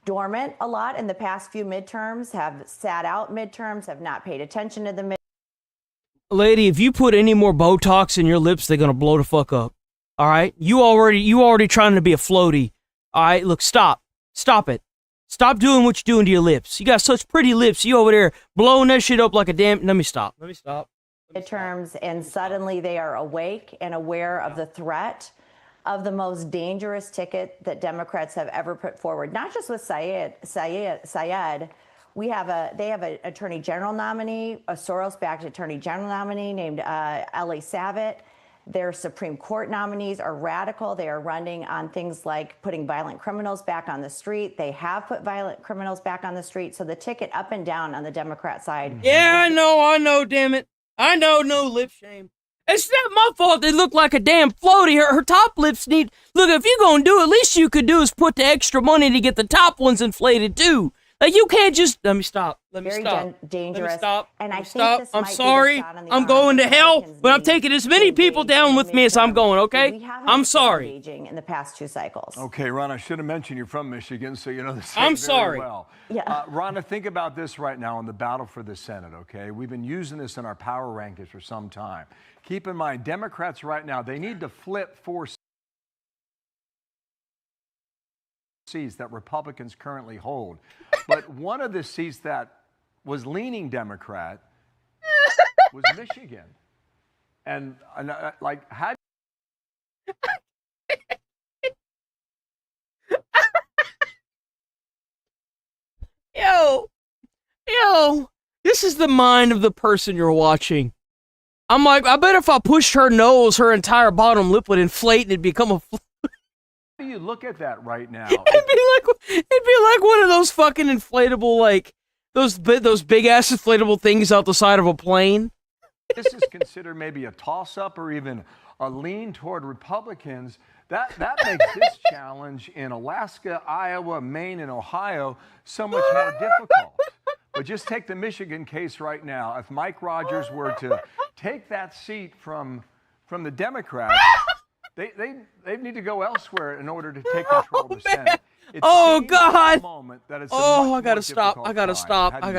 dormant a lot in the past few midterms, have sat out midterms, have not paid attention to the midterms. Lady, if you put any more Botox in your lips, they're gonna blow the fuck up. All right, you already trying to be a floaty. All right, look, stop it, stop doing what you're doing to your lips. You got such pretty lips. You over there blowing that shit up like a damn. Let me stop. Midterms, and suddenly they are awake and aware of the threat of the most dangerous ticket that Democrats have ever put forward. Not just with Syed. They have an attorney general nominee, a Soros-backed attorney general nominee named Ellie Savitt. Their Supreme Court nominees are radical. They are running on things like putting violent criminals back on the street. They have put violent criminals back on the street. So the ticket up and down on the Democrat side. Yeah, I know, damn it. I know, no lip shame. It's not my fault they look like a damn floaty. Her top lips need... Look, if you're going to do it, at least you could do is put the extra money to get the top ones inflated, too. Like, you can't just... Let me stop. Dangerous. Let me stop. And I stop. think this I'm might be the sorry. shot on the I'm arm going to that hell, Republicans but I'm need taking as many people down with me as I'm going, okay? We haven't I'm been sorry. engaging in the past 2 cycles. Okay, Ron, I should have mentioned you're from Michigan, so you know the state I'm very sorry. well. Yeah. Ronna, think about this right now in the battle for the Senate, okay? We've been using this in our power rankings for some time. Keep in mind, Democrats right now, they need to flip 4 seats that Republicans currently hold. But one of the seats that was leaning Democrat was Michigan. And like, how... Yo, this is the mind of the person you're watching. I'm like, I bet if I pushed her nose, her entire bottom lip would inflate and it'd become a... How do you look at that right now? It'd be like one of those fucking inflatable, like, those big ass inflatable things out the side of a plane. This is considered maybe a toss-up or even a lean toward Republicans. That makes this challenge in Alaska, Iowa, Maine, and Ohio so much more difficult. But just take the Michigan case right now. If Mike Rogers were to take that seat from the Democrats, they need to go elsewhere in order to take control of the Senate. Oh, God. I gotta stop. I gotta stop. I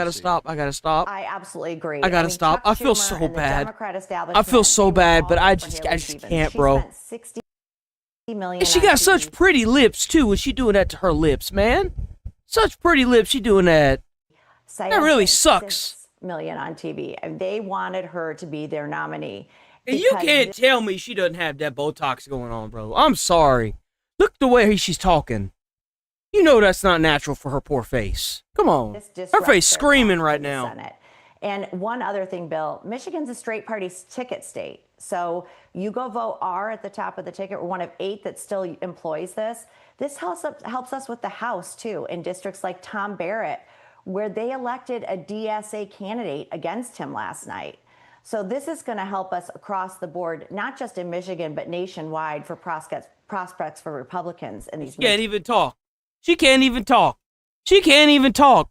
gotta stop. I absolutely agree. I gotta stop. Chuck I feel Schumer so and the bad. Democrat I feel establishment, so they were bad, but all I in for just Haley can't, Stevens. She bro. spent 60 million. And she on got TV. such pretty lips, too. Was she doing that to her lips, man? Such pretty lips. She doing that. Sayed That really spent sucks. 6 million on TV, and they wanted her to be their nominee. And you because can't tell me she doesn't have that Botox going on, bro. I'm sorry. Look the way she's talking. You know that's not natural for her poor face. Come on. Her face screaming right now. Senate. And one other thing, Bill, Michigan's a straight party ticket state. So you go vote R at the top of the ticket. We're one of 8 that still employs this. This helps us with the House, too, in districts like Tom Barrett, where they elected a DSA candidate against him last night. So this is going to help us across the board, not just in Michigan, but nationwide for prospects for Republicans in these. She can't even talk. She can't even talk. She can't even talk.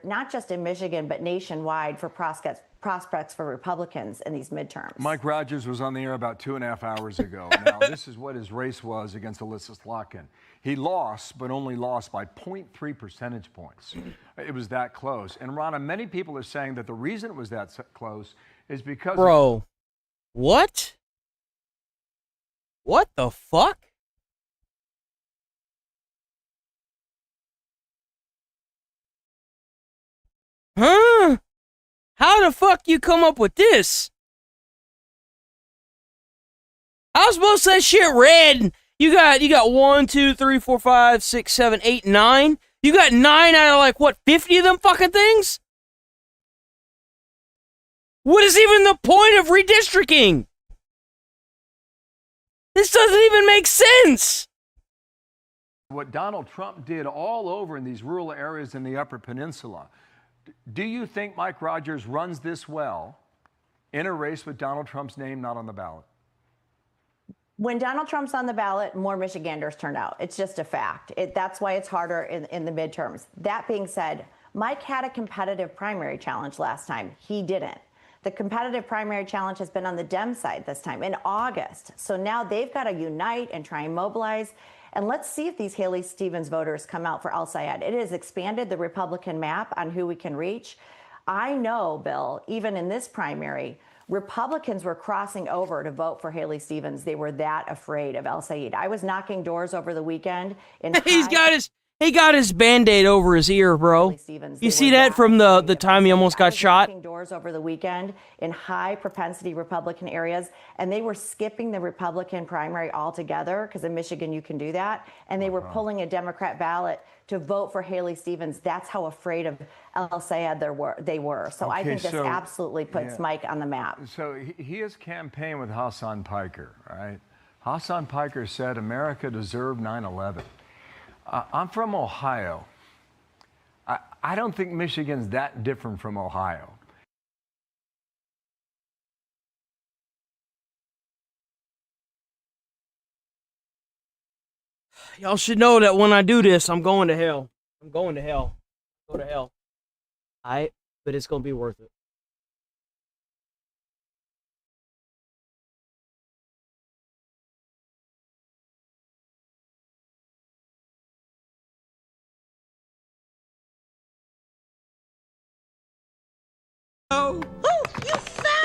Not just in Michigan, but nationwide for prospects for Republicans in these midterms. Mike Rogers was on the air about 2.5 hours ago. Now, this is what his race was against Alyssa Slotkin. He lost, but only lost by 0.3 percentage points. It was that close. And Rana, many people are saying that the reason it was that close is because... Bro, what? What the fuck? Huh? How the fuck you come up with this? I was supposed to say shit red. You got 1, 2, 3, 4, 5, 6, 7, 8, 9. You got 9 out of like what, 50 of them fucking things? What is even the point of redistricting? This doesn't even make sense. What Donald Trump did all over in these rural areas in the Upper Peninsula. Do you think Mike Rogers runs this well in a race with Donald Trump's name not on the ballot? When Donald Trump's on the ballot, more Michiganders turned out. It's just a fact. That's why it's harder in the midterms. That being said, Mike had a competitive primary challenge last time. He didn't. The competitive primary challenge has been on the Dem side this time in August. So now they've got to unite and try and mobilize. And let's see if these Haley Stevens voters come out for El-Sayed. It has expanded the Republican map on who we can reach. I know, Bill, even in this primary, Republicans were crossing over to vote for Haley Stevens. They were that afraid of El-Sayed. I was knocking doors over the weekend. He got his Band-Aid over his ear, bro. You see that from the time he almost got shot? Knocking doors over the weekend in high propensity Republican areas, and they were skipping the Republican primary altogether because in Michigan you can do that, and they were pulling a Democrat ballot to vote for Haley Stevens. That's how afraid of El-Sayed they were. So I think this absolutely puts Mike on the map. So he has campaigned with Hassan Piker, right? Hassan Piker said America deserved 9/11. I'm from Ohio. I don't think Michigan's that different from Ohio. Y'all should know that when I do this, I'm going to hell. I'm going to hell. Go to hell. But it's going to be worth it. Oh, you found.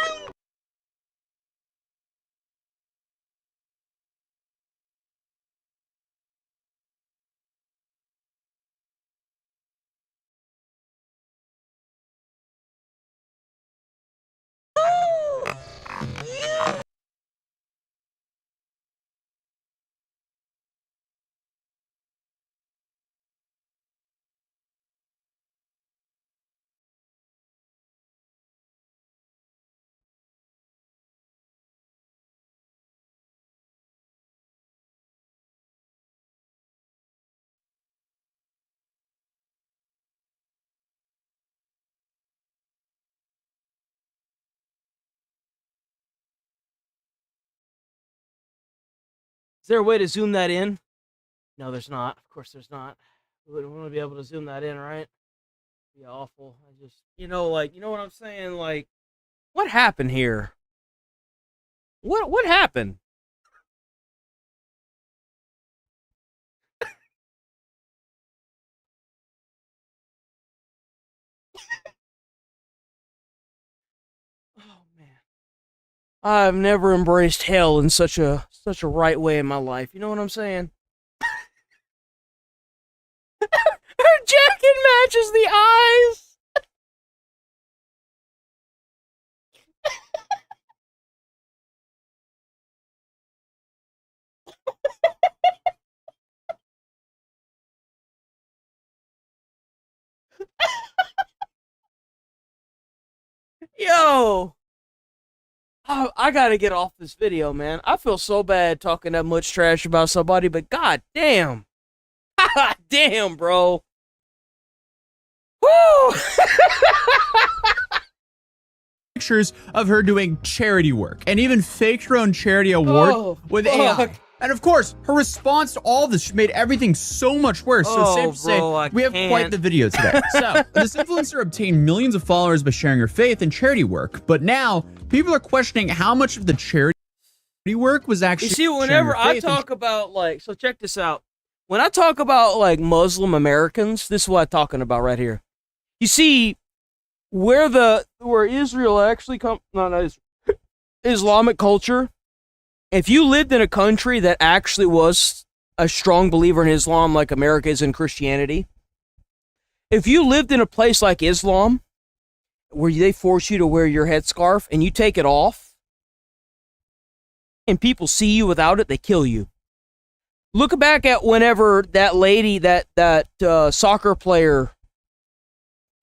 Is there a way to zoom that in? No, there's not. Of course there's not. We wouldn't want to be able to zoom that in, right? It'd be awful. I just, you know what I'm saying? Like, what happened here? What happened? I've never embraced hell in such a right way in my life. You know what I'm saying? Her jacket matches the eyes. Yo, oh, I gotta get off this video, man. I feel so bad talking that much trash about somebody, but god damn. God damn, bro. Woo! Pictures of her doing charity work and even faked her own charity award with AI. And of course, her response to all this made everything so much worse. So it's safe to say, we have quite the video today. So, this influencer obtained millions of followers by sharing her faith and charity work. But now, people are questioning how much of the charity work was actually. You see, whenever I talk about, like, so check this out. When I talk about, like, Muslim Americans, this is what I'm talking about right here. You see, where Israel actually comes, not Islamic culture. If you lived in a country that actually was a strong believer in Islam, like America is in Christianity, if you lived in a place like Islam, where they force you to wear your headscarf and you take it off, and people see you without it, they kill you. Look back at whenever that lady, that soccer player,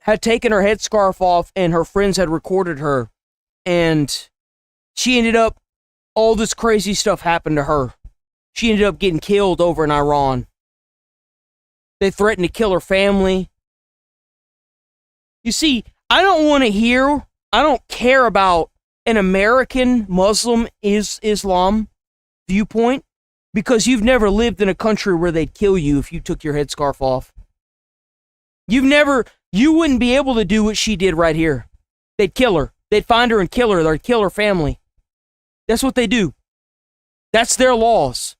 had taken her headscarf off and her friends had recorded her, and she ended up, all this crazy stuff happened to her. She ended up getting killed over in Iran. They threatened to kill her family. You see, I don't care about an American Muslim Islam viewpoint, because you've never lived in a country where they'd kill you if you took your headscarf off. You wouldn't be able to do what she did right here. They'd kill her. They'd find her and kill her. They'd kill her family. That's what they do. That's their laws.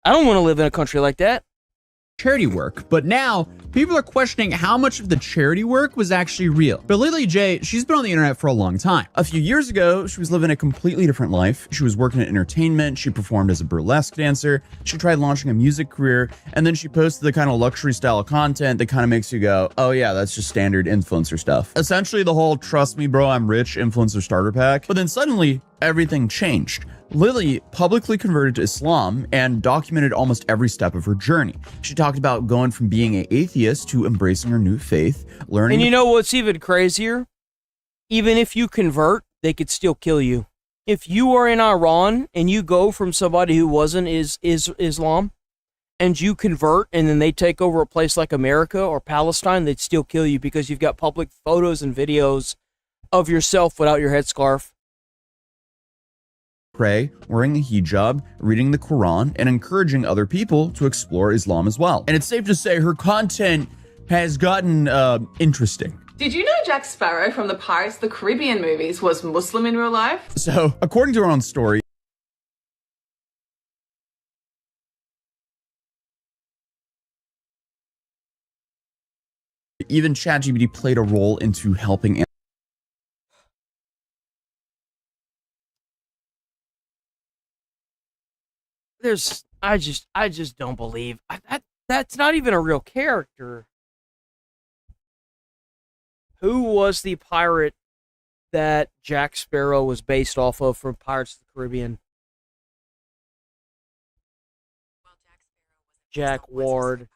I don't want to live in a country like that. Charity work, but now people are questioning how much of the charity work was actually real. But Lily J, she's been on the internet for a long time. A few years ago, she was living a completely different life. She was working in entertainment, she performed as a burlesque dancer, she tried launching a music career, and then she posted the kind of luxury style content that kind of makes you go, oh yeah, that's just standard influencer stuff. Essentially the whole trust me bro, I'm rich influencer starter pack. But then suddenly, everything changed. Lily publicly converted to Islam and documented almost every step of her journey. She talked about going from being an atheist to embracing her new faith, learning. And you know what's even crazier? Even if you convert, they could still kill you. If you are in Iran and you go from somebody who wasn't Islam and you convert and then they take over a place like America or Palestine, they'd still kill you because you've got public photos and videos of yourself without your headscarf. Pray, wearing a hijab, reading the Quran, and encouraging other people to explore Islam as well. And it's safe to say her content has gotten interesting. Did you know Jack Sparrow from the Pirates of the Caribbean movies was Muslim in real life? So, according to her own story, even ChatGPT played a role into helping. I just don't believe that's not even a real character. Who was the pirate that Jack Sparrow was based off of from Pirates of the Caribbean? Jack Ward.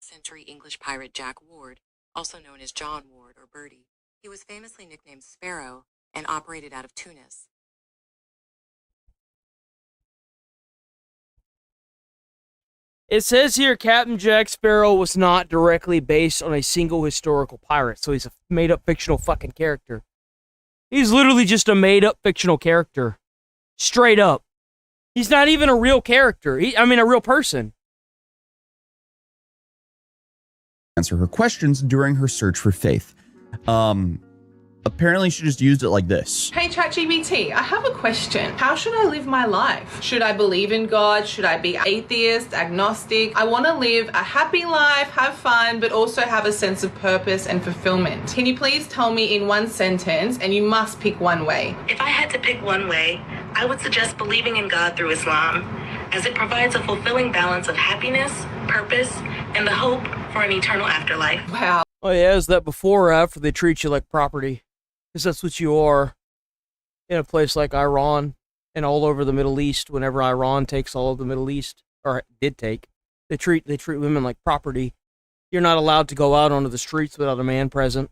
Century English pirate Jack Ward, also known as John Ward or Birdie. He was famously nicknamed Sparrow and operated out of Tunis. It says here Captain Jack Sparrow was not directly based on a single historical pirate, so he's a made-up fictional fucking character. He's literally just a made-up fictional character. Straight up. He's not even a real character. A real person. Answer her questions during her search for faith. Apparently, she just used it like this. Hey ChatGPT, I have a question. How should I live my life? Should I believe in God? Should I be atheist, agnostic? I want to live a happy life, have fun, but also have a sense of purpose and fulfillment. Can you please tell me in one sentence, and you must pick one way? If I had to pick one way, I would suggest believing in God through Islam, as it provides a fulfilling balance of happiness, purpose, and the hope for an eternal afterlife. Wow. Oh yeah, is that before or after they treat you like property? Because that's what you are in a place like Iran and all over the Middle East. Whenever Iran takes all of the Middle East, or did take, they treat women like property. You're not allowed to go out onto the streets without a man present.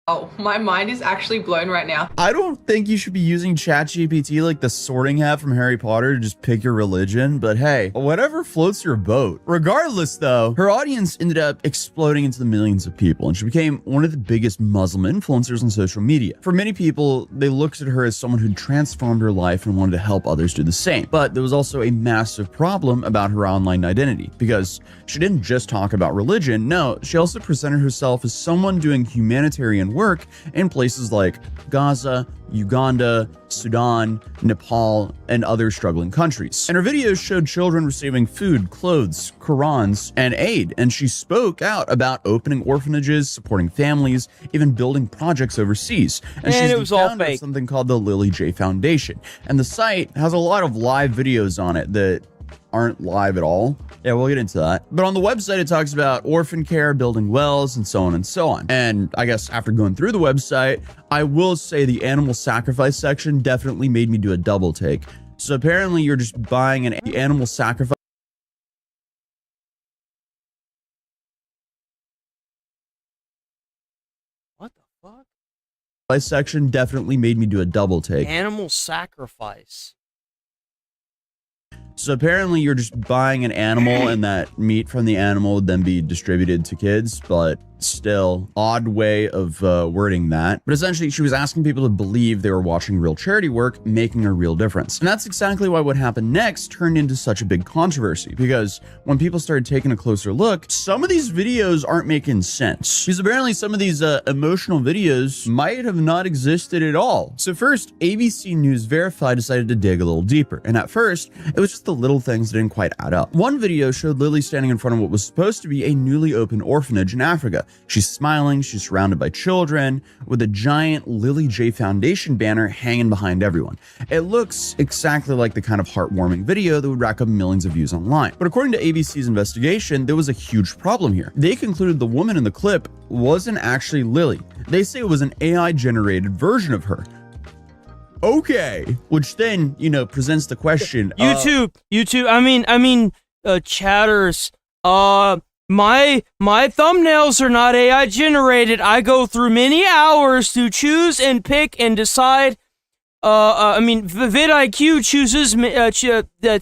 Oh, my mind is actually blown right now. I don't think you should be using ChatGPT like the sorting hat from Harry Potter to just pick your religion, but hey, whatever floats your boat. Regardless though, her audience ended up exploding into the millions of people, and she became one of the biggest Muslim influencers on social media. For many people, they looked at her as someone who transformed her life and wanted to help others do the same. But there was also a massive problem about her online identity, because she didn't just talk about religion. No, she also presented herself as someone doing humanitarian work in places like Gaza, Uganda, Sudan, Nepal, and other struggling countries. And her videos showed children receiving food, clothes, Qurans, and aid, and she spoke out about opening orphanages, supporting families, even building projects overseas. And she's the founder of something called the Lily J Foundation. And the site has a lot of live videos on it that aren't live at all. Yeah, we'll get into that. But on the website, it talks about orphan care, building wells, and so on and so on. And I guess after going through the website, I will say the animal sacrifice section definitely made me do a double take. So apparently you're just buying an animal sacrifice. What the fuck? Section definitely made me do a double take. Animal sacrifice. So apparently you're just buying an animal and that meat from the animal would then be distributed to kids, but still odd way of wording that. But essentially she was asking people to believe they were watching real charity work, making a real difference. And that's exactly why what happened next turned into such a big controversy, because when people started taking a closer look, some of these videos aren't making sense. Because apparently some of these emotional videos might have not existed at all. So first, ABC News Verify decided to dig a little deeper. And at first, it was just the little things that didn't quite add up. One video showed Lily standing in front of what was supposed to be a newly opened orphanage in Africa. She's smiling, she's surrounded by children, with a giant Lily J Foundation banner hanging behind everyone. It looks exactly like the kind of heartwarming video that would rack up millions of views online. But according to ABC's investigation, there was a huge problem here. They concluded the woman in the clip wasn't actually Lily. They say it was an AI-generated version of her. Okay, which then, you know, presents the question. YouTube, chatters. My thumbnails are not AI generated. I go through many hours to choose and pick and decide. vidIQ chooses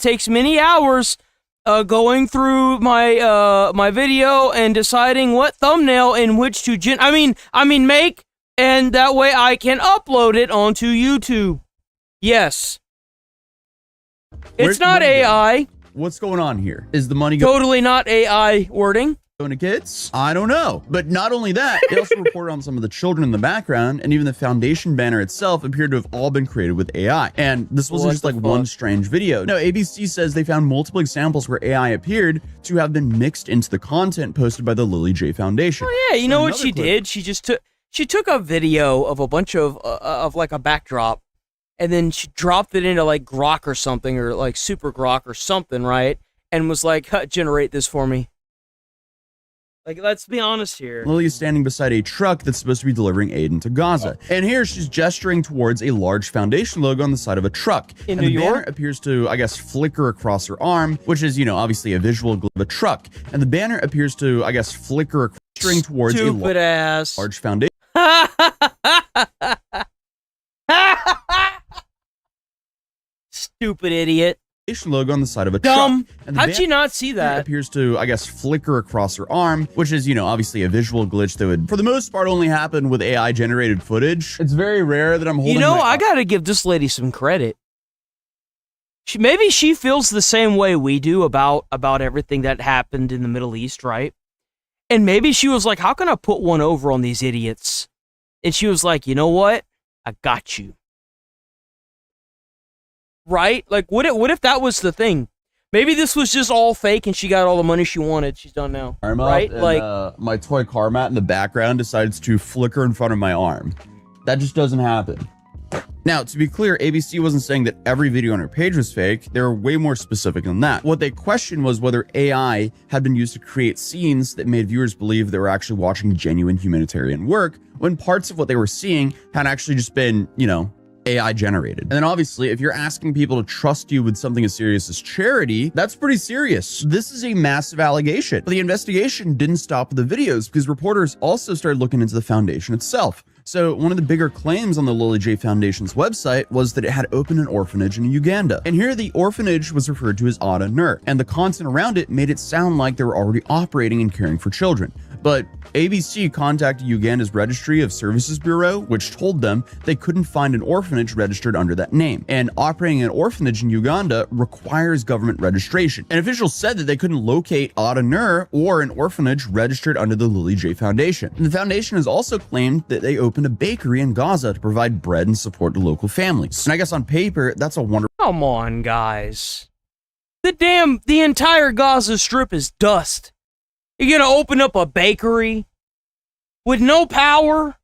takes many hours going through my video and deciding what thumbnail in which to make, and that way I can upload it onto YouTube. Yes. It's not AI. What's going on here? Is the money totally not AI wording? Going to kids? I don't know. But not only that, they also reported on some of the children in the background, and even the foundation banner itself appeared to have all been created with AI. And this wasn't just like one strange video. No, ABC says they found multiple examples where AI appeared to have been mixed into the content posted by the Lily J Foundation. Oh yeah, you know what she did? She took a video of a bunch of like a backdrop, and then she dropped it into like Grok or something, or like Super Grok or something, right? And was like, generate this for me. Like, let's be honest here. Lily is standing beside a truck that's supposed to be delivering aid into Gaza. And here she's gesturing towards a large foundation logo on the side of a truck. In New York? The banner appears to, I guess, flicker across her arm, which is, you know, obviously a visual of a truck. And the banner appears to, I guess, flicker across towards stupid ass large foundation. Stupid idiot. Logo on the side of a dumb truck. And how'd you not see that? Appears to, I guess, flicker across her arm, which is, you know, obviously a visual glitch that would, for the most part, only happen with AI generated footage. It's very rare that I'm holding. You know, I gotta give this lady some credit. Maybe she feels the same way we do about everything that happened in the Middle East, right? And maybe she was like, how can I put one over on these idiots? And she was like, you know what? I got you. Right? Like, what if that was the thing? Maybe this was just all fake and she got all the money she wanted. She's done now. Arm right? up and, Like, my toy car mat in the background decides to flicker in front of my arm. That just doesn't happen. Now, to be clear, ABC wasn't saying that every video on her page was fake. They were way more specific than that. What they questioned was whether AI had been used to create scenes that made viewers believe they were actually watching genuine humanitarian work, when parts of what they were seeing had actually just been, you know, AI generated. And then obviously, if you're asking people to trust you with something as serious as charity, that's pretty serious. This is a massive allegation. But the investigation didn't stop with the videos, because reporters also started looking into the foundation itself. So one of the bigger claims on the Lily J Foundation's website was that it had opened an orphanage in Uganda. And here the orphanage was referred to as Ada Nur, and the content around it made it sound like they were already operating and caring for children. But ABC contacted Uganda's Registry of Services Bureau, which told them they couldn't find an orphanage registered under that name. And operating an orphanage in Uganda requires government registration. And officials said that they couldn't locate Ada Nur or an orphanage registered under the Lily J Foundation. And the foundation has also claimed that they opened a bakery in Gaza to provide bread and support to local families. And I guess on paper, that's a wonderful. come on, guys. The entire Gaza Strip is dust. You're gonna open up a bakery with no power?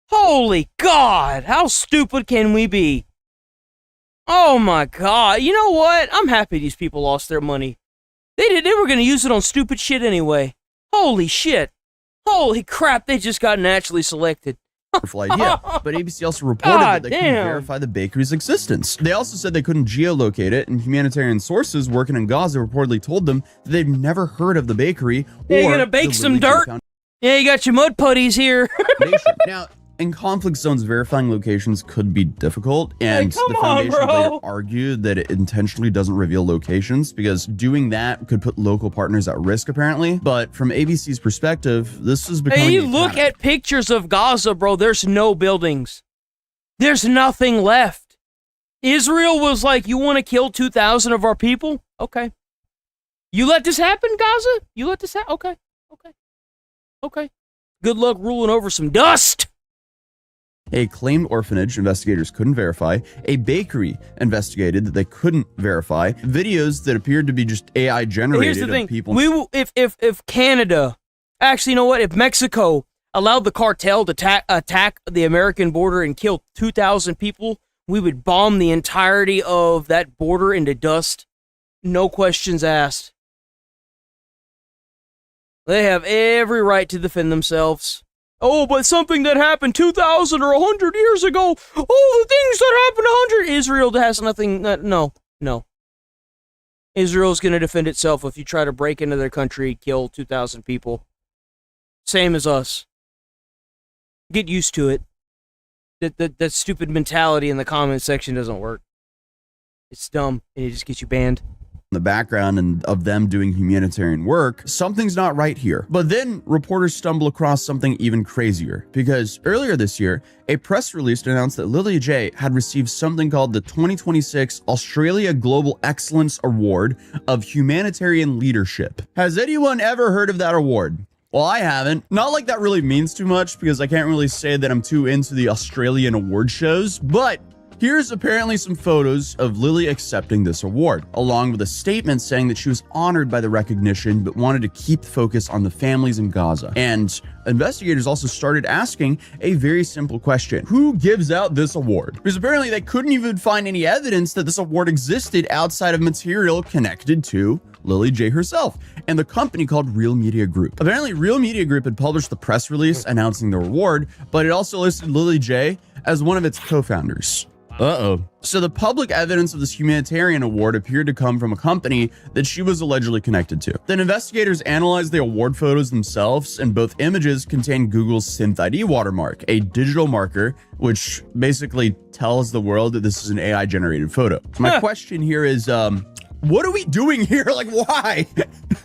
Holy God, how stupid can we be? Oh my God, you know what? I'm happy these people lost their money. They were gonna use it on stupid shit anyway. Holy shit. Holy crap, they just got naturally selected. idea. But ABC also reported that they couldn't verify the bakery's existence. They also said they couldn't geolocate it, and humanitarian sources working in Gaza reportedly told them that they've never heard of the bakery. Yeah, you're gonna bake some dirt? Yeah, you got your mud putties here. Now, in conflict zones, verifying locations could be difficult, and the foundation later argued that it intentionally doesn't reveal locations because doing that could put local partners at risk, apparently. But from ABC's perspective, this is becoming. Hey, you look at pictures of Gaza, bro. There's no buildings. There's nothing left. Israel was like, you want to kill 2,000 of our people? Okay. You let this happen, Gaza? You let this happen? Okay. Okay. Okay. Good luck ruling over some dust. A claimed orphanage investigators couldn't verify. A bakery investigated that they couldn't verify. Videos that appeared to be just AI generated. Here's the thing. Of people. We will, if Canada, actually, you know what? If Mexico allowed the cartel to attack the American border and kill 2,000 people, we would bomb the entirety of that border into dust. No questions asked. They have every right to defend themselves. Oh, but something that happened 2,000 or 100 years ago. Oh, the things that happened 100. Israel has nothing. No. Israel's going to defend itself if you try to break into their country, kill 2,000 people. Same as us. Get used to it. That stupid mentality in the comment section doesn't work. It's dumb, and it just gets you banned. The background and of them doing humanitarian work, something's not right here. But then reporters stumble across something even crazier, because earlier this year, a press release announced that Lily J had received something called the 2026 Australia Global Excellence Award of Humanitarian Leadership. Has anyone ever heard of that award? Well, I haven't. Not like that really means too much, because I can't really say that I'm too into the Australian award shows, but here's apparently some photos of Lily accepting this award, along with a statement saying that she was honored by the recognition, but wanted to keep the focus on the families in Gaza. And investigators also started asking a very simple question. Who gives out this award? Because apparently they couldn't even find any evidence that this award existed outside of material connected to Lily J herself and the company called Real Media Group. Apparently, Real Media Group had published the press release announcing the award, but it also listed Lily J as one of its co-founders. So the public evidence of this humanitarian award appeared to come from a company that she was allegedly connected to. Then investigators analyzed the award photos themselves, and both images contain Google's SynthID watermark, a digital marker which basically tells the world that this is an AI generated photo. So my question here is, what are we doing here? Like, why?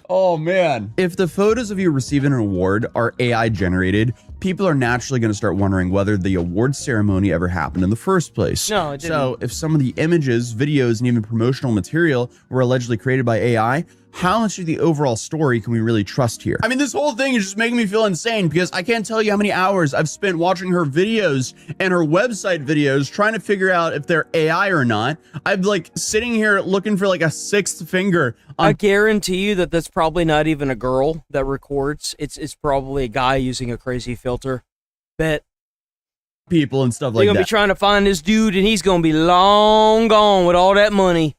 Oh man. If the photos of you receiving an award are AI generated, people are naturally going to start wondering whether the award ceremony ever happened in the first place. No, it didn't. So if some of the images, videos, and even promotional material were allegedly created by AI, how much of the overall story can we really trust here? I mean, this whole thing is just making me feel insane because I can't tell you how many hours I've spent watching her videos and her website videos trying to figure out if they're AI or not. I'm like sitting here looking for like a sixth finger. I guarantee you that that's probably not even a girl that records. It's probably a guy using a crazy filter. Bet. People and stuff like that. They're going to be trying to find this dude and he's going to be long gone with all that money.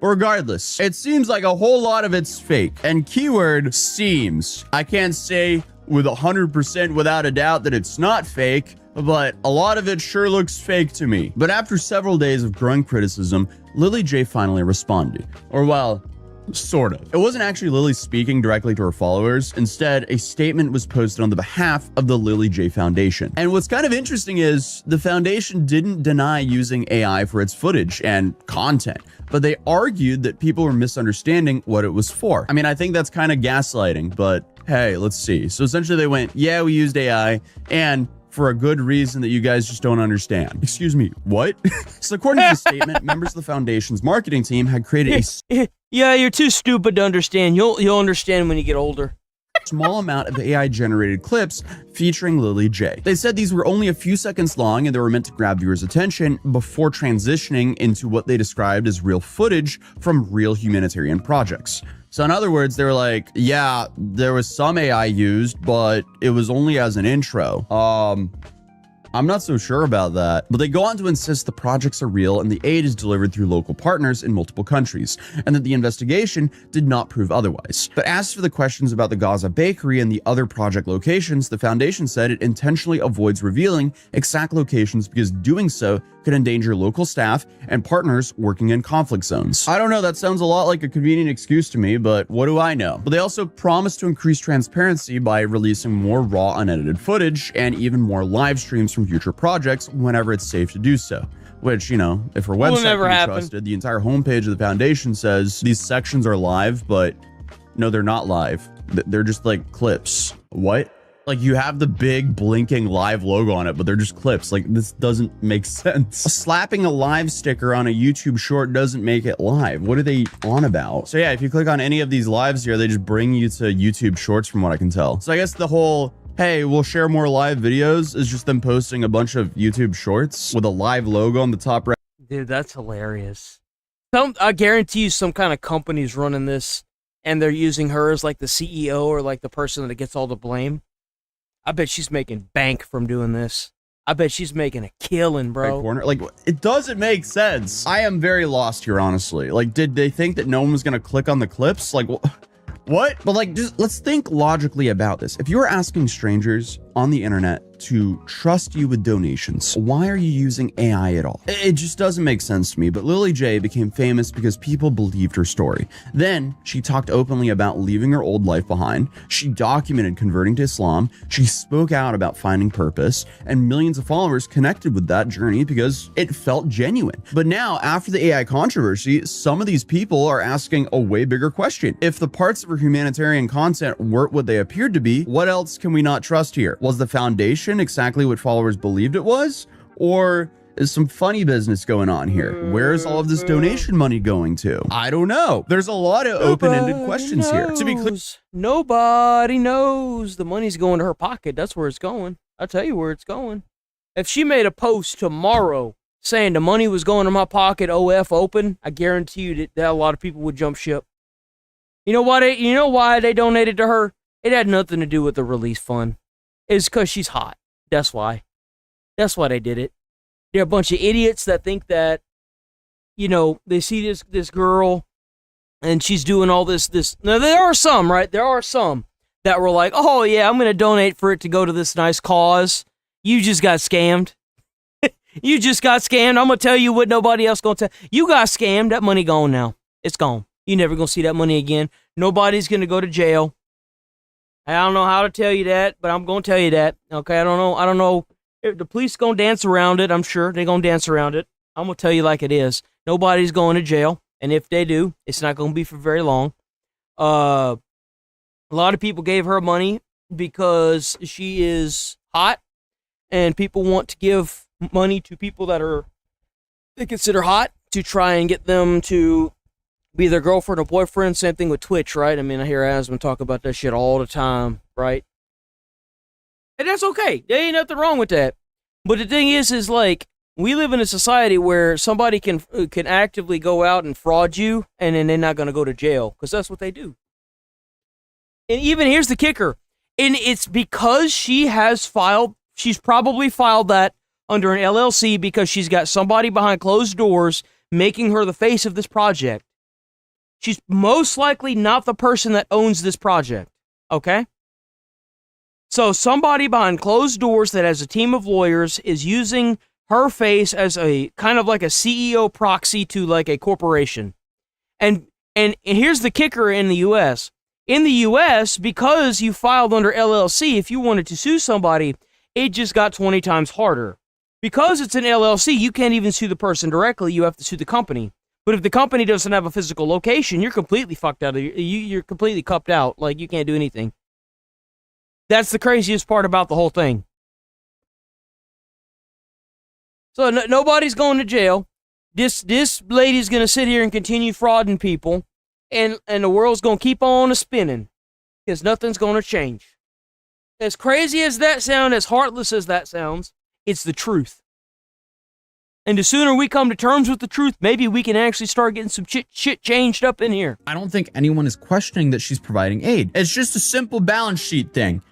Regardless, it seems like a whole lot of it's fake. And keyword seems. I can't say with 100% without a doubt that it's not fake, but a lot of it sure looks fake to me. But after several days of growing criticism, Lily J finally responded. Or well, sort of. It wasn't actually Lily speaking directly to her followers. Instead, a statement was posted on the behalf of the Lily J Foundation. And what's kind of interesting is the foundation didn't deny using AI for its footage and content, but they argued that people were misunderstanding what it was for. I mean, I think that's kind of gaslighting, but hey, let's see. So essentially they went, yeah, we used AI and for a good reason that you guys just don't understand. Excuse me, what? So according to the statement, members of the foundation's marketing team had created a yeah, you're too stupid to understand. You'll understand when you get older. Small amount of AI generated clips featuring Lily J. They said these were only a few seconds long and they were meant to grab viewers' attention before transitioning into what they described as real footage from real humanitarian projects. So in other words, they were like, yeah, there was some AI used, but it was only as an intro. I'm not so sure about that, but they go on to insist the projects are real and the aid is delivered through local partners in multiple countries, and that the investigation did not prove otherwise. But as for the questions about the Gaza bakery and the other project locations, the foundation said it intentionally avoids revealing exact locations because doing so could endanger local staff and partners working in conflict zones. I don't know, that sounds a lot like a convenient excuse to me, but what do I know? But they also promised to increase transparency by releasing more raw unedited footage and even more live streams from future projects whenever it's safe to do so. Which, you know, if her website can be trusted, the entire homepage of the foundation says these sections are live, but no, they're not live. They're just like clips. What? Like you have the big blinking live logo on it, but they're just clips. Like this doesn't make sense. Slapping a live sticker on a YouTube short doesn't make it live. What are they on about? So yeah, if you click on any of these lives here, they just bring you to YouTube shorts from what I can tell. So I guess the whole, hey, we'll share more live videos is just them posting a bunch of YouTube shorts with a live logo on the top right. Dude, that's hilarious. I guarantee you some kind of company's running this and they're using her as like the CEO or like the person that gets all the blame. I bet she's making bank from doing this. I bet she's making a killing, bro. Corner. Like, it doesn't make sense. I am very lost here, honestly. Like, did they think that no one was going to click on the clips? Like, what? But like, just let's think logically about this. If you were asking strangers on the internet to trust you with donations, why are you using AI at all? It just doesn't make sense to me. But Lily J became famous because people believed her story. Then she talked openly about leaving her old life behind. She documented converting to Islam. She spoke out about finding purpose, and millions of followers connected with that journey because it felt genuine. But now, after the AI controversy, some of these people are asking a way bigger question. If the parts of her humanitarian content weren't what they appeared to be, what else can we not trust here? Was the foundation exactly what followers believed it was? Or is some funny business going on here? Where's all of this donation money going to? I don't know. There's a lot of open-ended questions here. To be clear, nobody knows. The money's going to her pocket. That's where it's going. I'll tell you where it's going. If she made a post tomorrow saying the money was going to my pocket, OF open, I guarantee you that a lot of people would jump ship. You know why they donated to her? It had nothing to do with the release fund. It's because she's hot. That's why. That's why they did it. They're a bunch of idiots that think that, you know, they see this girl and she's doing all this. Now, there are some, right? There are some that were like, oh, yeah, I'm going to donate for it to go to this nice cause. You just got scammed. You just got scammed. I'm going to tell you what nobody else going to tell. You got scammed. That money gone now. It's gone. You're never going to see that money again. Nobody's going to go to jail. I don't know how to tell you that, but I'm going to tell you that. Okay, I don't know if the police going to dance around it. I'm sure they're going to dance around it. I'm going to tell you like it is. Nobody's going to jail, and if they do, it's not going to be for very long. A lot of people gave her money because she is hot, and people want to give money to people that they consider hot to try and get them to be their girlfriend or boyfriend. Same thing with Twitch, right? I mean, I hear Asmon talk about that shit all the time, right? And that's okay. There ain't nothing wrong with that. But the thing is like, we live in a society where somebody can actively go out and fraud you, and then they're not going to go to jail, because that's what they do. And even here's the kicker. And it's because she's probably filed that under an LLC because she's got somebody behind closed doors making her the face of this project. She's most likely not the person that owns this project, okay? So somebody behind closed doors that has a team of lawyers is using her face as a kind of like a CEO proxy to like a corporation. And here's the kicker in the US. In the US, because you filed under LLC, if you wanted to sue somebody, it just got 20 times harder. Because it's an LLC, you can't even sue the person directly, you have to sue the company. But if the company doesn't have a physical location, you're completely fucked out. You're completely cupped out. Like, you can't do anything. That's the craziest part about the whole thing. So nobody's going to jail. This lady's going to sit here and continue frauding people. And the world's going to keep on spinning. Because nothing's going to change. As crazy as that sounds, as heartless as that sounds, it's the truth. And the sooner we come to terms with the truth, maybe we can actually start getting some shit changed up in here. I don't think anyone is questioning that she's providing aid. It's just a simple balance sheet thing.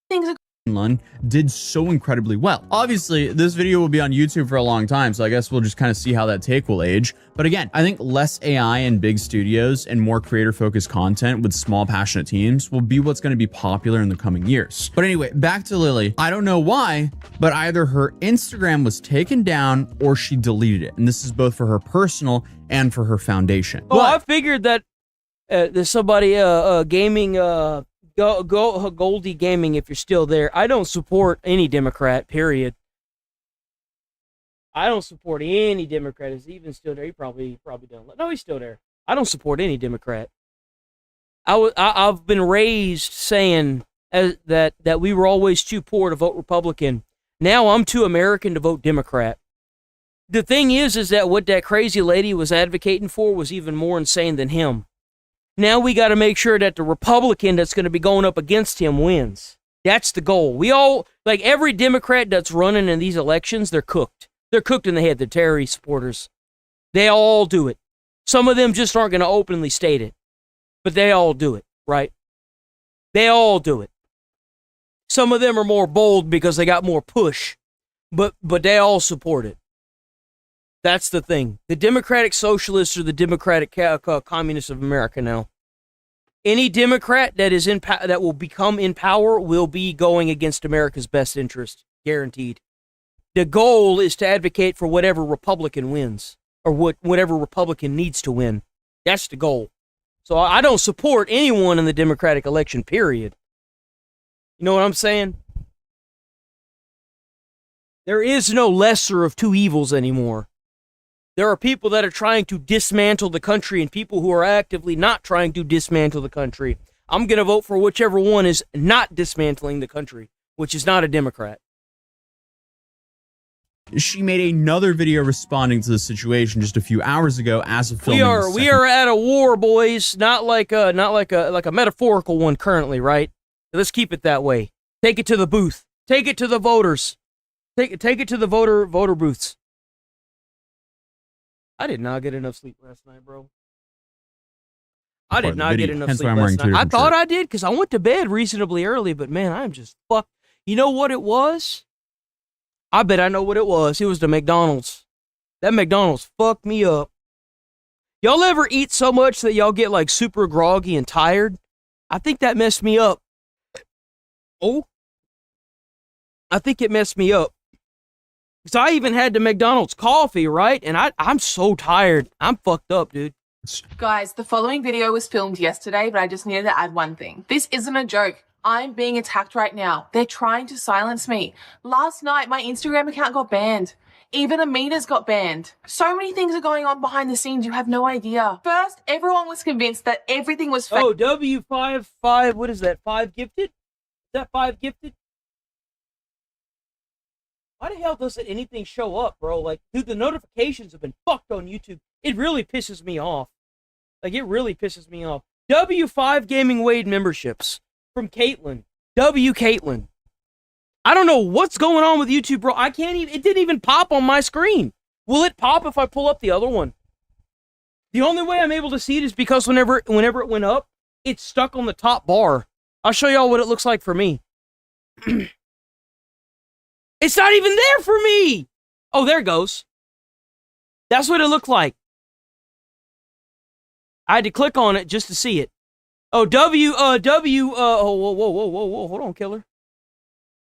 Things Lund did so incredibly well. Obviously, this video will be on YouTube for a long time, so I guess we'll just kind of see how that take will age. But again, I think less AI and big studios and more creator-focused content with small, passionate teams will be what's going to be popular in the coming years. But anyway, back to Lily. I don't know why, but either her Instagram was taken down or she deleted it. And this is both for her personal and for her foundation. Oh, I figured that there's somebody gaming... Go Goldie Gaming if you're still there. I don't support any Democrat, period. I don't support any Democrat. Is he even still there? He probably don't. No, he's still there. I don't support any Democrat. I've been raised saying that we were always too poor to vote Republican. Now I'm too American to vote Democrat. The thing is that what that crazy lady was advocating for was even more insane than him. Now we got to make sure that the Republican that's going to be going up against him wins. That's the goal. We all, like every Democrat that's running in these elections, they're cooked. They're cooked in the head. They're Terry supporters. They all do it. Some of them just aren't going to openly state it. But they all do it, right? They all do it. Some of them are more bold because they got more push. But they all support it. That's the thing. The Democratic Socialists are the Democratic Communists of America now. Any Democrat that is that will become in power will be going against America's best interest, guaranteed. The goal is to advocate for whatever Republican wins, or whatever Republican needs to win. That's the goal. So I don't support anyone in the Democratic election, period. You know what I'm saying? There is no lesser of two evils anymore. There are people that are trying to dismantle the country and people who are actively not trying to dismantle the country. I'm going to vote for whichever one is not dismantling the country, which is not a Democrat. She made another video responding to the situation just a few hours ago as of filming. We are at a war, boys, not like a metaphorical one currently, right? Let's keep it that way. Take it to the booth. Take it to the voters. Take it to the voter booths. I did not get enough sleep last night, bro. I did not get enough sleep last night. I thought I did because I went to bed reasonably early, but man, I'm just fucked. You know what it was? I bet I know what it was. It was the McDonald's. That McDonald's fucked me up. Y'all ever eat so much that y'all get like super groggy and tired? I think that messed me up. Oh. I think it messed me up. So I even had the McDonald's coffee, right? And I'm so tired. I'm fucked up, dude. Guys, the following video was filmed yesterday, but I just needed to add one thing. This isn't a joke. I'm being attacked right now. They're trying to silence me. Last night, my Instagram account got banned. Even Amina's got banned. So many things are going on behind the scenes, you have no idea. First, everyone was convinced that everything was fake. Oh, W55, what is that, 5 gifted? Is that 5 gifted? Why the hell doesn't anything show up, bro? Like, dude, the notifications have been fucked on YouTube. It really pisses me off. Like, it really pisses me off. W5 GamingWade memberships from Caitlin. Caitlin. I don't know what's going on with YouTube, bro. I can't even, it didn't even pop on my screen. Will it pop if I pull up the other one? The only way I'm able to see it is because whenever it went up, it's stuck on the top bar. I'll show y'all what it looks like for me. It's not even there for me! Oh, there it goes. That's what it looked like. I had to click on it just to see it. Oh, whoa, hold on, killer.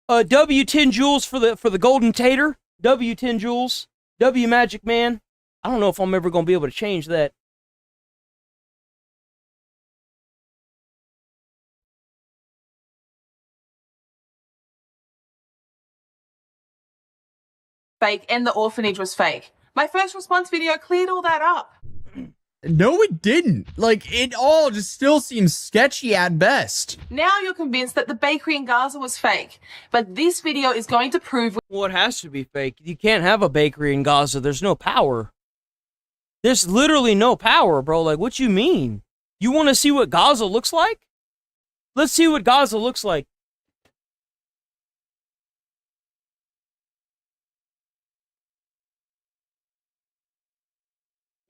W10 Jewels for the Golden Tater. W10 Jewels. W Magic Man. I don't know if I'm ever going to be able to change that. Fake and the orphanage was fake. My first response video cleared all that up. No, it didn't. Like, it all just still seems sketchy at best. Now you're convinced that the bakery in Gaza was fake. But this video is going to prove... Well, it has to be fake. You can't have a bakery in Gaza. There's no power. There's literally no power, bro. Like, what you mean? You want to see what Gaza looks like? Let's see what Gaza looks like.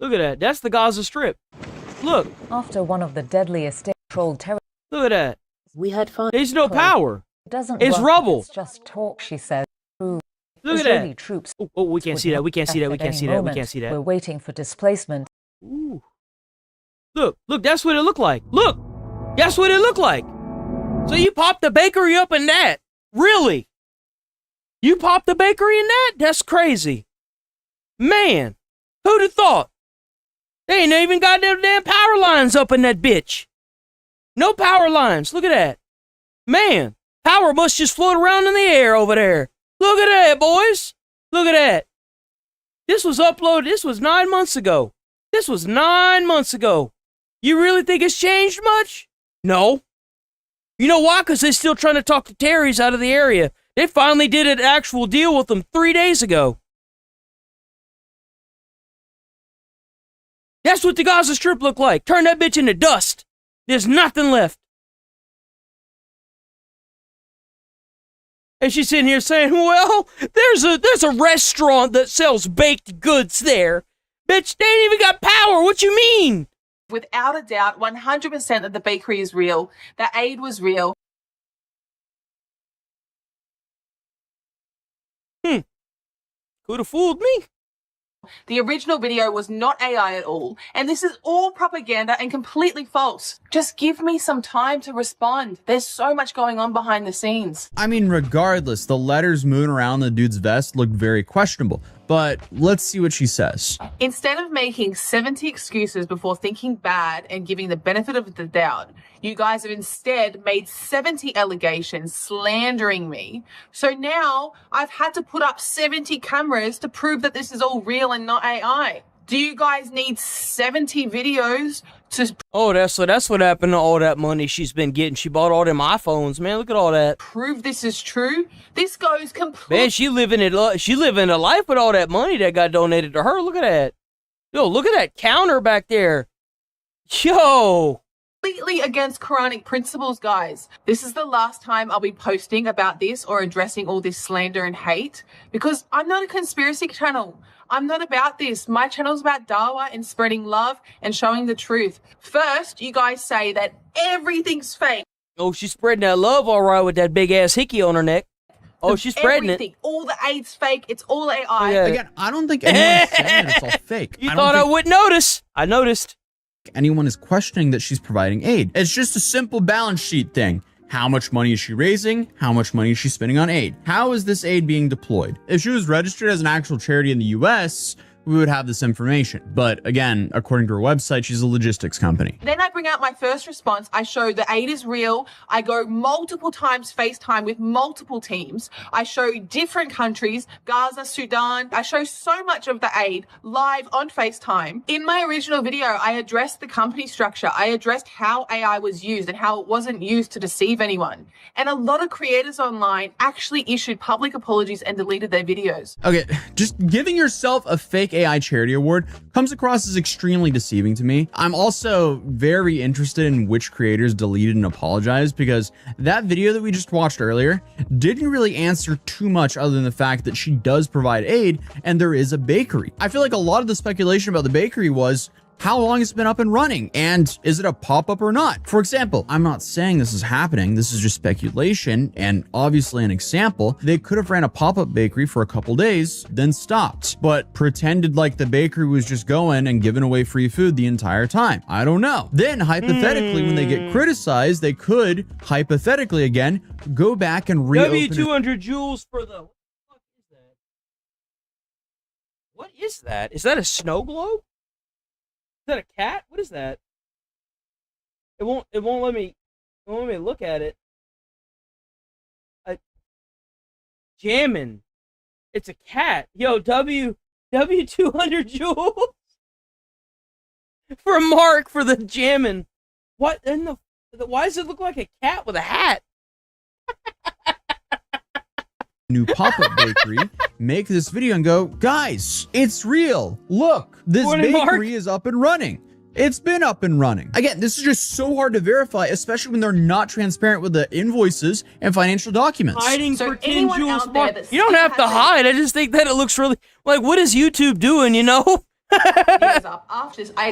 Look at that. That's the Gaza Strip. Look. After one of the deadliest state-controlled terror. Look at that. We had fun. There's no power. It doesn't it's work. rubble. It's just talk, she said. Look at that. Troops oh, we can't see that. We can't see that. We can't see that. We can't see that. We're waiting for displacement. Ooh. Look, that's what it looked like. Look. That's what it looked like. So you popped the bakery up in that. Really? You popped the bakery in that? That's crazy. Man, who'd have thought? They ain't even got them damn power lines up in that bitch. No power lines. Look at that. Man, power must just float around in the air over there. Look at that, boys. Look at that. This was uploaded. This was 9 months ago. This was 9 months ago. You really think it's changed much? No. You know why? Because they're still trying to talk the Terrys out of the area. They finally did an actual deal with them 3 days ago. That's what the Gaza Strip looked like. Turn that bitch into dust. There's nothing left. And she's sitting here saying, well, there's a restaurant that sells baked goods there. Bitch, they ain't even got power. What you mean? Without a doubt, 100% that the bakery is real. The aid was real. Could have fooled me. The original video was not AI at all, and this is all propaganda and completely false. Just give me some time to respond. There's so much going on behind the scenes. I mean, regardless, the letters moving around the dude's vest looked very questionable, but let's see what she says. Instead of making 70 excuses before thinking bad and giving the benefit of the doubt, you guys have instead made 70 allegations slandering me. So now I've had to put up 70 cameras to prove that this is all real and not AI. Do you guys need 70 videos to... Oh, that's what happened to all that money she's been getting. She bought all them iPhones, man. Look at all that. Prove this is true? This goes completely... Man, she living a life with all that money that got donated to her. Look at that. Yo, look at that counter back there. Yo. Completely against Quranic principles, guys. This is the last time I'll be posting about this or addressing all this slander and hate, because I'm not a conspiracy channel. I'm not about this. My channel's about dawah and spreading love and showing the truth. First, you guys say that everything's fake. Oh, she's spreading that love all right with that big ass hickey on her neck. Oh, she's spreading everything. All the aid's fake. It's all AI. Yeah. Again, I don't think anyone's saying that it's all fake. You thought I wouldn't notice. I noticed. Anyone is questioning that she's providing aid. It's just a simple balance sheet thing. How much money is she raising? How much money is she spending on aid? How is this aid being deployed? If she was registered as an actual charity in the US, we would have this information. But again, according to her website, she's a logistics company. Then I bring out my first response. I show the aid is real. I go multiple times FaceTime with multiple teams. I show different countries, Gaza, Sudan. I show so much of the aid live on FaceTime. In my original video, I addressed the company structure. I addressed how AI was used and how it wasn't used to deceive anyone. And a lot of creators online actually issued public apologies and deleted their videos. Okay, just giving yourself a fake AI charity award comes across as extremely deceiving to me. I'm also very interested in which creators deleted and apologized, because that video that we just watched earlier didn't really answer too much other than the fact that she does provide aid and there is a bakery. I feel like a lot of the speculation about the bakery was how long it's been up and running, and is it a pop-up or not? For example, I'm not saying this is happening, this is just speculation, and obviously an example. They could have ran a pop-up bakery for a couple days, then stopped, but pretended like the bakery was just going and giving away free food the entire time. I don't know. Then, hypothetically, when they get criticized, they could, hypothetically again, go back and reopen W200 joules for the... What is that? Is that a snow globe? Is that a cat? What is that? It won't let me look at it. Jamming. It's a cat. Yo, W200 joules for Mark for the jamming. What in the why does it look like a cat with a hat? New pop-up bakery, make this video and go, guys, it's real. Look, this bakery is up and running. It's been up and running. Again, this is just so hard to verify, especially when they're not transparent with the invoices and financial documents. Hiding for 10 joules more. You don't have to hide. I just think that it looks really like, what is YouTube doing, you know?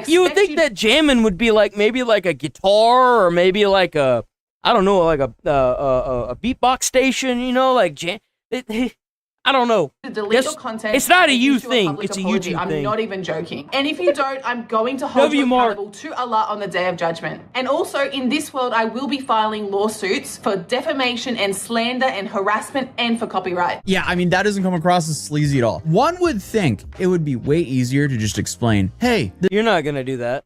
You would think that jamming would be like maybe like a guitar or maybe like a, I don't know, like a beatbox station, you know, like jam. I don't know. Delete your content. It's not a you thing. It's a apology. YouTube I'm thing. not even joking. And if you don't, I'm going to hold you accountable to Allah on the Day of Judgment. And also, in this world, I will be filing lawsuits for defamation and slander and harassment and for copyright. Yeah, I mean, that doesn't come across as sleazy at all. One would think it would be way easier to just explain, hey, you're not gonna do that.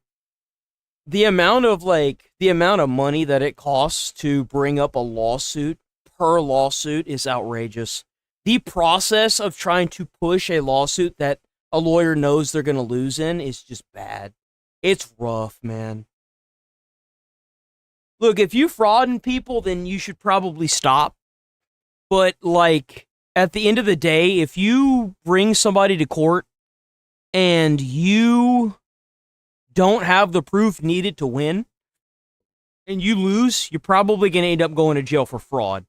The amount of money that it costs to bring up a lawsuit per lawsuit is outrageous. The process of trying to push a lawsuit that a lawyer knows they're going to lose in is just bad. It's rough, man. Look, if you frauding people, then you should probably stop. But, like, at the end of the day, if you bring somebody to court and you don't have the proof needed to win, and you lose, you're probably going to end up going to jail for fraud.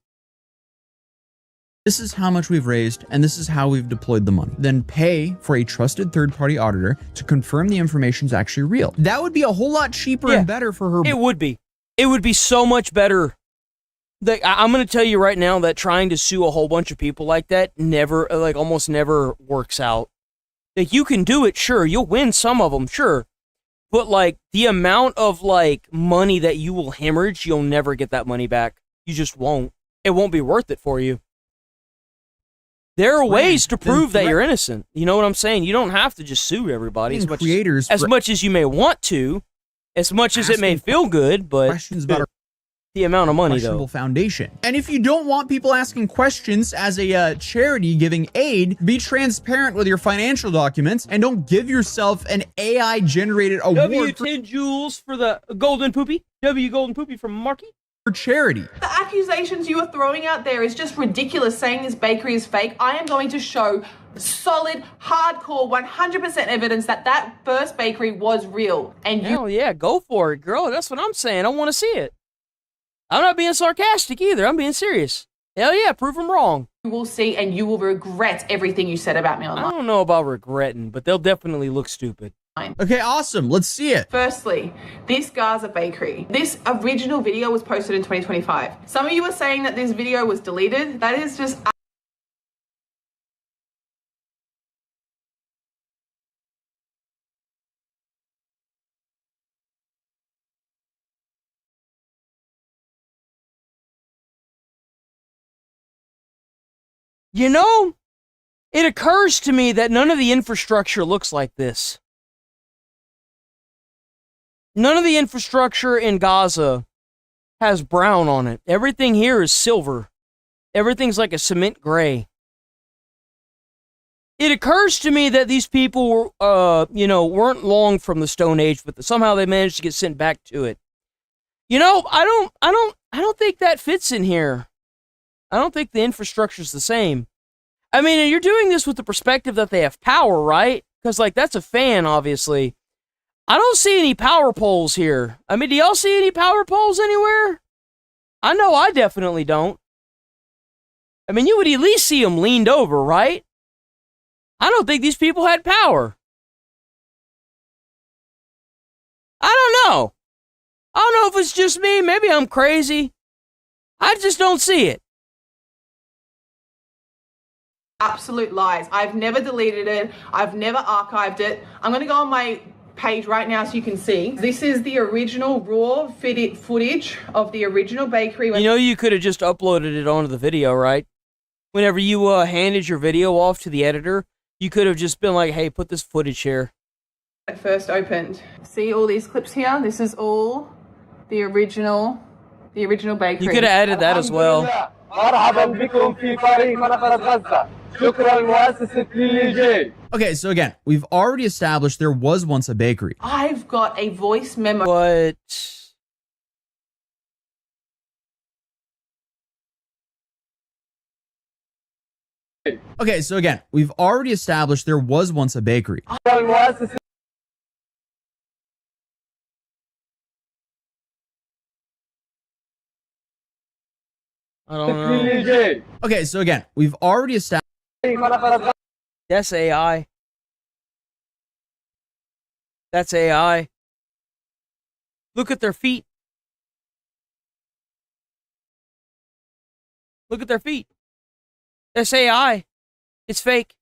This is how much we've raised, and this is how we've deployed the money. Then pay for a trusted third-party auditor to confirm the information is actually real. That would be a whole lot cheaper and better for her. It would be. It would be so much better. I'm going to tell you right now that trying to sue a whole bunch of people like that almost never works out. Like, you can do it, sure. You'll win some of them, sure. But, like, the amount of, like, money that you will hemorrhage, you'll never get that money back. You just won't. It won't be worth it for you. There are ways to prove that you're innocent. You know what I'm saying? You don't have to just sue everybody as much as you may want to, as much as it may feel good, but questions about the amount of money, though. Foundation. And if you don't want people asking questions as a charity giving aid, be transparent with your financial documents and don't give yourself an AI-generated award. W10 joules for the Golden Poopy. W Golden Poopy from Marky. For charity. The accusations you are throwing out there is just ridiculous, saying this bakery is fake. I am going to show solid, hardcore, 100% evidence that that first bakery was real. And Hell yeah, go for it, girl. That's what I'm saying. I want to see it. I'm not being sarcastic either. I'm being serious. Hell yeah, prove them wrong. You will see and you will regret everything you said about me online. I don't know about regretting, but they'll definitely look stupid. Okay, awesome. Let's see it. Firstly, this Gaza bakery. This original video was posted in 2025. Some of you are saying that this video was deleted. That is just... You know, it occurs to me that none of the infrastructure looks like this. None of the infrastructure in Gaza has brown on it. Everything here is silver. Everything's like a cement gray. It occurs to me that these people were, weren't long from the Stone Age, but somehow they managed to get sent back to it. You know, I don't think that fits in here. I don't think the infrastructure's the same. I mean, you're doing this with the perspective that they have power, right? because, like, that's a fan, obviously. I don't see any power poles here. I mean, do y'all see any power poles anywhere? I know I definitely don't. I mean, you would at least see them leaned over, right? I don't think these people had power. I don't know. I don't know if it's just me. Maybe I'm crazy. I just don't see it. Absolute lies. I've never deleted it. I've never archived it. I'm going to go on my page right now so you can see. This is the original raw footage of the original bakery. You know, you could have just uploaded it onto the video, right? Whenever you handed your video off to the editor, you could have just been like, hey, put this footage here. It first opened. See all these clips here? This is all the original bakery. You could have added that as well. Okay, so again, we've already established there was once a bakery. I've got a voice memo. What? Okay, so again, we've already established there was once a bakery. I don't know. Okay, so again, we've already established. That's AI. That's AI. Look at their feet. Look at their feet. That's AI. It's fake.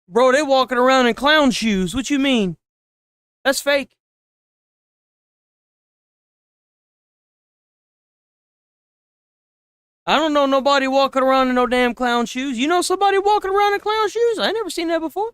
Bro, they walking around in clown shoes. What you mean? That's fake. I don't know nobody walking around in no damn clown shoes. You know somebody walking around in clown shoes? I ain't never seen that before.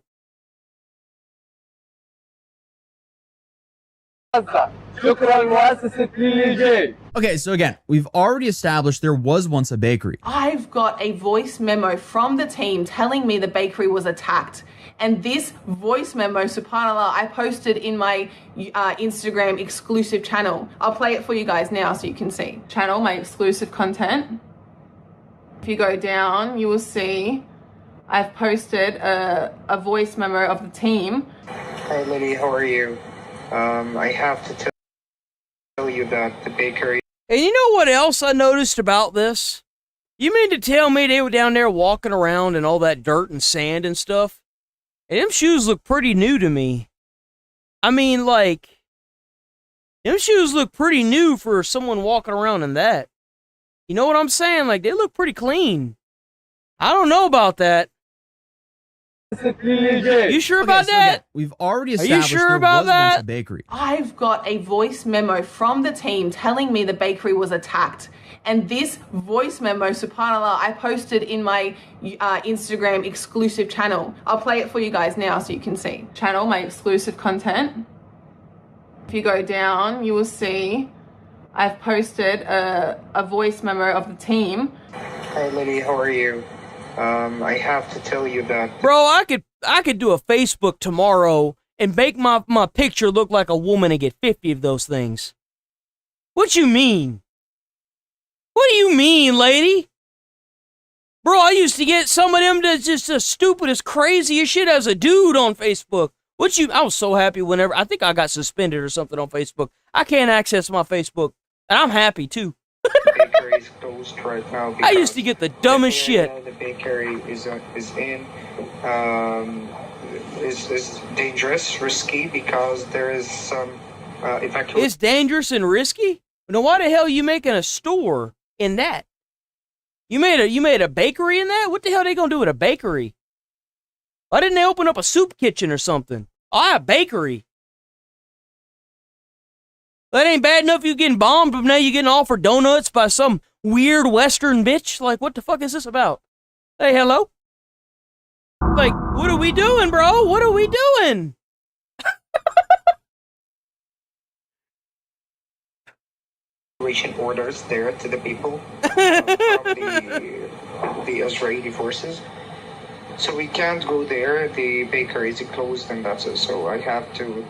Okay, so again, we've already established there was once a bakery. I've got a voice memo from the team telling me the bakery was attacked. And this voice memo, subhanAllah, I posted in my Instagram exclusive channel. I'll play it for you guys now so you can see. Channel, my exclusive content. If you go down, you will see I've posted a voice memo of the team. Hi, Liddy, how are you? I have to tell you that the bakery... And you know what else I noticed about this? You mean to tell me they were down there walking around in all that dirt and sand and stuff? And them shoes look pretty new to me. I mean, like, them shoes look pretty new for someone walking around in that. You know what I'm saying? Like, they look pretty clean. I don't know about that. You sure about so that? again, we've already Are you established sure there about was once that? a bakery. I've got a voice memo from the team telling me the bakery was attacked. And this voice memo, subhanAllah, I posted in my Instagram exclusive channel. I'll play it for you guys now so you can see. Channel, my exclusive content. If you go down, you will see I've posted a voice memo of the team. Hi, Liddy, how are you? I have to tell you that... Bro, I could do a Facebook tomorrow and make my picture look like a woman and get 50 of those things. What you mean? What do you mean, lady? Bro, I used to get some of them that's just as stupid as crazy as shit as a dude on Facebook. I was so happy whenever, I think I got suspended or something on Facebook. I can't access my Facebook, and I'm happy too. The bakery is closed right now. I used to get the dumbest shit. The bakery is in. Is dangerous, risky, because there is some evacuation. It's dangerous and risky? Now why the hell are you making a store in that? You made a bakery in that? What the hell are they gonna do with a bakery? Why didn't they open up a soup kitchen or something? Oh, a bakery. That ain't bad enough you getting bombed, but now you getting offered donuts by some weird Western bitch? Like, what the fuck is this about? Hey, hello? Like, what are we doing, bro? What are we doing? Orders there to the people from the Israeli forces. So we can't go there. The bakery is closed and that's it. So I have to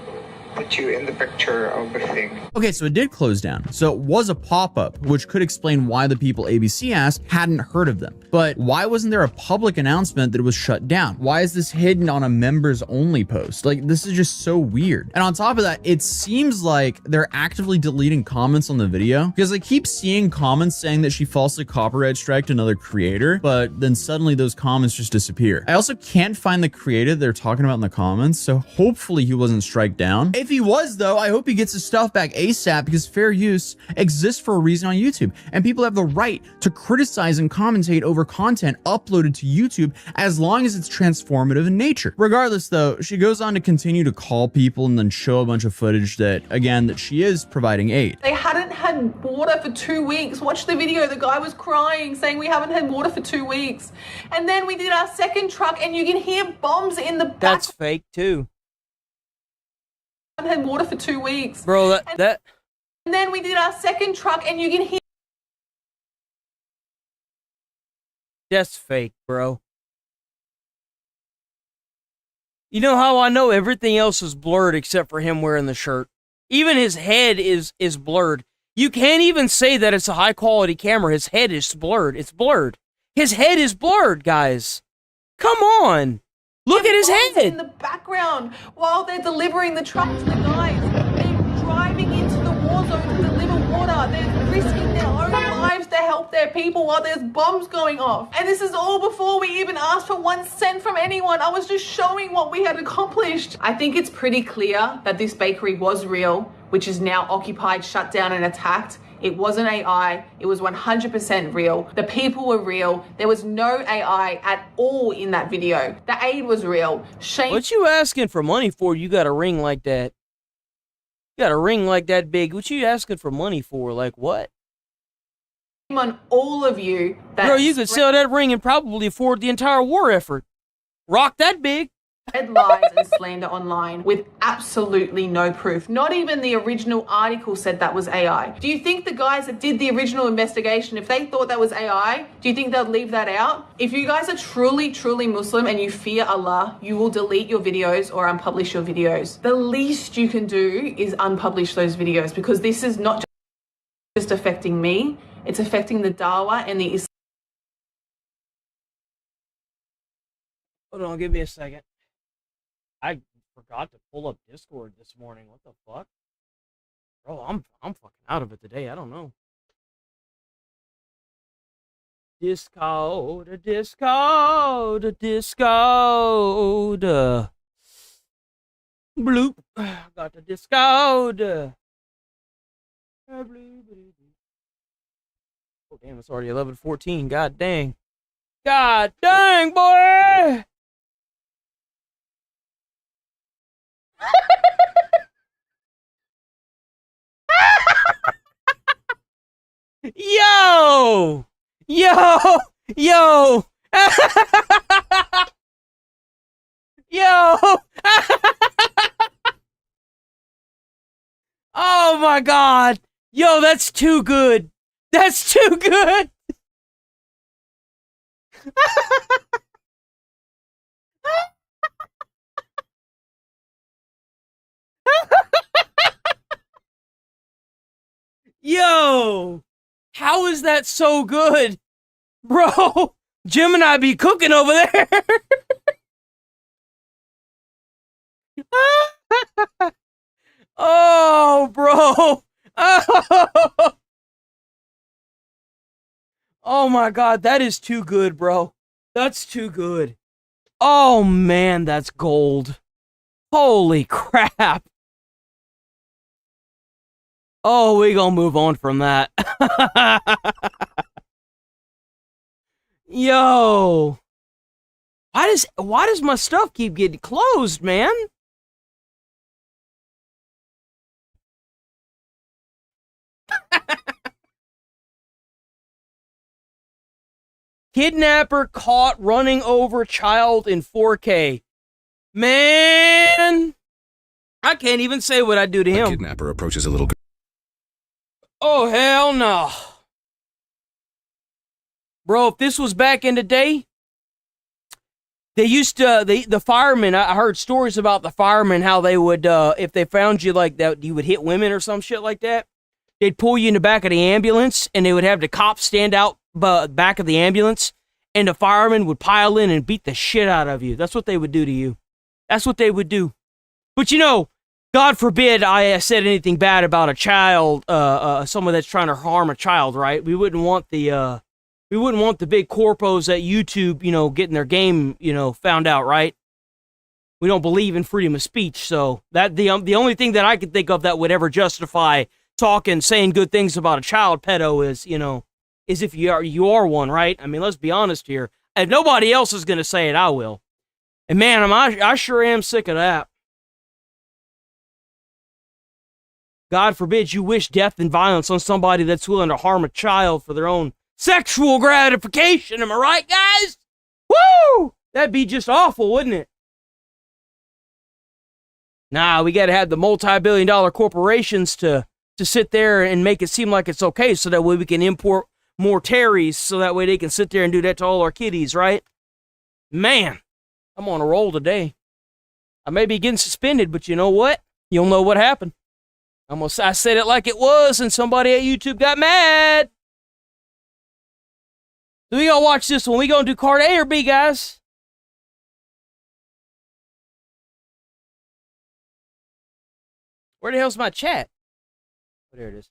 put you in the picture of the thing. Okay, so it did close down. So it was a pop-up, which could explain why the people ABC asked hadn't heard of them. But why wasn't there a public announcement that it was shut down? Why is this hidden on a members only post? Like, this is just so weird. And on top of that, it seems like they're actively deleting comments on the video because I keep seeing comments saying that she falsely copyright striked another creator, but then suddenly those comments just disappear. I also can't find the creator they're talking about in the comments, so hopefully he wasn't striked down. If he was, though, I hope he gets his stuff back ASAP because fair use exists for a reason on YouTube, and people have the right to criticize and commentate over content uploaded to YouTube as long as it's transformative in nature. Regardless, though, she goes on to continue to call people and then show a bunch of footage that, again, that she is providing aid. They hadn't had water for 2 weeks. Watch the video. The guy was crying, saying we haven't had water for 2 weeks. And then we did our second truck, and you can hear bombs in the back. That's fake, too. Had water for 2 weeks, bro. And then we did our second truck, and you can hear. That's fake, bro. You know how I know everything else is blurred except for him wearing the shirt? Even his head is blurred. You can't even say that it's a high quality camera. His head is blurred. It's blurred. His head is blurred, guys. Come on. Look at his head in the background while they're delivering the truck to the guys. They're driving into the war zone to deliver water. They're risking their own lives to help their people while there's bombs going off. And this is all before we even asked for 1 cent from anyone. I was just showing what we had accomplished. I think it's pretty clear that this bakery was real, which is now occupied, shut down, and attacked. It wasn't AI. It was 100% real. The people were real. There was no AI at all in that video. The aid was real. Shame. What you asking for money for? You got a ring like that. You got a ring like that big. What you asking for money for? Like what? On all of you. Bro, you could sell that ring and probably afford the entire war effort. Rock that big. Spread lies and slander online with absolutely no proof. Not even the original article said that was AI. Do you think the guys that did the original investigation, if they thought that was AI, do you think they'd leave that out? If you guys are truly, truly Muslim and you fear Allah, you will delete your videos or unpublish your videos. The least you can do is unpublish those videos because this is not just affecting me, it's affecting the dawah and the Islam. Hold on, give me a second. I forgot to pull up Discord this morning. What the fuck? Bro, I'm fucking out of it today. I don't know. Discord. Bloop. Got the Discord. Oh, damn, it's already 11:14. God dang. God dang, boy! Yo! Yo! Yo! Yo! Oh my god! Yo, that's too good! That's too good! Yo! How is that so good? Bro, Gemini be cooking over there. Oh, bro. Oh. Oh my god, that is too good, bro. That's too good. Oh man, that's gold. Holy crap. Oh, we gonna move on from that. Yo. Why does my stuff keep getting closed, man? Kidnapper caught running over child in 4K. Man, I can't even say what I'd do to him. Kidnapper approaches a little girl. Oh, hell no. Bro, if this was back in the day, They used to, the firemen, I heard stories about the firemen, how they would, if they found you like that, you would hit women or some shit like that, they'd pull you in the back of the ambulance, and they would have the cops stand out back of the ambulance, and the firemen would pile in and beat the shit out of you. That's what they would do to you. That's what they would do. But you know, God forbid I said anything bad about a child, someone that's trying to harm a child, right? We wouldn't want the big corpos at YouTube, you know, getting their game, you know, found out, right? We don't believe in freedom of speech, so that the only thing that I could think of that would ever justify saying good things about a child pedo is, you know, is if you are one, right? I mean, let's be honest here. If nobody else is going to say it, I will. And man, I sure am sick of that. God forbid you wish death and violence on somebody that's willing to harm a child for their own sexual gratification. Am I right, guys? Woo! That'd be just awful, wouldn't it? Nah, we got to have the multi-billion-dollar corporations to sit there and make it seem like it's okay, so that way we can import more Terrys, so that way they can sit there and do that to all our kiddies, right? Man, I'm on a roll today. I may be getting suspended, but you know what? You'll know what happened. I said it like it was, and somebody at YouTube got mad. So we gonna watch this one. We gonna do card A or B, guys? Where the hell's my chat? Oh, there it is.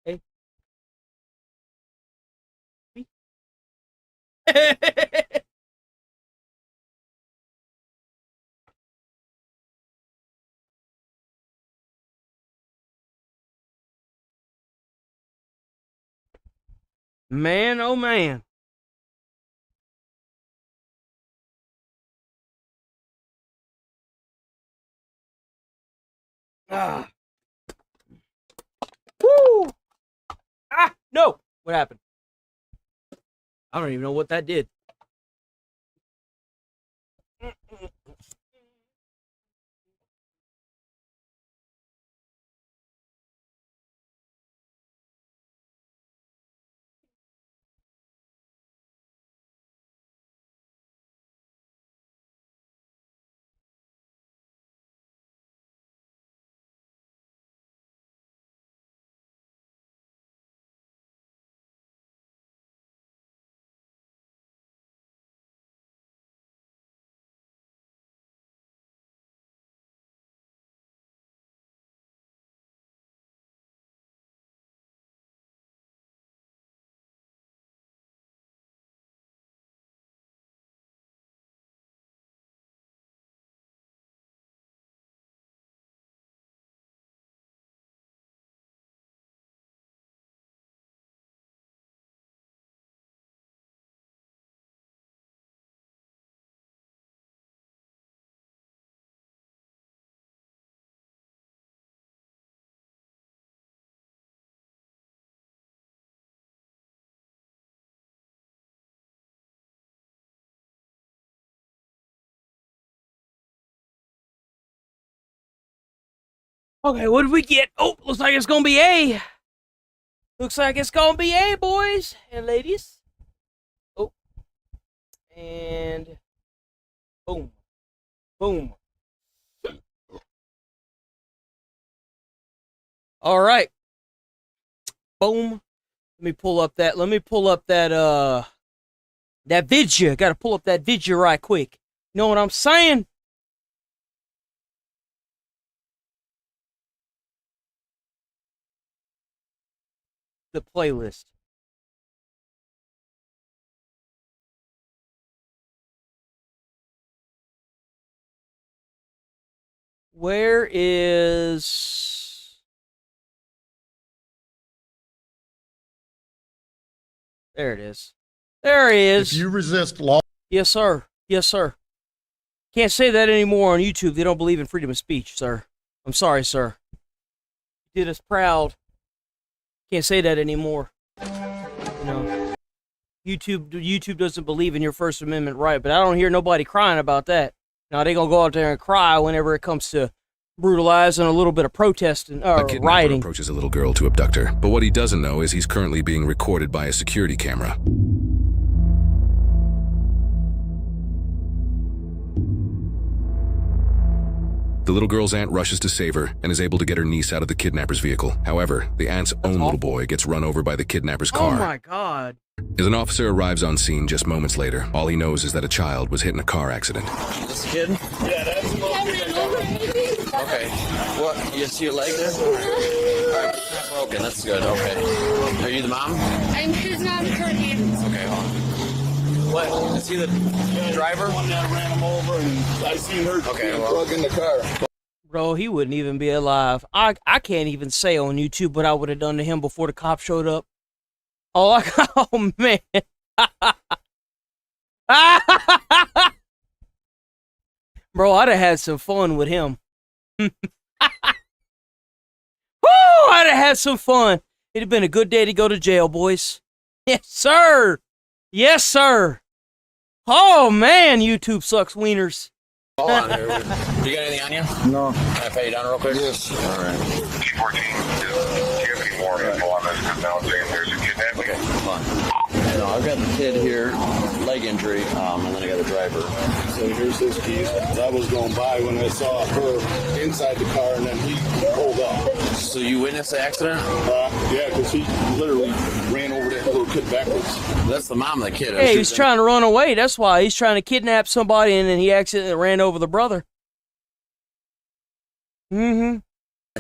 Hey. Man, oh man. Ah. Woo! Ah, no! What happened? I don't even know what that did. Okay, what did we get? Oh, looks like it's gonna be A. Looks like it's gonna be A, boys and ladies. Oh. And boom. Boom. All right. Boom. Let me pull up that that vidya. Gotta pull up that vidya right quick. You know what I'm saying? The playlist. Where is... There it is. There he is. If you resist law... Yes, sir. Yes, sir. Can't say that anymore on YouTube. They don't believe in freedom of speech, sir. I'm sorry, sir. You did us proud. Can't say that anymore. You know, YouTube doesn't believe in your First Amendment right, but I don't hear nobody crying about that. Now they gonna go out there and cry whenever it comes to brutalizing a little bit of protesting or A kidnapper rioting. approaches a little girl to abduct her, but what he doesn't know is he's currently being recorded by a security camera. The little girl's aunt rushes to save her and is able to get her niece out of the kidnapper's vehicle. However, the aunt's own little boy gets run over by the kidnapper's car. Oh my God. As an officer arrives on scene just moments later, all he knows is that a child was hit in a car accident. This kid? Yeah, that's Okay. What? You see your leg there? Alright, it's not broken. That's good. Okay. Are you the mom? I'm his mom, Courtney. Okay, hold on. What? Is he the driver? The one that ran him over, and I seen her plug in the car. Bro, he wouldn't even be alive. I can't even say on YouTube what I would have done to him before the cop showed up. Oh, oh man. Bro, I'd have had some fun with him. Woo! I'd have had some fun. It'd have been a good day to go to jail, boys. Yes, sir. Yes, sir. Oh, man, YouTube sucks wieners. Hold on here. You got anything on you? No. Can I pay you down real quick? Yes. All right. 14, do you have any more info on this? Because now saying there's a kidnapping. Okay, fine. No, I've got the kid here, leg injury, and then I got a driver. So here's his keys. I was going by when I saw her inside the car, and then he pulled up. So you witnessed the accident? Yeah, because he literally ran over that little kid backwards. That's the mom of the kid. Hey, he was trying to run away. That's why he's trying to kidnap somebody, and then he accidentally ran over the brother. Mm-hmm.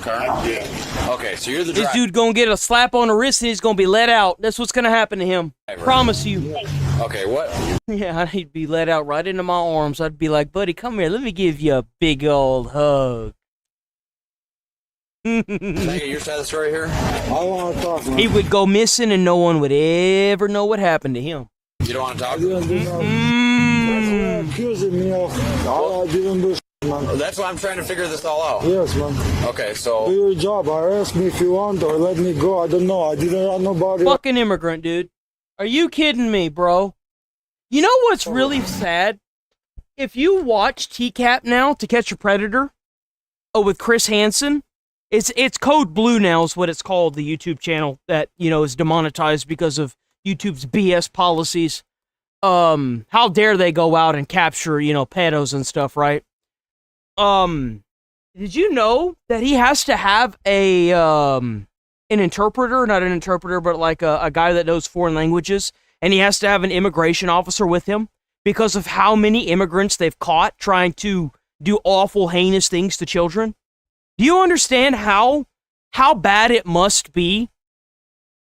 Yeah. Okay, so you're the This driver. dude gonna get a slap on the wrist, and he's gonna be let out. That's what's gonna happen to him. Promise you. Okay, what? Yeah, he'd be let out right into my arms. I'd be like, buddy, come here. Let me give you a big old hug. Can I get your side of the story here? I want to talk, man. He would go missing, and no one would ever know what happened to him. You don't want to talk? I didn't do nothing. That's what accusing me of. I didn't do man. That's why I'm trying to figure this all out. Yes, man. Okay, so... Do your job. Ask me if you want or let me go. I don't know. I didn't run nobody. Fucking immigrant, dude. Are you kidding me, bro? You know what's really sad? If you watch TCAP now, To Catch a Predator, with Chris Hansen, it's Code Blue now is what it's called, the YouTube channel that, you know, is demonetized because of YouTube's BS policies. How dare they go out and capture, you know, pedos and stuff, right? Did you know that he has to have an interpreter, not an interpreter, but like a guy that knows foreign languages, and he has to have an immigration officer with him because of how many immigrants they've caught trying to do awful, heinous things to children? Do you understand how bad it must be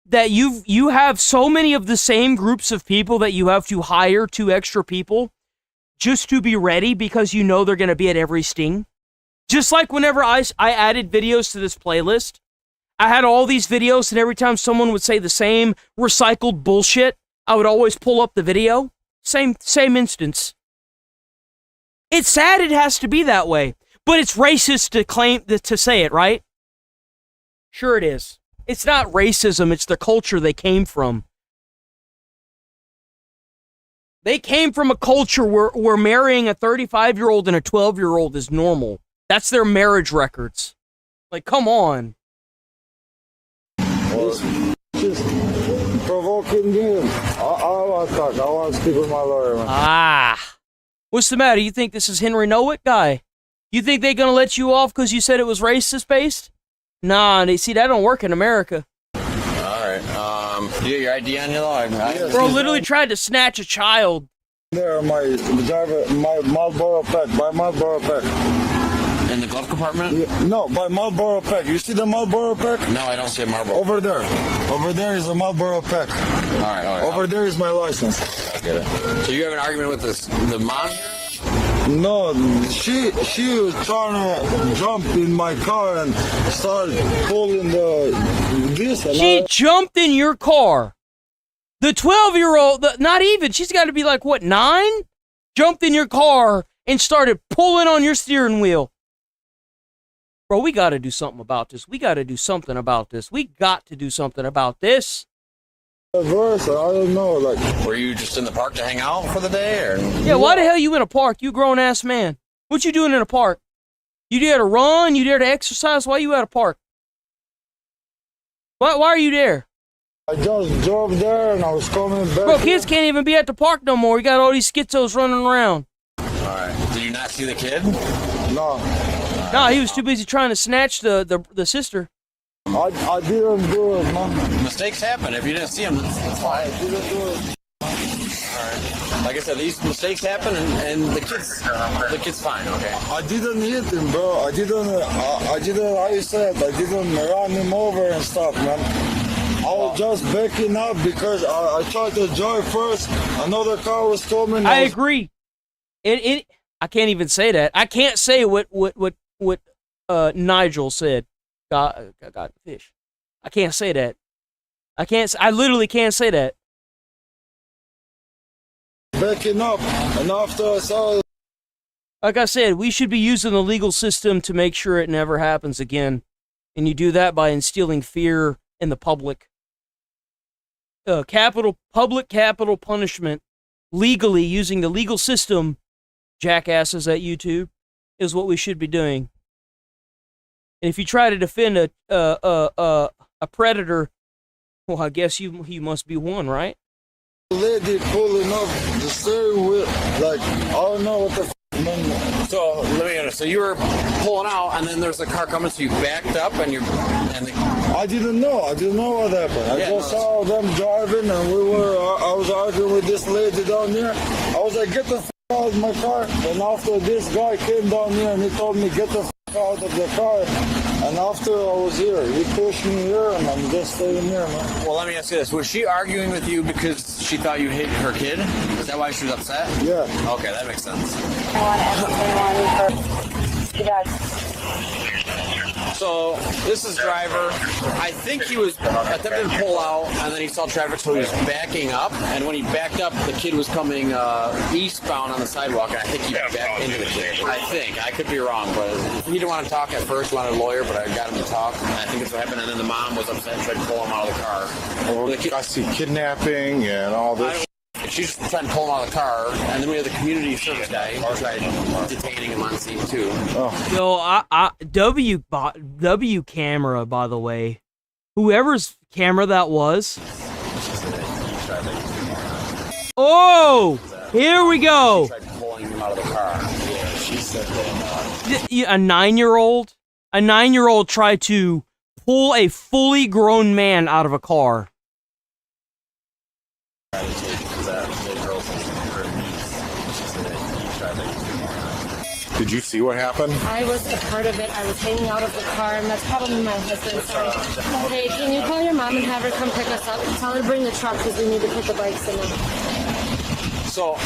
that you have so many of the same groups of people that you have to hire 2 extra people just to be ready because you know they're going to be at every sting? Just like whenever I added videos to this playlist, I had all these videos, and every time someone would say the same recycled bullshit, I would always pull up the video. Same instance. It's sad it has to be that way, but it's racist to say it, right? Sure it is. It's not racism, it's the culture they came from. They came from a culture where marrying a 35-year-old and a 12-year-old is normal. That's their marriage records. Like, come on. Just provoking him. I want to talk. I want to speak with my lawyer, man. Ah. What's the matter? You think this is Henry Nowick guy? You think they're going to let you off because you said it was racist-based? Nah, they see, that don't work in America. All right. You got your ID on you, though? Bro literally tried to snatch a child. There, my driver, my Marlboro pack, by Marlboro pack. In the glove compartment? Yeah, no, by Marlboro pack. You see the Marlboro pack? No, I don't see a Marlboro. Over there. Over there is a Marlboro pack. All right. Over there is my license. I get it. So you have an argument with the mom? No, she was trying to jump in my car and start pulling this. She jumped in your car. The 12-year-old, not even, she's got to be like, what, 9? Jumped in your car and started pulling on your steering wheel. Bro, we got to do something about this. We got to do something about this. We got to do something about this. I don't know, like. Were you just in the park to hang out for the day, or? Yeah, why the hell you in a park? You grown-ass man. What you doing in a park? You there to run? You there to exercise? Why you at a park? Why are you there? I just drove there and I was coming back. Bro, kids can't even be at the park no more. You got all these schizos running around. Alright. Did you not see the kid? No. Nah, he was too busy trying to snatch the sister. I didn't do it, man. Mistakes happen. If you didn't see him, it's fine. I didn't do it. Alright. Like I said, these mistakes happen, and the kid's fine, okay? I didn't hit him, bro. I didn't, how you said, I didn't run him over and stuff, man. I was just backing up because I tried to drive first. Another car was coming. I agree. I can't even say that. I can't say what Nigel said. God, fish. I can't say that. I literally can't say that. Backing up, and after I saw. Like I said, we should be using the legal system to make sure it never happens again. And you do that by instilling fear in the public. Public capital punishment, legally using the legal system, jackasses at YouTube, is what we should be doing. And if you try to defend a predator, well, I guess you must be one, right? Lady pulling up the steering wheel, like, I don't know what the f***. So, let me understand. So you were pulling out, and then there's a car coming, so you backed up, and I didn't know what happened. I just saw them driving, and I was arguing with this lady down here. I was like, get the f*** out of my car. And after this guy came down here, and he told me, get the f*** out of the car. And after I was here, he pushed me here, and I'm just staying here, man. Well, let me ask you this. Was she arguing with you because she thought you hit her kid? Is that why she was upset? Yeah. Okay, that makes sense. So, this is driver. I think he was attempting to pull out, and then he saw traffic, so he was backing up. And when he backed up, the kid was coming eastbound on the sidewalk, and I think he backed into the kid. I think. I could be wrong, but he didn't want to talk at first. He wanted a lawyer, but I got him to talk. And I think that's what happened. And then the mom was upset and tried to pull him out of the car. Well, I see kidnapping and all this. She's trying to pull him out of the car, and then we have the community service guy tried detaining him on scene too. Yo, W camera, by the way, whoever's camera that was. Oh, here we go. She tried pulling him out of the car. Yeah, she said that. A 9-year-old tried to pull a fully grown man out of a car. Did you see what happened? I was a part of it. I was hanging out of the car, and that's probably my husband. So, hey, can you call your mom and have her come pick us up? Tell her to bring the truck because we need to put the bikes in there. So,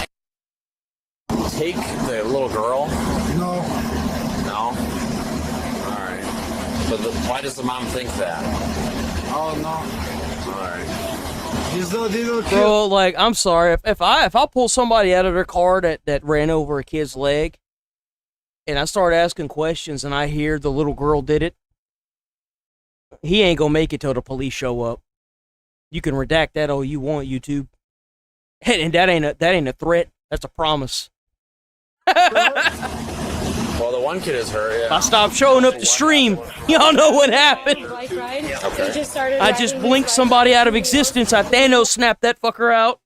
take the little girl? No. No? Alright. But why does the mom think that? Oh, no. Alright. He's not even Bro, like, I'm sorry. If I pull somebody out of their car that ran over a kid's leg, and I start asking questions, and I hear the little girl did it, he ain't gonna make it till the police show up. You can redact that all you want, YouTube. And that ain't a threat. That's a promise. Well, the one kid is her, yeah. If I stop showing up the stream, y'all know what happened. Okay. I just blinked somebody out of existence. I Thanos snapped that fucker out.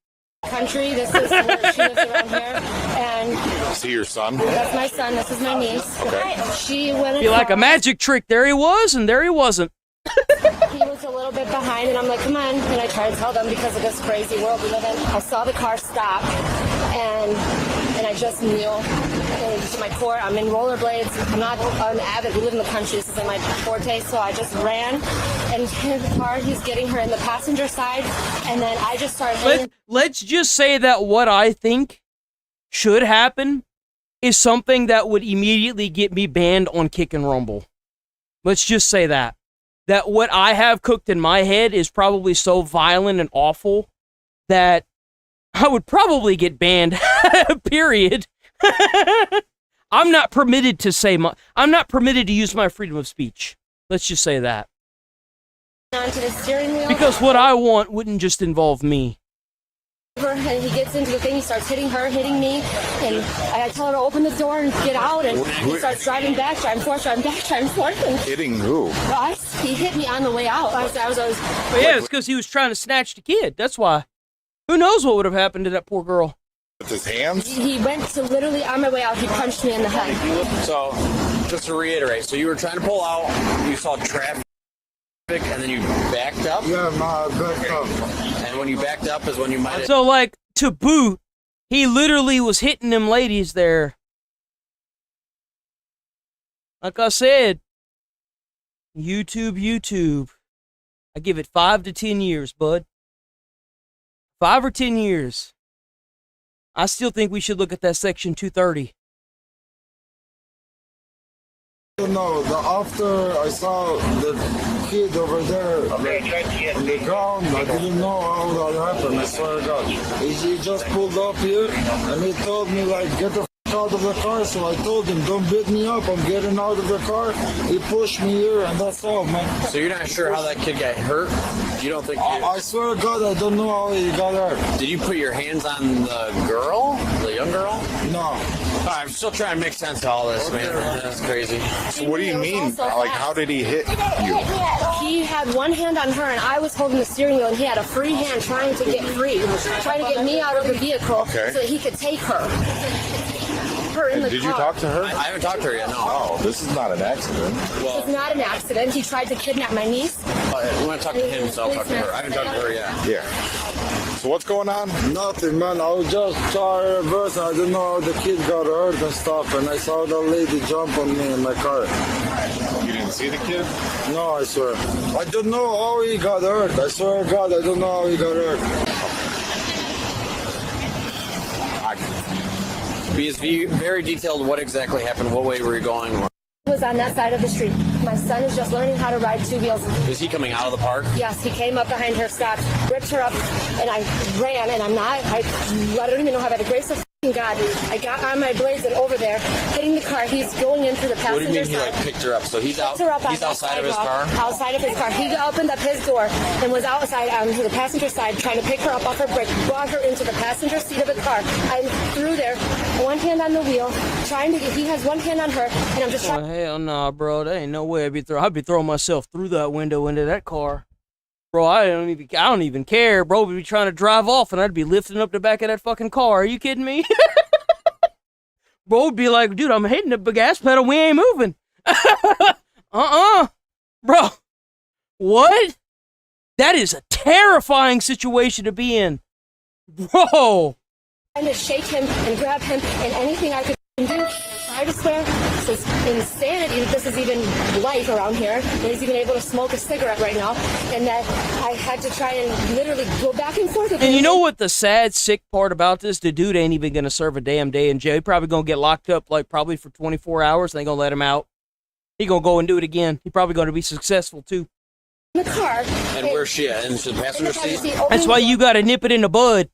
Country, this is where she lives around here, and see your son? That's my son. This is my niece. Okay. She went. Be like a magic trick. There he was, and there he wasn't. He was a little bit behind, and I'm like, come on. And I try to tell them because of this crazy world we live in. I saw the car stop, and I just knew. To my core, I'm in rollerblades. I'm not an avid. We live in the country. This isn't my forte. So I just ran and hit the car. He's getting her in the passenger side, and then I just started hanging. Let's just say that what I think should happen is something that would immediately get me banned on Kick and Rumble. Let's just say that what I have cooked in my head is probably so violent and awful that I would probably get banned. Period. I'm not permitted to I'm not permitted to use my freedom of speech. Let's just say that. Onto the steering wheel. Because what I want wouldn't just involve me. and he gets into the thing, he starts hitting her, hitting me, and I tell her to open the door and get out, and he starts driving forth, driving forth. And hitting who? He hit me on the way out. But yeah, it's because he was trying to snatch the kid. That's why. Who knows what would have happened to that poor girl? With his hands? He went to literally on my way out, he punched me in the head. So, just to reiterate, so you were trying to pull out, you saw traffic, and then you backed up? Yeah, I backed up. And when you backed up is when you might have... So, like, to boot, he literally was hitting them ladies there. Like I said, YouTube. I give it 5 to 10 years, bud. 5 or 10 years. I still think we should look at that Section 230. No, after I saw the kid over there on the ground, I didn't know how that happened, I swear to God. He just pulled up here and he told me, like, get the out of the car, so I told him, don't beat me up, I'm getting out of the car. He pushed me here and that's all, man. So you're not sure how that kid got hurt? You don't think I swear to God, I don't know how he got hurt. Did you put your hands on the girl? The young girl? No. I'm still trying to make sense of all this, man. That's crazy. So what do you mean? Like, how did he hit you? He had one hand on her and I was holding the steering wheel and he had a free hand trying to get free, trying to get me out of the vehicle so that he could take her. Did you talk to her? I haven't talked to her yet, no. Oh, this is not an accident. Well, it's not an accident. He tried to kidnap my niece. We want to talk to him, so I'll talk to her. I haven't talked to her yet. Yeah. So what's going on? Nothing, man. I was just trying to reverse. I didn't know how the kid got hurt and stuff, and I saw the lady jump on me in my car. You didn't see the kid? No, I swear. I don't know how he got hurt. I swear to God, I don't know how he got hurt. Be very detailed what exactly happened, what way were you going? He was on that side of the street. My son is just learning how to ride 2 wheels. Is he coming out of the park? Yes, he came up behind her, stopped, ripped her up, and I ran, and I don't even know how, by the grace of God, I got on my blades and over there, hitting the car. He's going into the passenger side. What do you mean he, like, picked her up? So he's outside of his car? Outside of his car. He opened up his door and was outside to the passenger side trying to pick her up off her brake, brought her into the passenger seat of the car. I'm through there, one hand on the wheel, he has one hand on her, and I'm just trying. Oh, hell nah, bro. There ain't no way I'd be throwing myself through that window into that car. Bro, I don't even care, bro. We'd be trying to drive off, and I'd be lifting up the back of that fucking car. Are you kidding me? Bro would be like, dude, I'm hitting the gas pedal. We ain't moving. Bro, what? That is a terrifying situation to be in. Bro. Trying to shake him and grab him, and anything I could do. I just swear, this is insanity that this is even life around here, and he's even able to smoke a cigarette right now, and that I had to try and literally go back and forth with him. And you know what the sad, sick part about this? The dude ain't even gonna serve a damn day in jail. He probably gonna get locked up, like, probably for 24 hours, and they gonna let him out. He gonna go and do it again. He probably gonna be successful, too. In the car. And where's she at? In the passenger seat? That's why you gotta nip it in the bud.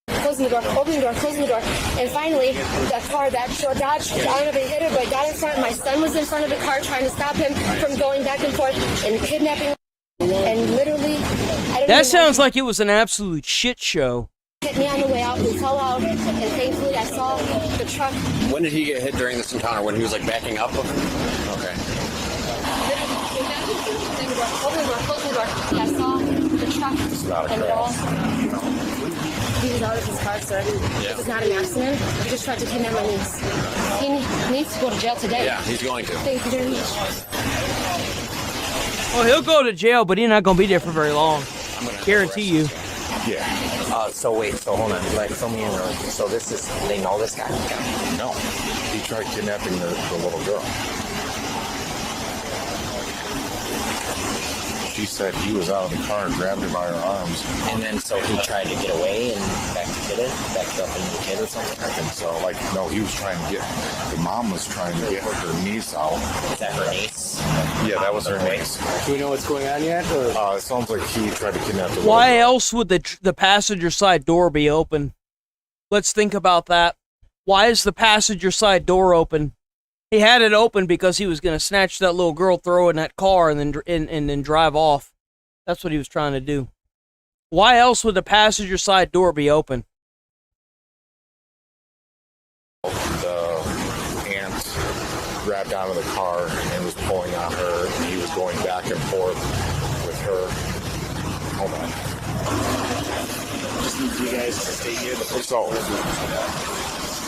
Closing the door, opening the door, closing the door. And finally, that car, that Dodge, I don't know if it hit her, but got in front. My son was in front of the car trying to stop him from going back and forth and kidnapping. And literally, that sounds like it was an absolute shit show. Hit me on the way out, we fell out, and thankfully I saw the truck. When did he get hit during this encounter? When he was, like, backing up? Okay. Open the door, close the door. I saw the truck and it all. He was out of his car, sir. This is not an accident. He just tried to kidnap my niece. He needs to go to jail today. Yeah, he's going to. Thank you very much. Well, he'll go to jail, but he's not going to be there for very long. Guarantee you. Yeah. So hold on. Like, fill me in. So they know this guy? No. He tried kidnapping the little girl. She said he was out of the car and grabbed her by her arms. And then so he tried to get away and backed up into the kid or something? I think so. Like, no, he was trying to the mom was trying to get her niece out. Is that her niece? Yeah, that was her niece. Do we know what's going on yet? Or? It sounds like he tried to kidnap the Why else would the passenger side door be open? Let's think about that. Why is the passenger side door open? He had it open because he was going to snatch that little girl, throw her in that car, and then drive off. That's what he was trying to do. Why else would the passenger side door be open? The aunt grabbed onto the car and was pulling on her, and he was going back and forth with her. Hold on. Just need you guys to stay here. So,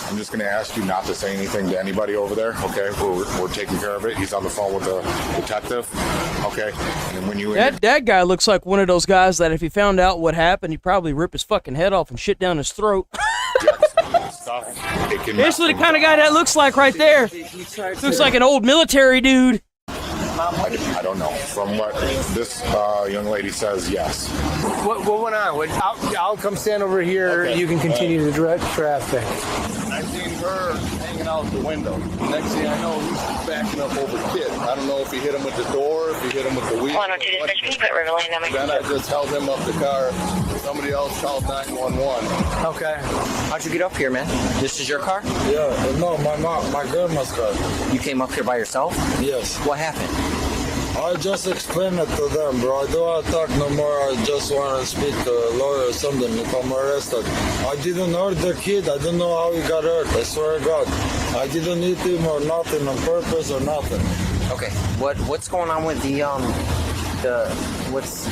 I'm just going to ask you not to say anything to anybody over there, okay? We're taking care of it. He's on the phone with the detective, okay? And when you... That guy looks like one of those guys that if he found out what happened, he'd probably rip his fucking head off and shit down his throat. That's what the kind of guy that looks like right there. Looks like an old military dude. I don't know. From what this young lady says, yes. What went on? I'll come stand over here. Okay. You can continue to direct traffic. I seen her hanging out the window. Next thing I know, he's backing up over the kid. I don't know if he hit him with the door, if he hit him with the wheel. Then I just held him up the car. Somebody else called 911. Okay. How'd you get up here, man? This is your car? Yeah, no, my grandma's car. You came up here by yourself? Yes. What happened? I just explained it to them, bro. I don't want to talk no more. I just want to speak to a lawyer or something if I'm arrested. I didn't hurt the kid. I don't know how he got hurt. I swear to God. I didn't hit him or nothing on purpose or nothing. Okay. What's going on with do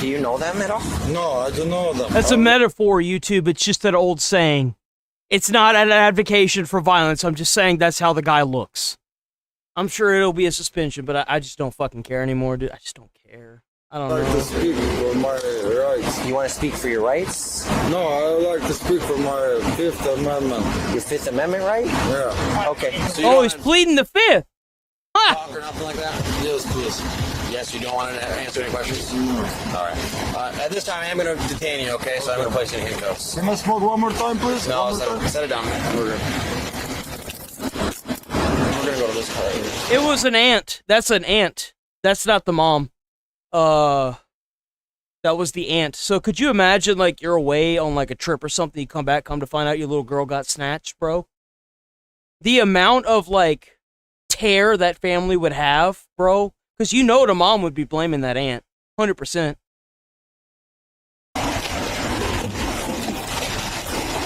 you know them at all? No, I don't know them. That's a metaphor, YouTube. It's just an old saying. It's not an advocation for violence. I'm just saying that's how the guy looks. I'm sure it'll be a suspension, but I just don't fucking care anymore, dude. I just don't care. I don't I like know. to speak for my rights. You want to speak for your rights? No, I like to speak for my Fifth Amendment. Your Fifth Amendment right? Yeah. Okay. So he's pleading the fifth. Talk or nothing like that? Yes, please. Yes, you don't want to answer any questions? No. All right. At this time, I'm going to detain you, okay? So I'm going to place you in handcuffs. Can I smoke one more time, please? No, set it down. We're going to go to this car. It was an aunt. That's an aunt. That's not the mom. That was the aunt. So could you imagine, like, you're away on, like, a trip or something, you come back, come to find out your little girl got snatched, bro? The amount of, like, tear that family would have, bro, because you know the mom would be blaming that aunt. 100%.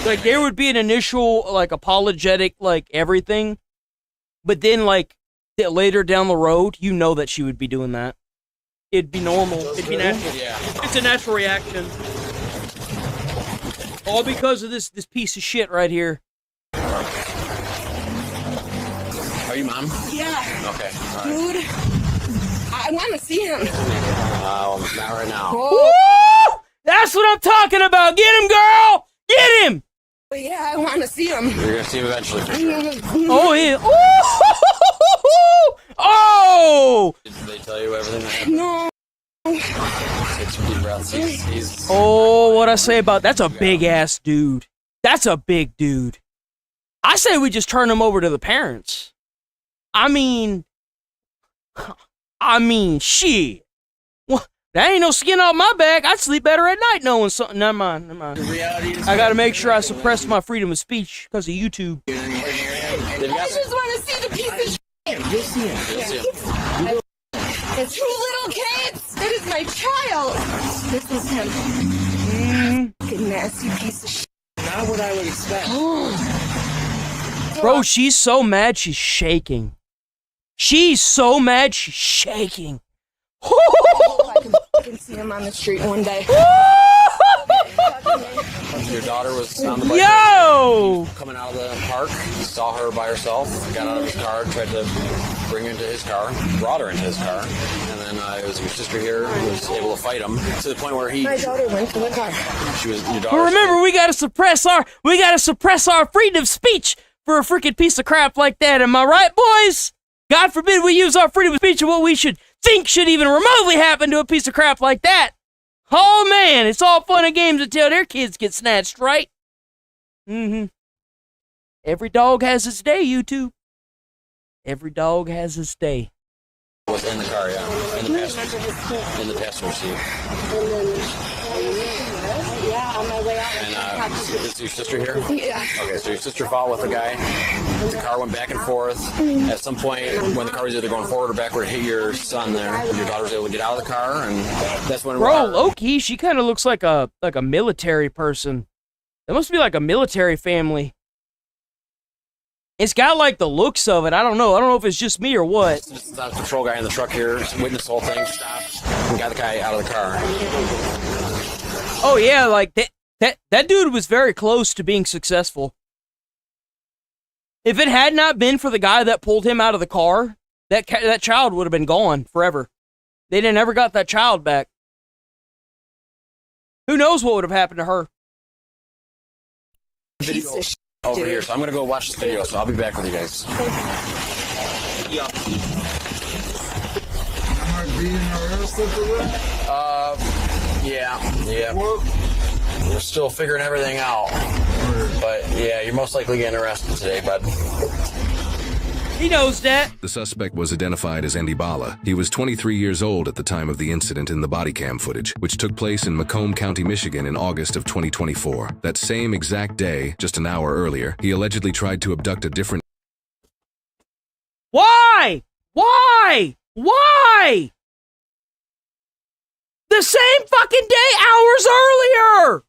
Like, there would be an initial, like, apologetic, like, everything. But then, like, later down the road, you know that she would be doing that. It'd be normal. It'd be natural. Yeah. It's a natural reaction. All because of this piece of shit right here. Are you mom? Yeah. Okay. All right. Dude, I want to see him. Not right now. Woo! That's what I'm talking about. Get him, girl! Get him! But yeah, I want to see him. You're going to see him eventually, for sure. Oh, yeah. Oh! Did they tell you everything that happened? No. Take some deep breaths. He's Oh, what I say about that's a big ass dude. That's a big dude. I say we just turn him over to the parents. I mean, shit. What? That ain't no skin off my back. I'd sleep better at night knowing something. Never mind. I gotta make sure I suppress my freedom of speech because of YouTube. I just want to see the piece of shit. You'll see him. It's 2 little kids. That is my child. This is him. Fucking nasty piece of shit. Not what I would expect. Bro, she's so mad she's shaking. She's so mad she's shaking. I can see him on the street one day. Your daughter was on the bike. Yo! Coming out of the park, saw her by herself, got out of his car, tried to bring her into his car, brought her into his car, and then it was your sister here who was able to fight him to the point where My daughter went to the car. She was your daughter. But remember, we gotta suppress our freedom of speech for a freaking piece of crap like that. Am I right, boys? God forbid we use our freedom of speech and what we should think should even remotely happen to a piece of crap like that. Oh man, it's all fun and games until their kids get snatched, right? Every dog has its day, YouTube. Every dog has its day. Was in the car, yeah. In the passenger seat. And then, Yeah, on my way out. And is your sister here? Yeah. Okay, so your sister followed with a guy. The car went back and forth. At some point, when the car was either going forward or backward, it hit your son there. Your daughter was able to get out of the car, and that's when. Bro, low-key, she kind of looks like a military person. It must be like a military family. It's got like the looks of it. I don't know if it's just me or what. The patrol guy in the truck here witnessed the whole thing, stopped, and got the guy out of the car. Oh yeah, like that dude was very close to being successful. If it had not been for the guy that pulled him out of the car, that child would have been gone forever. They didn't ever got that child back. Who knows what would have happened to her? Video over here, so I'm gonna go watch this video, so I'll be back with you guys. Am I being arrested today? Yeah. We're still figuring everything out. But yeah, you're most likely getting arrested today, bud. He knows that. The suspect was identified as Andy Bala. He was 23 years old at the time of the incident in the body cam footage, which took place in Macomb County, Michigan in August of 2024. That same exact day, just an hour earlier, he allegedly tried to abduct a different... Why? The same fucking day, hours earlier!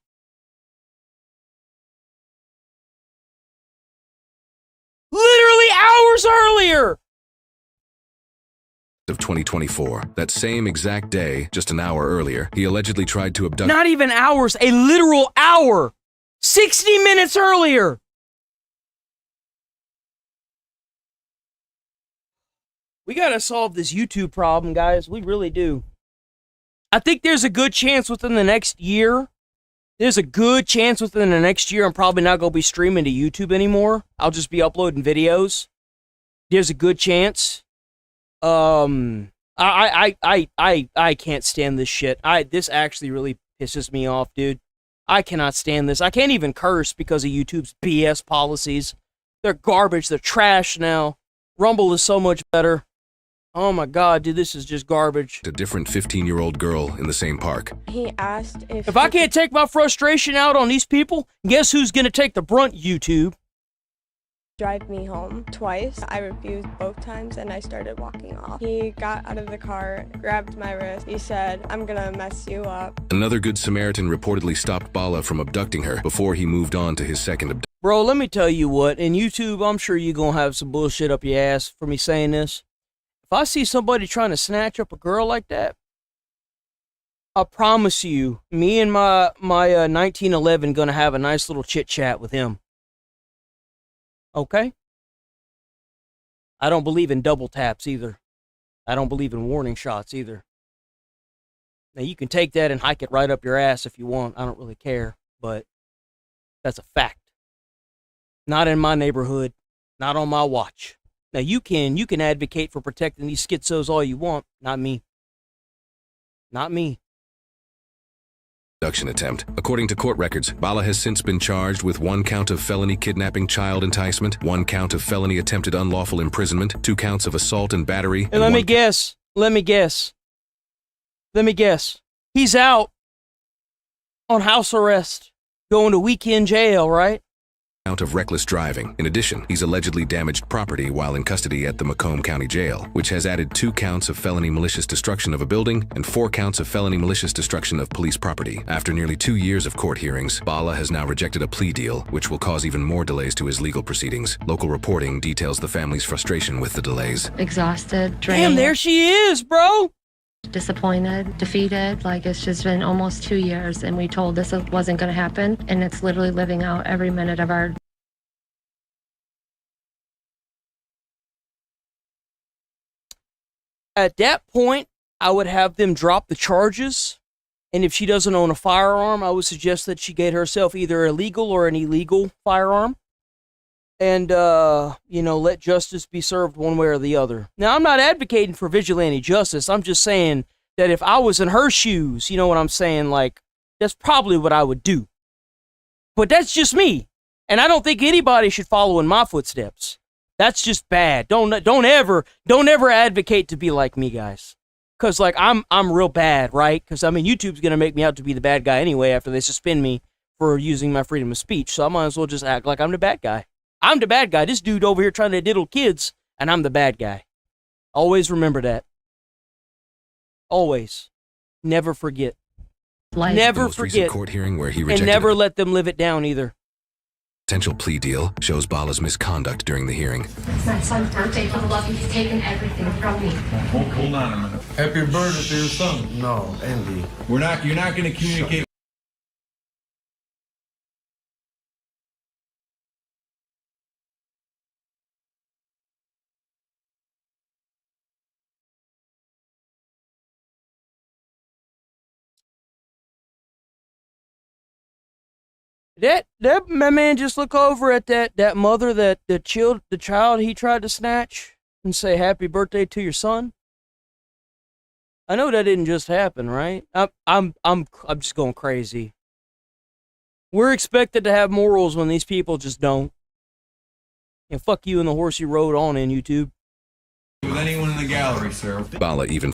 Literally hours earlier! Of 2024. That same exact day, just an hour earlier, he allegedly tried to abduct... Not even hours, a literal hour! 60 minutes earlier! We gotta solve this YouTube problem, guys. We really do. I think there's a good chance within the next year. I'm probably not gonna be streaming to YouTube anymore. I'll just be uploading videos. There's a good chance. I can't stand this shit. This actually really pisses me off, dude. I cannot stand this. I can't even curse because of YouTube's BS policies. They're garbage. They're trash now. Rumble is so much better. Oh my god, dude, this is just garbage. A different 15-year-old girl in the same park. He asked if I can't take my frustration out on these people, guess who's gonna take the brunt, YouTube? Drive me home twice. I refused both times and I started walking off. He got out of the car, grabbed my wrist. He said, "I'm gonna mess you up." Another Good Samaritan reportedly stopped Bala from abducting her before he moved on to his second abduction. Bro, let me tell you what, in YouTube, I'm sure you're gonna have some bullshit up your ass for me saying this. If I see somebody trying to snatch up a girl like that, I promise you, me and my 1911 gonna have a nice little chit chat with him. Okay? I don't believe in double taps either. I don't believe in warning shots either. Now you can take that and hike it right up your ass if you want. I don't really care, but that's a fact. Not in my neighborhood. Not on my watch. Now you can advocate for protecting these schizos all you want. Not me. Not me. Abduction attempt. According to court records, Bala has since been charged with 1 count of felony kidnapping child enticement, 1 count of felony attempted unlawful imprisonment, 2 counts of assault and battery. And let me guess. He's out on house arrest, going to weekend jail, right? Count of reckless driving. In addition, he's allegedly damaged property while in custody at the Macomb County Jail, which has added 2 counts of felony malicious destruction of a building and 4 counts of felony malicious destruction of police property. After nearly 2 years of court hearings, Bala has now rejected a plea deal, which will cause even more delays to his legal proceedings. Local reporting details the family's frustration with the delays. Exhausted, drained. Damn, there she is, bro! Disappointed, defeated. Like, it's just been almost 2 years and we told this wasn't going to happen, and it's literally living out every minute of our... At that point, I would have them drop the charges, and if she doesn't own a firearm, I would suggest that she get herself either a legal or an illegal firearm, and, let justice be served one way or the other. Now, I'm not advocating for vigilante justice. I'm just saying that if I was in her shoes, you know what I'm saying? Like, that's probably what I would do. But that's just me. And I don't think anybody should follow in my footsteps. That's just bad. Don't ever advocate to be like me, guys. Because, like, I'm real bad, right? Because, I mean, YouTube's going to make me out to be the bad guy anyway after they suspend me for using my freedom of speech. So I might as well just act like I'm the bad guy. I'm the bad guy. This dude over here trying to diddle kids, and I'm the bad guy. Always remember that. Always. Never forget. Never the most recent forget. Court hearing where he rejected And never let them live it down either. potential plea deal shows Bala's misconduct during the hearing. It's my son's birthday. For the love, he's taken everything from me. Hold on a minute. Happy birthday to your son. No, Andy. You're not going to communicate. That my man just look over at that mother that the child he tried to snatch and say happy birthday to your son. I know that didn't just happen, right? I'm just going crazy. We're expected to have morals when these people just don't. And fuck you and the horse you rode on in, YouTube. With anyone in the gallery, sir. Bala even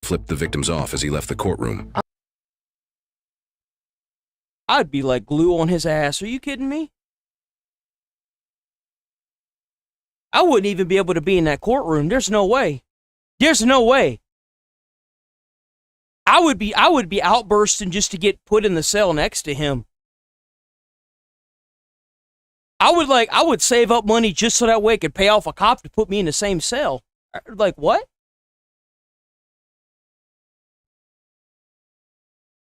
flipped the victims off as he left the courtroom. I'd be like glue on his ass. Are you kidding me? I wouldn't even be able to be in that courtroom. There's no way. There's no way. I would be outbursting just to get put in the cell next to him. I would save up money just so that way I could pay off a cop to put me in the same cell. Like what?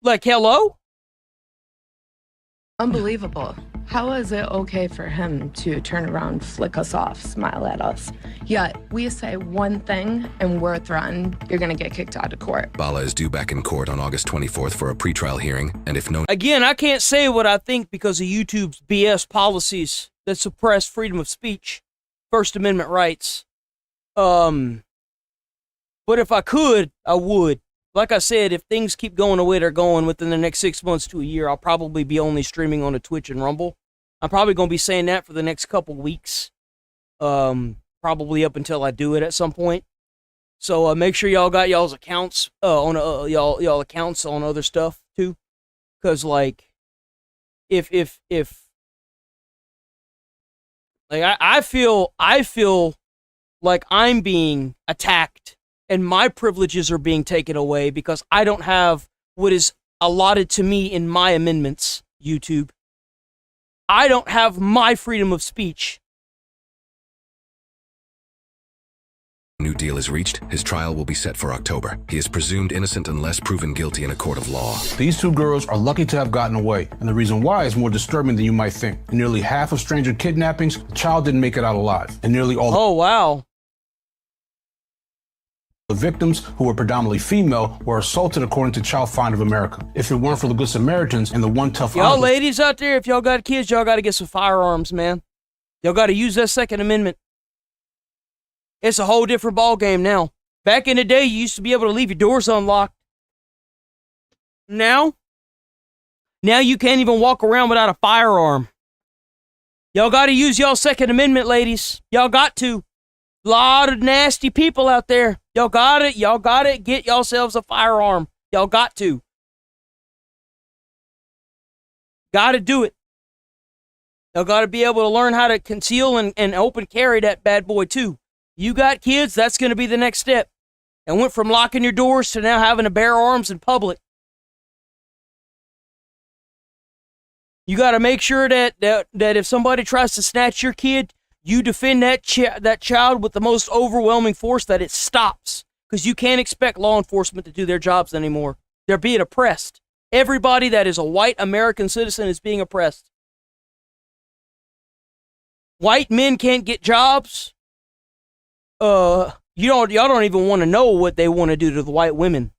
Like hello? Unbelievable. How is it okay for him to turn around, flick us off, smile at us? Yet we say one thing and we're threatened, you're going to get kicked out of court. Bala is due back in court on August 24th for a pretrial hearing, and if no... Again, I can't say what I think because of YouTube's BS policies that suppress freedom of speech, First Amendment rights. But if I could, I would. Like I said, if things keep going the way they're going within the next 6 months to a year, I'll probably be only streaming on a Twitch and Rumble. I'm probably going to be saying that for the next couple weeks. Probably up until I do it at some point. So make sure y'all got y'all's accounts on y'all accounts on other stuff too. Cause like if like I feel like I'm being attacked and my privileges are being taken away because I don't have what is allotted to me in my amendments, YouTube. I don't have my freedom of speech. New deal is reached, his trial will be set for October. He is presumed innocent unless proven guilty in a court of law. These two girls are lucky to have gotten away, and the reason why is more disturbing than you might think. In nearly half of stranger kidnappings, the child didn't make it out alive. And nearly all Oh, wow. the victims, who were predominantly female, were assaulted according to Child Find of America. If it weren't for the Good Samaritans and the One Tough Y'all Uncle, ladies out there, if y'all got kids, y'all got to get some firearms, man. Y'all got to use that Second Amendment. It's a whole different ball game now. Back in the day, you used to be able to leave your doors unlocked. Now you can't even walk around without a firearm. Y'all got to use y'all Second Amendment, ladies. Y'all got to. Lot of nasty people out there. Y'all got it. Get yourselves a firearm. Y'all got to. Got to do it. Y'all got to be able to learn how to conceal and open carry that bad boy too. You got kids, that's going to be the next step. And went from locking your doors to now having to bear arms in public. You got to make sure that if somebody tries to snatch your kid, you defend that child with the most overwhelming force that it stops. Because you can't expect law enforcement to do their jobs anymore. They're being oppressed. Everybody that is a white American citizen is being oppressed. White men can't get jobs. Y'all don't even want to know what they want to do to the white women.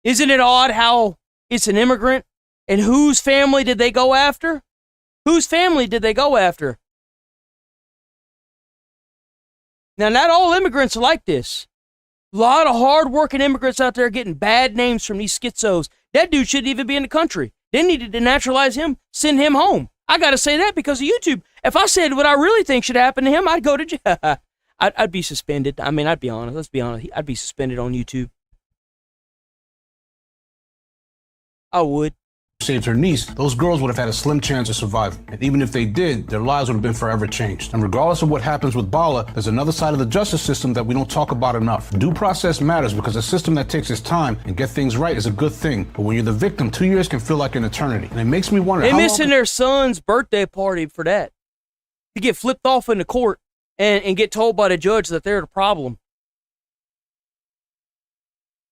Isn't it odd how it's an immigrant? And whose family did they go after? Whose family did they go after? Now, not all immigrants are like this. A lot of hard-working immigrants out there getting bad names from these schizos. That dude shouldn't even be in the country. They needed to naturalize him, send him home. I got to say that because of YouTube. If I said what I really think should happen to him, I'd go to jail. I'd be suspended. I mean, I'd be honest. Let's be honest. I'd be suspended on YouTube. I would. Saved her niece, those girls would have had a slim chance of survival. And even if they did, their lives would have been forever changed. And regardless of what happens with Bala, there's another side of the justice system that we don't talk about enough. Due process matters because a system that takes its time and get things right is a good thing. But when you're the victim, 2 years can feel like an eternity. And it makes me wonder, they're missing their son's birthday party for that. To get flipped off into court and get told by the judge that they're the problem.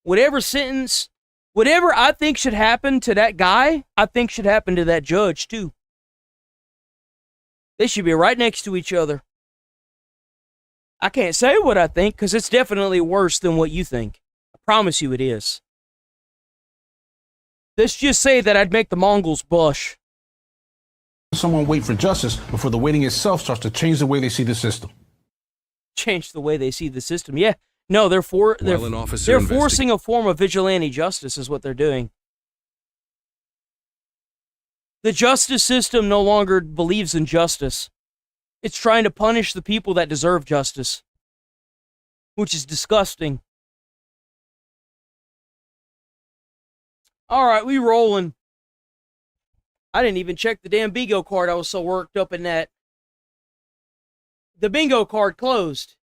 Whatever sentence... Whatever I think should happen to that guy, I think should happen to that judge, too. They should be right next to each other. I can't say what I think, because it's definitely worse than what you think. I promise you it is. Let's just say that I'd make the Mongols blush. Someone wait for justice before the waiting itself starts to change the way they see the system. Change the way they see the system, yeah. No, they're forcing a form of vigilante justice is what they're doing. The justice system no longer believes in justice. It's trying to punish the people that deserve justice, which is disgusting. All right, we rolling. I didn't even check the damn bingo card. I was so worked up in that. The bingo card closed.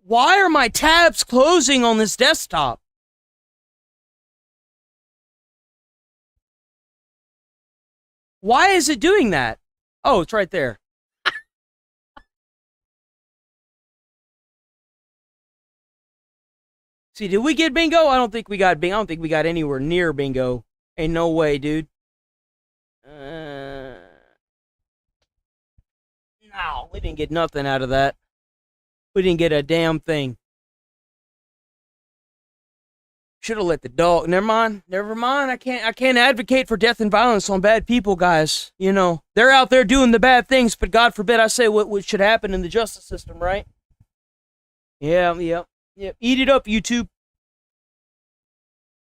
Why are my tabs closing on this desktop? Why is it doing that? Oh, it's right there. See, did we get bingo? I don't think we got bingo. I don't think we got anywhere near bingo. Ain't no way, dude. No, we didn't get nothing out of that. We didn't get a damn thing. Should have let the dog. Never mind. I can't advocate for death and violence on bad people, guys. You know, they're out there doing the bad things, but God forbid I say what should happen in the justice system, right? Yeah. Eat it up, YouTube.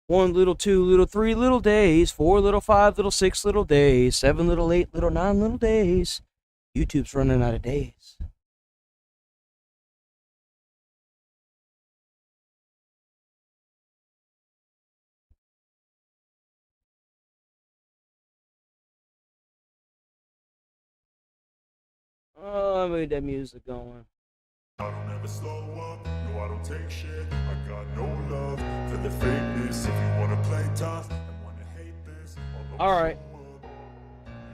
1 little, 2 little, 3 little days, 4 little, 5 little, 6 little days, 7 little, 8 little, 9 little days. YouTube's running out of days. Oh, I made that music going. I don't ever slow up, no I don't take shit. I got no love for the fakeness. If you wanna play tough and wanna hate this, alright.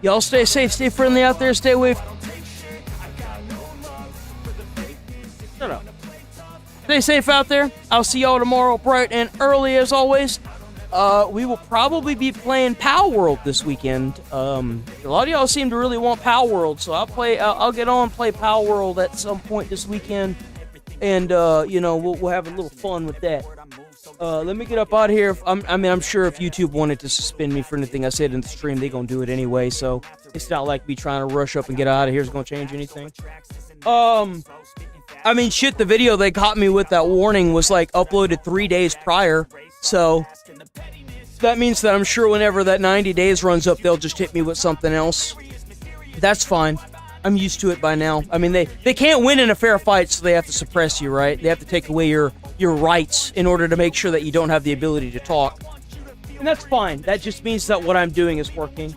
Y'all stay safe, stay friendly out there, stay away Shut up. Stay safe out there. I'll see y'all tomorrow bright and early as always. We will probably be playing Power World this weekend. A lot of y'all seem to really want Power World, so I'll get on and play Power World at some point this weekend, and we'll have a little fun with that. Let me get up out of here. I'm sure if YouTube wanted to suspend me for anything I said in the stream, they're gonna do it anyway. So it's not like me trying to rush up and get out of here is gonna change anything. Shit, the video they caught me with that warning was like uploaded 3 days prior. So that means that I'm sure whenever that 90 days runs up, they'll just hit me with something else. That's fine. I'm used to it by now. I mean, they can't win in a fair fight, so they have to suppress you, right? They have to take away your rights in order to make sure that you don't have the ability to talk. And that's fine. That just means that what I'm doing is working.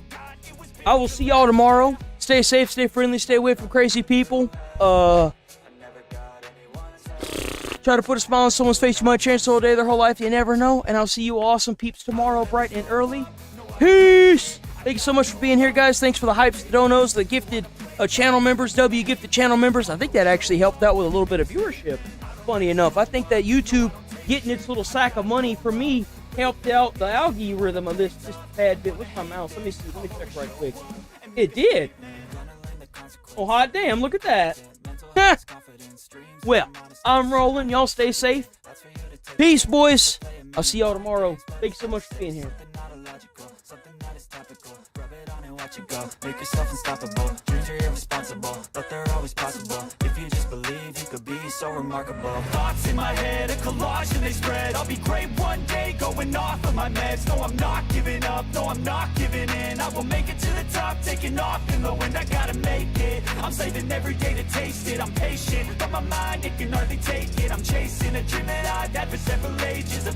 I will see y'all tomorrow. Stay safe, stay friendly, stay away from crazy people. Try to put a smile on someone's face. You might change the whole day, their whole life. You never know. And I'll see you awesome peeps tomorrow, bright and early. Peace! Thank you so much for being here, guys. Thanks for the hypes, the donos, the gifted channel members, gifted channel members. I think that actually helped out with a little bit of viewership. Funny enough, I think that YouTube getting its little sack of money for me helped out the algorithm of this just a tad bit. What's my mouse? Let me see. Let me check right quick. It did. Oh, hot damn. Look at that. Well, I'm rolling. Y'all stay safe. Peace, boys. I'll see y'all tomorrow. Thanks so much for being here. Make yourself unstoppable. Dreams are irresponsible, but they're always possible. If you just believe, you could be so remarkable. Thoughts in my head, a collage and they spread. I'll be great one day, going off of my meds. No, I'm not giving up. No, I'm not giving in. I will make it to the top. stop, taking off in the wind, I gotta make it. I'm saving every day to taste it. I'm patient, but my mind, it can hardly take it. I'm chasing a dream that I've had for several ages. A